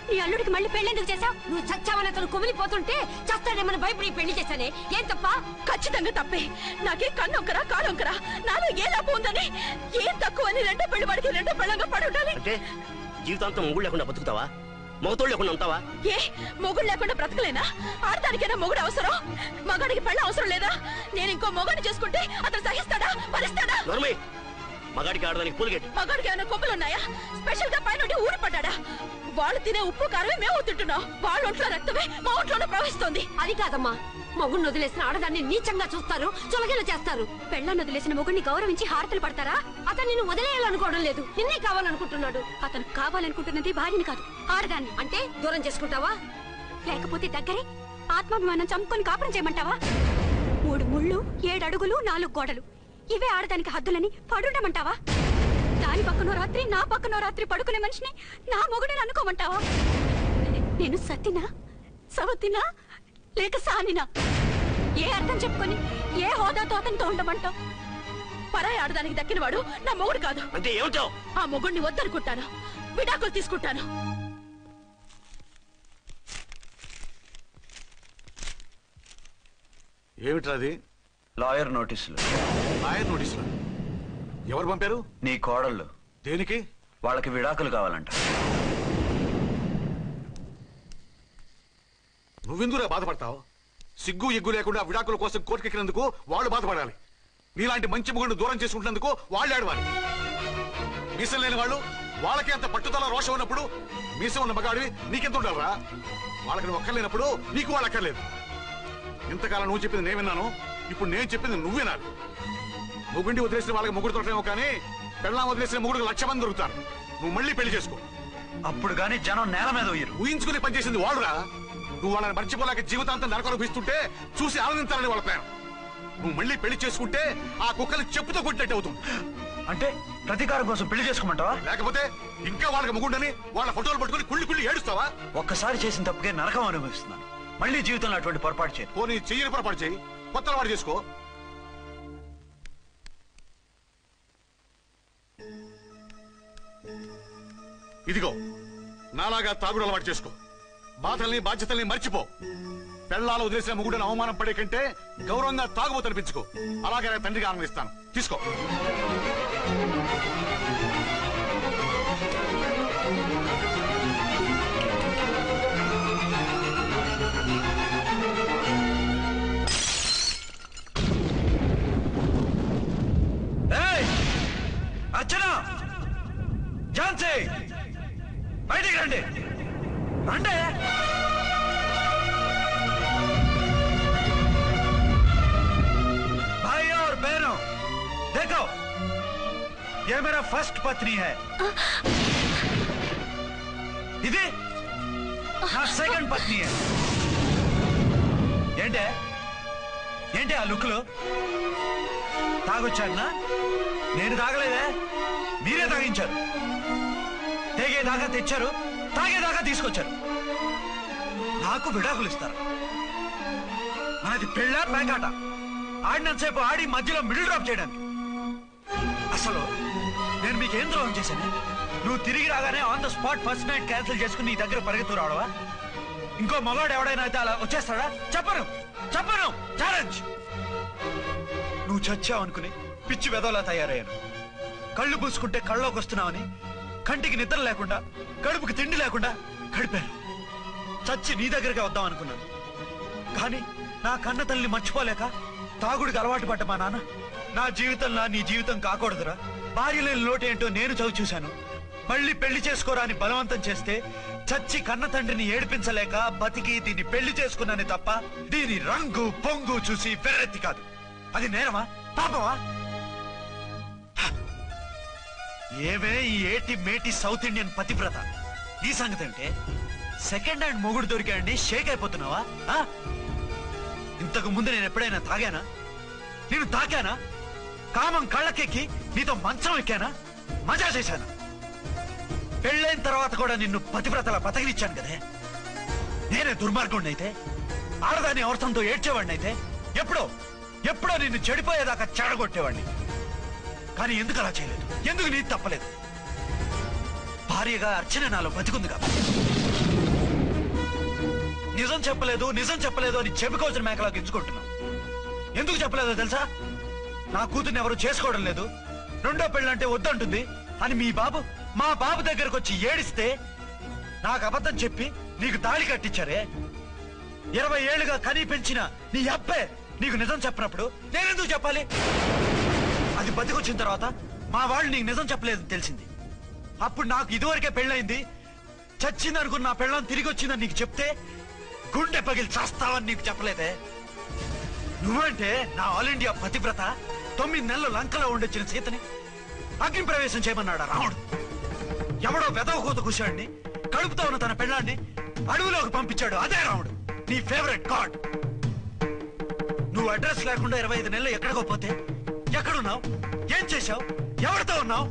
నీ అల్లుడికి మళ్ళీ పెళ్లెందుకు చేశావు? నువ్వు చచ్చావని అతను కుమిలిపోతుంటే చస్తాడేమని భయపడి పెళ్లి చేశానే. ఏం తప్ప? ఖచ్చితంగా తప్పే. నాకే కన్నొక్కరా కాడొక్కరా, నాలో ఏ లాభం ఉందని, ఏం తక్కువ అని రెండో పెళ్లి వాడికి రెండో పెళ్ళంగా పడి ఉండాలి. అంటే జీవితాంతం మొగుడు లేకుండా బతుకుతావా? మొగతోడు లేకుండా ఉంటావా? ఏ మొగుడు లేకుండా బ్రతకలేనా? ఆడదానికైనా మొగుడు అవసరం, మగాడికి పెళ్ళ అవసరం లేదా? నేను ఇంకో మొగాడిని చేసుకుంటే అతను సహిస్తాడా, భరిస్తాడా? మగాడికి ఆడదానికి పూలగట్టి. మగాడికి ఏమైనా కొబ్బులు ఉన్నాయా? స్పెషల్ గా పైన ఊరి పడ్డా? వాళ్ళు తినే ఉప్పు కారమే మేము తింటున్నాం. వాళ్ళ ఒంట్లో రక్తమే మా ఒంట్లోనే ప్రవహిస్తుంది. అది కాదమ్మా, మొగుడిని వదిలేసిన ఆడదాన్ని నీచంగా చూస్తారు, చులకన చేస్తారు. పెళ్ళాన్ని వదిలేసిన మొగుడిని గౌరవించి హారతలు పడతారా? అతను నిన్ను వదిలేయాలనుకోవడం లేదు, నిన్నే కావాలనుకుంటున్నాడు. అతను కావాలనుకుంటున్నది భార్యని కాదు, ఆడదాన్ని. అంటే దూరం చేసుకుంటావా? లేకపోతే దగ్గరే ఆత్మాభిమానం చంపుకొని కాపురం చేయమంటావా? 3 ముళ్ళు 7 అడుగులు 4 గోడలు ఇవే ఆడదానికి హద్దులని పడుండమంటావా? దాని పక్కనో రాత్రి నా పక్కనో రాత్రి పడుకునే మనిషిని నా మొగుడని అనుకోమంటావా? నేను సతినా, సవతినా, లేక సానినా? ఏ అర్థం చెప్పుకొని ఏ హోదాతో అతనితో ఉండమంటావు? పరాయి ఆడదానికి దక్కినవాడు నా మొగుడు కాదు. అంటే ఏమిటావు? ఆ మొగుడిని వద్దనుకుంటాను, విడాకులు తీసుకుంటాను. ఏమిట్రాది? లాయర్ నోటీసులు. లాయర్ నోటీసులు ఎవరు పంపారు? నీ కోడళ్ళు. దేనికి? వాళ్ళకి విడాకులు కావాలంట. నువ్వెందుకురా బాధపడతావు? సిగ్గు ఎగ్గు లేకుండా విడాకుల కోసం కోర్టుకెక్కినందుకు వాళ్ళు బాధపడాలి. నీలాంటి మంచి మొగుడిని దూరం చేసుకుంటున్నందుకు వాళ్ళు ఆడవాలి. మీసం లేని వాళ్ళు వాళ్ళకి అంత పట్టుదల రోషం ఉన్నప్పుడు మీసం ఉన్న మగాడివి నీకెంత ఉండాలరా? వాళ్ళకి ఒక్కర్లేనప్పుడు నీకు వాళ్ళు అక్కర్లేదు. ఇంతకాలం నువ్వు చెప్పింది నేను విన్నాను, ఇప్పుడు నేను చెప్పింది నువ్వు వినాలి. మొగుండి వదిలేసిన వాళ్ళకి మొగుడు దొరకలేమో కానీ పెళ్ళాం వదిలేసిన మొగుడికి 1,00,000 మంది దొరుకుతారు. నువ్వు మళ్ళీ పెళ్లి చేసుకో. అప్పుడు గానీ జనం నేల మీద ఊహించుకుని పనిచేసింది వాళ్ళురా. నువ్వు వాళ్ళని మర్చిపోలేక జీవితాంతం నరకనుభవిస్తుంటే చూసి ఆనందించాలని వాళ్ళ ప్లాన్. నువ్వు మళ్ళీ పెళ్లి చేసుకుంటే ఆ కుక్కలు చెప్పుతో కొట్టినట్టు అవుతుంది. అంటే ప్రతీకారం కోసం పెళ్లి చేసుకోమంటావా? లేకపోతే ఇంకా వాళ్ళకి మొగుండని వాళ్ళ ఫోటోలు పట్టుకుని కుళ్ళి ఏడుస్తావా? ఒక్కసారి చేసిన తప్పుకే నరకం అనుభవిస్తున్నాను. మళ్ళీ జీవితంలో అటువంటి పొరపాటు చేయి. పోనీ చెయ్యని పొరపాటు చేయి, కొత్త అలవాటు చేసుకో. ఇదిగో నాలాగా తాగుడు అలవాటు చేసుకో. బాధల్ని బాధ్యతల్ని మర్చిపో. పెళ్ళాలు వదిలేసిన మొగుడని అవమానం పడే కంటే గౌరవంగా తాగుబోతు అనిపించుకో. అలాగే నేను తండ్రిగా ఆనందిస్తాను. తీసుకో. అర్చనా, ఝాన్సీ, బయటికి రండి. రండి. भाई और बहनों, देखो ये मेरा फर्स्ट पत्नी है, ఇది నా సెకండ్ పత్ని. ఏంటే ఏంటి ఆ లుక్లు? తాగొచ్చానా? నేను తాగలేదే, మీరే తాగించారు. తేగేదాకా తెచ్చారు, తాగేదాకా తీసుకొచ్చారు. నాకు విడాకులు ఇస్తారు. మనది పెళ్ళా పేకాట? ఆడినంతసేపు ఆడి మధ్యలో మిడిల్ డ్రాప్ చేయడానికి. అసలు నేను మీకేం ద్రోహం చేశాను? నువ్వు తిరిగి రాగానే on the spot first night cancel చేసుకుని నీ దగ్గర పరిగెత్తు రావడవా? ఇంకో మగాడు ఎవడైనా అయితే అలా వచ్చేస్తాడా? చెప్పను చెప్పను, ఛాలెంజ్. నువ్వు చచ్చావు అనుకుని పిచ్చి వెదవలా తయారయ్యాను. కళ్ళు పూసుకుంటే కళ్ళలోకి వస్తున్నావని కంటికి నిద్ర లేకుండా కడుపుకి తిండి లేకుండా గడిపాను. చచ్చి నీ దగ్గరికి వద్దాం అనుకున్నాను. కానీ నా కన్న తల్లిని మర్చిపోలేక తాగుడికి అలవాటు పడ్డ మా నాన్న నా జీవితంలో నీ జీవితం కాకూడదురా, భార్య లేని లోటేంటో నేను చవి చూశాను, మళ్ళీ పెళ్లి చేసుకోరా అని బలవంతం చేస్తే చచ్చి కన్న తండ్రిని ఏడిపించలేక బతికి దీన్ని పెళ్లి చేసుకున్నానే తప్ప దీని రంగు పొంగు చూసి వెర్రెత్తి కాదు. అది నేరమా, పాపమా? ఏవే ఈ ఏటి మేటి సౌత్ ఇండియన్ పతివ్రత, ఈ సంగతి ఏంటే? సెకండ్ హ్యాండ్ మొగుడు దొరికాడండి షేక్ అయిపోతున్నావా? ఇంతకు ముందు నేను ఎప్పుడైనా తాగానా? నేను తాకానా? కామం కళ్ళకెక్కి నీతో మంచం ఎక్కానా? మజా చేశానా? పెళ్ళైన తర్వాత కూడా నిన్ను పతివ్రతలా బతకనిచ్చాను కదే. నేనే దుర్మార్గుడిని అయితే, ఆడదాన్ని అవసరంతో ఏడ్చేవాడిని అయితే ఎప్పుడో ఎప్పుడో నిన్ను చెడిపోయేదాకా చెడగొట్టేవాడిని. కానీ ఎందుకు అలా చేయలేదు? ఎందుకు నీది తప్పలేదు? భార్యగా అర్చన నాలో బతికుంది కాబట్టి. నిజం చెప్పలేదు అని చెప్పుకోవచ్చిన మేకలా గించుకుంటున్నావు. ఎందుకు చెప్పలేదో తెలుసా? నా కూతుర్ని ఎవరు చేసుకోవడం లేదు, రెండో పెళ్ళంటే వద్దంటుంది అని మా బాబు దగ్గరకు వచ్చి ఏడిస్తే నాకు అబద్ధం చెప్పి నీకు తాళి కట్టించారే. 20 ఏళ్లుగా కనీ పెంచిన నీ అబ్బే నీకు నిజం చెప్పినప్పుడు నేనెందుకు చెప్పాలి? అది బతికొచ్చిన తర్వాత మా వాళ్ళు నీకు నిజం చెప్పలేదని తెలిసింది. అప్పుడు నాకు ఇదివరకే పెళ్ళయింది, చచ్చింది అనుకున్న నా పెళ్ళం తిరిగి వచ్చిందని నీకు చెప్తే గుండె పగిలి చస్తావని నీకు చెప్పలేదే. నువ్వంటే నా ఆల్ ఇండియా పతివ్రత 9 నెలలు లంకలో ఉండొచ్చిన సీతని అగ్ని ప్రవేశం చేయమన్నాడు రాముడు. ఎవడో వెదవ కోత కూర్చాడిని, కడుపుతో ఉన్న తన పెళ్ళాన్ని అడవిలోకి పంపించాడు. అదే రాముడు, నీ ఫేవరెట్ గాడ్. నువ్వు అడ్రస్ లేకుండా 25 నెలలు ఎక్కడికో పోతే ఎక్కడున్నావు, ఏం చేశావు, ఎవరితో ఉన్నావు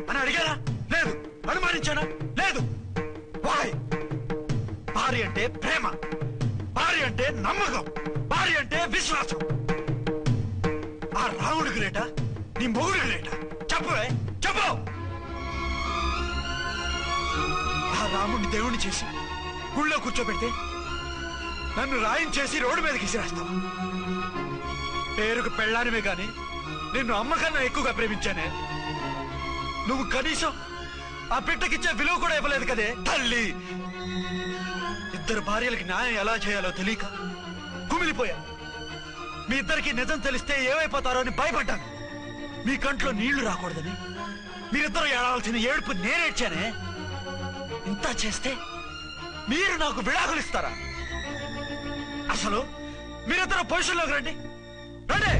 అని అడిగానా? లేదు. అనుమానించానా? లేదు. వాయ్? భార్య అంటే ప్రేమ, భార్య అంటే నమ్మకం, భార్య అంటే విశ్వాసం. ఆ రాముడు గ్రేటా, నీ మొగుడు గ్రేటా? చెప్పవే, చెప్పు. ఆ రాముడిని దేవుణ్ణి చేసి గుళ్ళో కూర్చోబెడితే నన్ను రాయించేసి రోడ్డు మీదకి విసిరేస్తావా? పేరుకు పెళ్ళానివే గాని నిన్ను అమ్మకన్నా ఎక్కువగా ప్రేమించానే. నువ్వు కనీసం ఆ బిడ్డకిచ్చే విలువ కూడా ఇవ్వలేదు కదే తల్లి. 2 భార్యలకి న్యాయం ఎలా చేయాలో తెలియక కుమిలిపోయా. మీ ఇద్దరికి నిజం తెలిస్తే ఏమైపోతారో అని భయపడ్డాను. మీ కంట్లో నీళ్లు రాకూడదని మీరిద్దరు ఏడవలసిన ఏడుపు నేనేడ్చానే. ఇంత చేస్తే మీరు నాకు విడాకులు ఇస్తారా? అసలు మీరిద్దరు పొజిషన్లోకి రండి, రండి.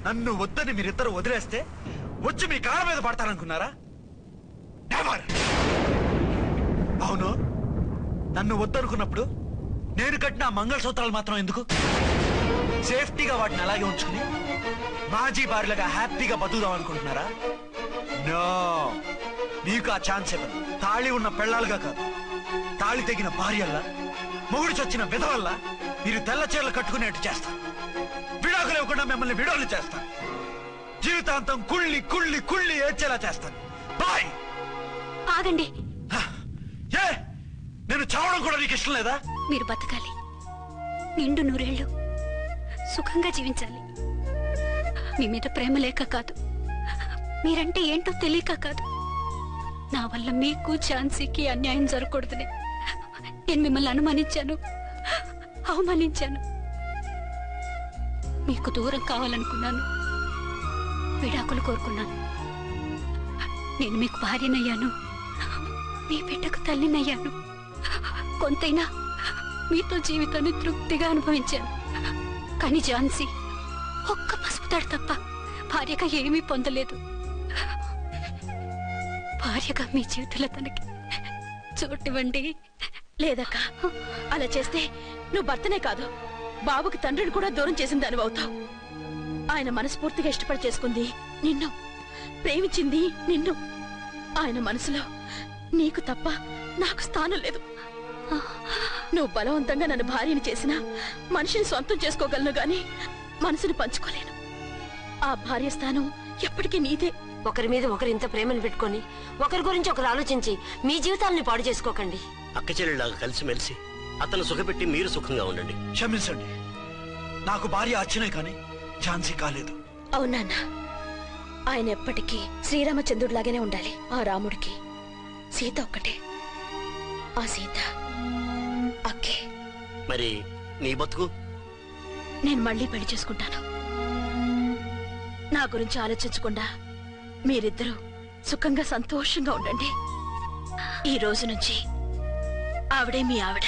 నన్ను వద్దని మీరిద్దరు వదిలేస్తే వచ్చి మీ కాళ్ళ మీద పడతారనుకున్నారా? నెవర్. అవును, నన్ను వద్దనుకున్నప్పుడు నేను కట్టిన మంగళసూత్రాలు మాత్రం ఎందుకు? సేఫ్టీగా వాటిని అలాగే ఉంచుకుని మాజీ భార్యలుగా హ్యాపీగా బతుకుదాం అనుకుంటున్నారా? నో, మీకు ఆ ఛాన్స్ ఇవ్వను. తాళి ఉన్న పెళ్ళాలుగా కాదు, తాళి తెగిన భార్యల్లా, మొగుడు చచ్చిన విధవల్లా మీరు తెల్ల చీరలు కట్టుకునేట్టు చేస్తాను. విడాకులు ఇవ్వకుండా మిమ్మల్ని విడోలు చేస్తాను. జీవితాంతం కుళ్ళి కుళ్ళి కుళ్ళి ఏడ్చేలా చేస్తాను. బాయ్. ఆగండి. ఏ, నేను చావడం కూడా నీకు ఇష్టం లేదా? మీరు బతకాలి, నిండు 100 ఏళ్ళు సుఖంగా జీవించాలి. మీ మీద ప్రేమ లేక కాదు, మీరంటే ఏంటో తెలియక కాదు. నా వల్ల మీకు ఝాన్సీకి అన్యాయం జరగకూడదని నేను మిమ్మల్ని అనుమానించాను, అవమానించాను. మీకు దూరం కావాలనుకున్నాను, విడాకులు కోరుకున్నాను. నేను మీకు భార్యనయ్యాను, మీ బిడ్డకు తల్లినయ్యాను. కొంతైనా మీతో జీవితాన్ని తృప్తిగా అనుభవించాను. కానీ ఝాన్సీ ఒక్క పసుపుతాడు తప్ప భార్యగా ఏమీ పొందలేదు. భార్యగా మీ జీవితంలో తనకి చోటివ్వండి. లేదక్క, అలా చేస్తే నువ్వు భర్తనే కాదు, బాబుకి తండ్రిని కూడా దూరం చేసిన దాని అవుతావు. ఆయన మనస్ఫూర్తిగా ఇష్టపడి చేసుకుంది నిన్ను, ప్రేమించింది నిన్ను. ఆయన మనసులో నీకు తప్ప నాకు స్థానం లేదు. నువ్వు బలవంతంగా నన్ను భార్యని చేసినా మనిషిని సొంతం చేసుకోగలను గాని మనసుని పంచుకోలేను. ఆ భార్య స్థానం ఎప్పటికీ నీదే. ఒకరి మీద ఒకరు ఇంత ప్రేమను పెట్టుకొని ఒకరి గురించి ఒకరు ఆలోచించి మీ జీవితాలని పాడు చేసుకోకండి. అక్క చెల్లెళ్ళలాగా కలిసిమెలిసి అతను సుఖపెట్టి మీరు సుఖంగా ఉండండి. క్షమించండి, నాకు భార్య అర్చనే కానీ ఝాన్సీ కాలేదు. అవునన్నా, ఆయన ఎప్పటికీ శ్రీరామచంద్రుడిలాగానే ఉండాలి. ఆ రాముడికి సీత ఒక్కటే, ఆ సీత అక్కే. మరి నీ బతుకు? నేను మళ్ళీ పెళ్లి చేసుకుంటాను. నా గురించి ఆలోచించకుండా మీరిద్దరూ సుఖంగా సంతోషంగా ఉండండి. ఈ రోజు నుంచి ఆవిడే మీ ఆవిడ.